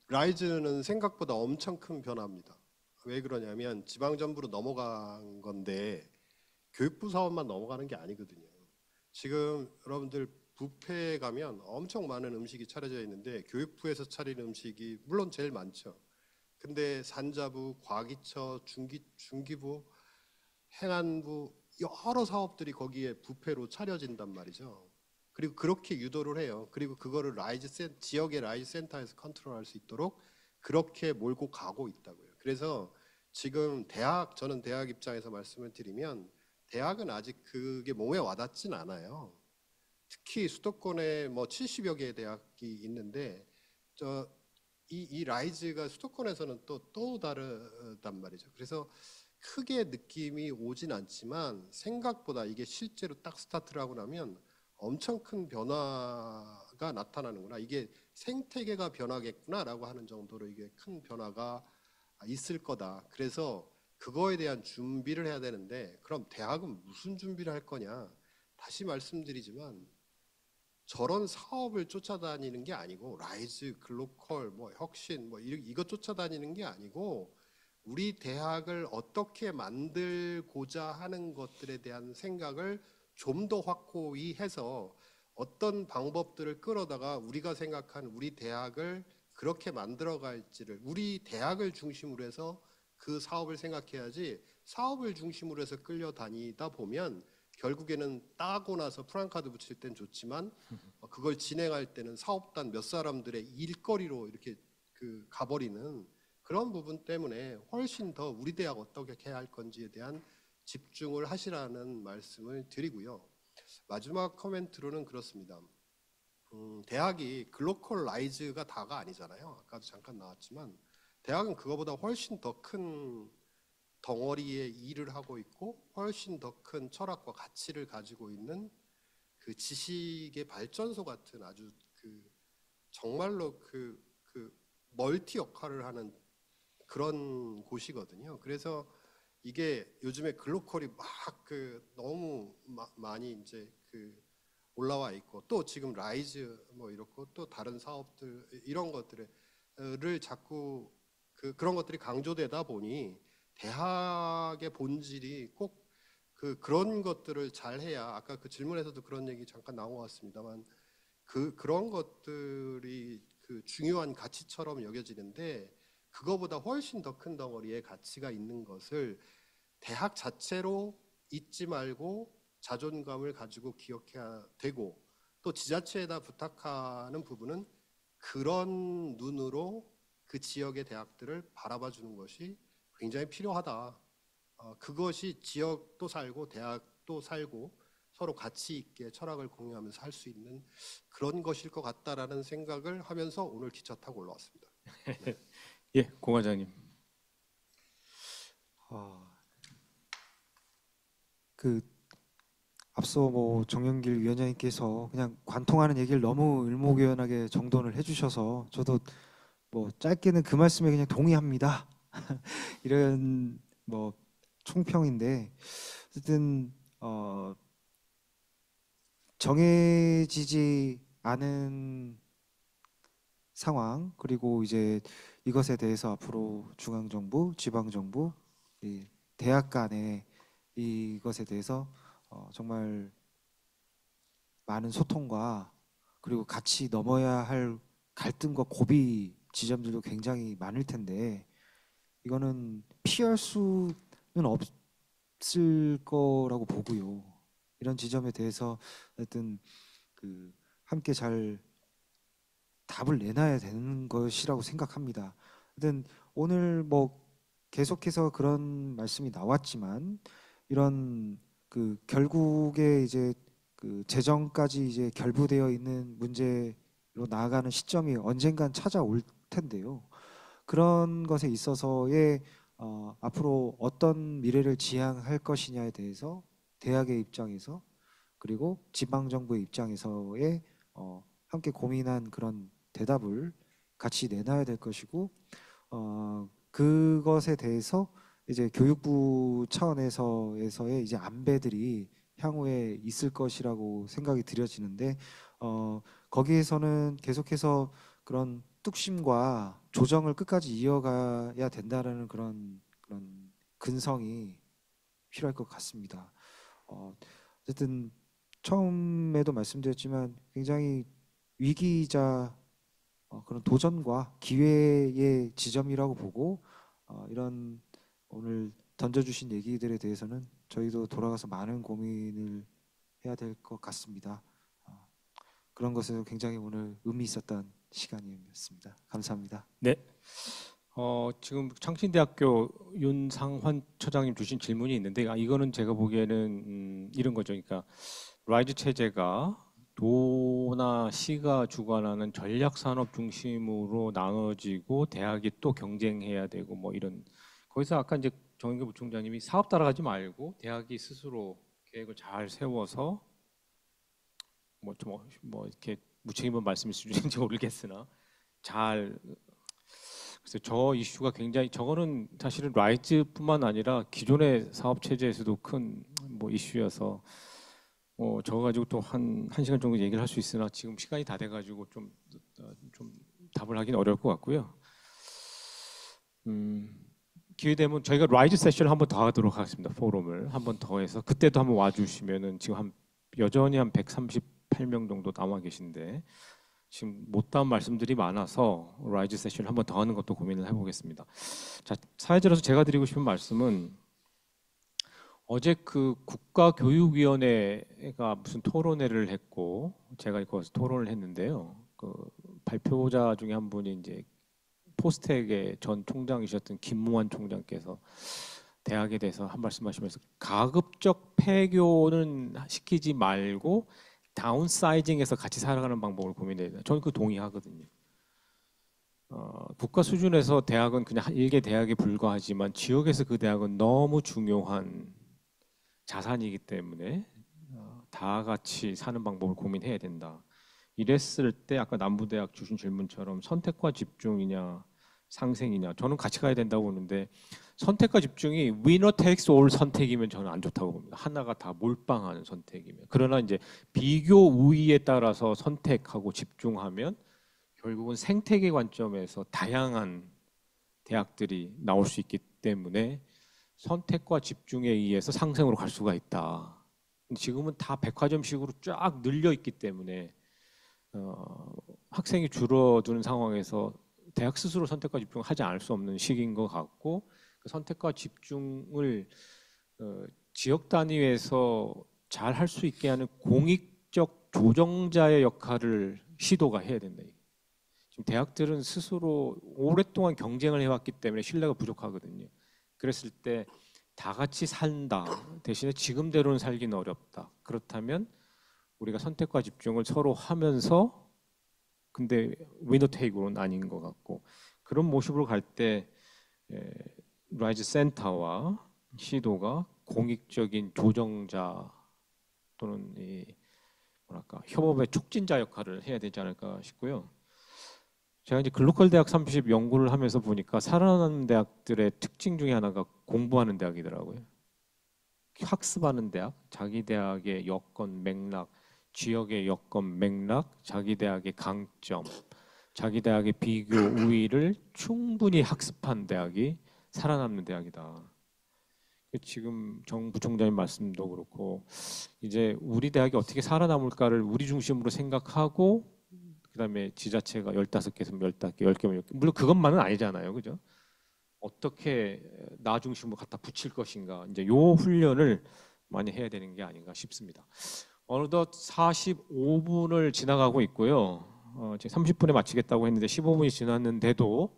라이즈는 생각보다 엄청 큰 변화입니다. 왜 그러냐면 지방정부로 넘어간 건데 교육부 사업만 넘어가는 게 아니거든요. 지금 여러분들 뷔페에 가면 엄청 많은 음식이 차려져 있는데 교육부에서 차린 음식이 물론 제일 많죠. 근데 산자부, 과기처, 중기부, 행안부 여러 사업들이 거기에 뷔페로 차려진단 말이죠. 그리고 그렇게 유도를 해요. 그리고 그거를 지역의 라이즈 센터에서 컨트롤할 수 있도록 그렇게 몰고 가고 있다고요. 그래서 지금 저는 대학 입장에서 말씀을 드리면 대학은 아직 그게 몸에 와닿진 않아요. 특히 수도권에 뭐 70여 개의 대학이 있는데 이 라이즈가 수도권에서는 또 다르단 말이죠. 그래서 크게 느낌이 오진 않지만 생각보다 이게 실제로 딱 스타트를 하고 나면 엄청 큰 변화가 나타나는구나. 이게 생태계가 변하겠구나라고 하는 정도로 이게 큰 변화가 있을 거다. 그래서 그거에 대한 준비를 해야 되는데 그럼 대학은 무슨 준비를 할 거냐? 다시 말씀드리지만 저런 사업을 쫓아다니는 게 아니고 라이즈, 글로컬, 뭐 혁신, 뭐 이것 쫓아다니는 게 아니고 우리 대학을 어떻게 만들고자 하는 것들에 대한 생각을 좀 더 확고히 해서 어떤 방법들을 끌어다가 우리가 생각한 우리 대학을 그렇게 만들어 갈지를 우리 대학을 중심으로 해서 그 사업을 생각해야지 사업을 중심으로 해서 끌려다니다 보면 결국에는 따고 나서 프랑카드 붙일 땐 좋지만 그걸 진행할 때는 사업단 몇 사람들의 일거리로 이렇게 가버리는 그런 부분 때문에 훨씬 더 우리 대학 어떻게 해야 할 건지에 대한 집중을 하시라는 말씀을 드리고요. 마지막 코멘트로는 그렇습니다. 대학이 글로컬라이즈가 다가 아니잖아요. 아까도 잠깐 나왔지만 대학은 그거보다 훨씬 더 큰 덩어리의 일을 하고 있고 훨씬 더 큰 철학과 가치를 가지고 있는 그 지식의 발전소 같은 아주 정말로 멀티 역할을 하는 그런 곳이거든요. 그래서 이게 요즘에 글로컬이 막 너무 많이 이제 올라와 있고 또 지금 라이즈 뭐 이렇고 또 다른 사업들 이런 것들을 자꾸 그런 것들이 강조되다 보니 대학의 본질이 꼭 그런 것들을 잘 해야 아까 그 질문에서도 그런 얘기 잠깐 나온 것 같습니다만 그런 것들이 중요한 가치처럼 여겨지는데 그거보다 훨씬 더 큰 덩어리의 가치가 있는 것을 대학 자체로 잊지 말고 자존감을 가지고 기억해야 되고 또 지자체에다 부탁하는 부분은 그런 눈으로 그 지역의 대학들을 바라봐 주는 것이 굉장히 필요하다. 그것이 지역도 살고 대학도 살고 서로 가치 있게 철학을 공유하면서 할 수 있는 그런 것일 것 같다라는 생각을 하면서 오늘 기차 타고 올라왔습니다. 네. 예, 공화장님. 앞서 뭐 정영길 위원장님께서 그냥 관통하는 얘기를 너무 일목요연하게 정돈을 해주셔서 저도 뭐 짧게는 그 말씀에 그냥 동의합니다. 이런 뭐 총평인데 어쨌든 정해지지 않은 상황 그리고 이제 이것에 대해서 앞으로 중앙정부, 지방정부, 이 대학 간의 이것에 대해서 정말 많은 소통과 그리고 같이 넘어야 할 갈등과 고비 지점들도 굉장히 많을 텐데 이거는 피할 수는 없을 거라고 보고요. 이런 지점에 대해서 하여튼 함께 잘 답을 내놔야 되는 것이라고 생각합니다. 하여튼 오늘 뭐 계속해서 그런 말씀이 나왔지만 이런 결국에 이제 그 재정까지 이제 결부되어 있는 문제로 나아가는 시점이 언젠간 찾아올 텐데요. 그런 것에 있어서의 앞으로 어떤 미래를 지향할 것이냐에 대해서 대학의 입장에서 그리고 지방 정부의 입장에서의 함께 고민한 그런 대답을 같이 내놔야 될 것이고 그것에 대해서 이제 교육부 차원에서의 이제 안배들이 향후에 있을 것이라고 생각이 드려지는데 거기에서는 계속해서 그런 뚝심과 조정을 끝까지 이어가야 된다라는 그런 근성이 필요할 것 같습니다. 어쨌든 처음에도 말씀드렸지만 굉장히 위기이자 그런 도전과 기회의 지점이라고 보고 이런 오늘 던져주신 얘기들에 대해서는 저희도 돌아가서 많은 고민을 해야 될 것 같습니다. 그런 것에서 굉장히 오늘 의미 있었던 시간이었습니다. 감사합니다. 네. 지금 창신대학교 윤상환 처장님 주신 질문이 있는데 이거는 제가 보기에는 이런 거죠. 그러니까 라이즈 체제가 도나 시가 주관하는 전략 산업 중심으로 나눠지고 대학이 또 경쟁해야 되고 뭐 이런 거기서 아까 이제 정인규 부총장님이 사업 따라가지 말고 대학이 스스로 계획을 잘 세워서 뭐 이렇게 무책임한 말씀일 수 있는지 모르겠으나 잘 그래서 저 이슈가 굉장히 저거는 사실은 라이즈뿐만 아니라 기존의 사업 체제에서도 큰 뭐 이슈여서 저거 가지고 또 한 시간 정도 얘기를 할 수 있으나 지금 시간이 다 돼가지고 좀 답을 하긴 어려울 것 같고요. 기회 되면 저희가 라이즈 세션을 한 번 더 하도록 하겠습니다. 포럼을 한 번 더 해서 그때도 한번 와주시면은 지금 여전히 한 138명 정도 남아 계신데 지금 못다한 말씀들이 많아서 라이즈 세션을 한 번 더 하는 것도 고민을 해보겠습니다. 자, 사회자로서 제가 드리고 싶은 말씀은 어제 그 국가교육위원회가 무슨 토론회를 했고 제가 거기서 토론을 했는데요. 그 발표자 중에 한 분이 이제 포스텍의 전 총장이셨던 김무환 총장께서 대학에 대해서 한 말씀하시면서 가급적 폐교는 시키지 말고 다운사이징해서 같이 살아가는 방법을 고민해야 된다. 저는 그 동의하거든요. 국가 수준에서 대학은 그냥 일개 대학에 불과하지만 지역에서 그 대학은 너무 중요한 자산이기 때문에 다 같이 사는 방법을 고민해야 된다. 이랬을 때 아까 남부대학 주신 질문처럼 선택과 집중이냐 상생이냐 저는 같이 가야 된다고 보는데 선택과 집중이 winner takes all 선택이면 저는 안 좋다고 봅니다. 하나가 다 몰빵하는 선택이면. 그러나 이제 비교 우위에 따라서 선택하고 집중하면 결국은 생태계 관점에서 다양한 대학들이 나올 수 있기 때문에 선택과 집중에 의해서 상생으로 갈 수가 있다. 지금은 다 백화점식으로 쫙 늘려 있기 때문에 학생이 줄어드는 상황에서 대학 스스로 선택과 집중을 하지 않을 수 없는 시기인 것 같고 그 선택과 집중을 지역 단위에서 잘 할 수 있게 하는 공익적 조정자의 역할을 시도가 해야 된다. 지금 대학들은 스스로 오랫동안 경쟁을 해왔기 때문에 신뢰가 부족하거든요. 그랬을 때 다 같이 산다. 대신에 지금대로는 살기는 어렵다. 그렇다면 우리가 선택과 집중을 서로 하면서 근데 위너 테이크는 아닌 것 같고 그런 모습으로 갈 때 라이즈 센터와 시도가 공익적인 조정자 또는 뭐랄까 협업의 촉진자 역할을 해야 되지 않을까 싶고요. 제가 이제 글로컬 대학 30 연구를 하면서 보니까 살아남는 대학들의 특징 중에 하나가 공부하는 대학이더라고요. 학습하는 대학, 자기 대학의 여건 맥락, 지역의 여건 맥락, 자기 대학의 강점, 자기 대학의 비교 우위를 충분히 학습한 대학이 살아남는 대학이다. 지금 정 부총장님 말씀도 그렇고 이제 우리 대학이 어떻게 살아남을까를 우리 중심으로 생각하고 그다음에 지자체가 15개에서 15개, 10개면 10개. 물론 그것만은 아니잖아요. 그죠? 어떻게 나 중심으로 갖다 붙일 것인가. 이제 요 훈련을 많이 해야 되는 게 아닌가 싶습니다. 어느덧 45분을 지나가고 있고요. 제가 30분에 마치겠다고 했는데 15분이 지났는데도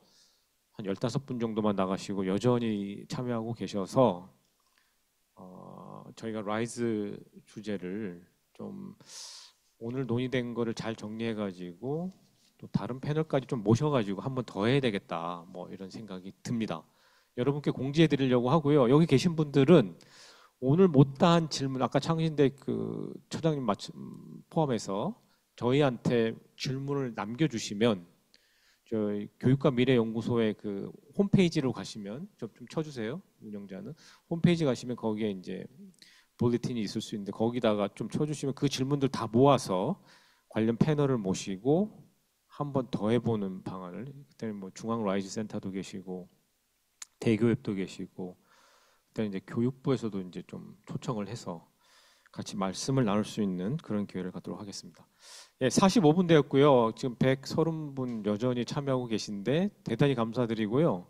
한 15분 정도만 나가시고 여전히 참여하고 계셔서 저희가 라이즈 주제를 좀 오늘 논의된 거를 잘 정리해가지고 또 다른 패널까지 좀 모셔가지고 한 번 더 해야 되겠다. 뭐 이런 생각이 듭니다. 여러분께 공지해 드리려고 하고요. 여기 계신 분들은 오늘 못다한 질문, 아까 창신대 그 처장님 포함해서 저희한테 질문을 남겨주시면 저희 교육과 미래연구소의 그 홈페이지로 가시면 좀 쳐주세요. 운영자는 홈페이지 가시면 거기에 이제 볼리틴이 있을 수 있는데 거기다가 좀 쳐주시면 그 질문들 다 모아서 관련 패널을 모시고 한 번 더 해보는 방안을, 그때 뭐 중앙 라이즈 센터도 계시고 대교협도 계시고 그때 이제 교육부에서도 이제 좀 초청을 해서 같이 말씀을 나눌 수 있는 그런 기회를 갖도록 하겠습니다. 예, 45분 되었고요. 지금 130분 여전히 참여하고 계신데 대단히 감사드리고요.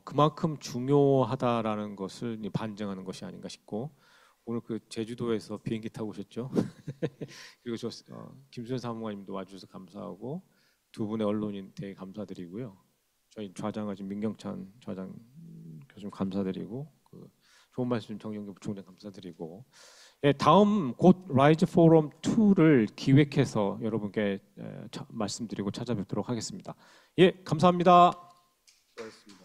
그만큼 중요하다라는 것을 반증하는 것이 아닌가 싶고, 오늘 그 제주도에서 비행기 타고 오셨죠? 그리고 저 김수현 사무관님도 와주셔서 감사하고 두 분의 언론인 되게 감사드리고요. 저희 좌장하신 민경찬 좌장 교수님 감사드리고, 그 좋은 말씀 정영규 부총장 감사드리고, 예, 다음 곧 라이즈 포럼 2를 기획해서 여러분께 말씀드리고 찾아뵙도록 하겠습니다. 예, 감사합니다. 수고하셨습니다.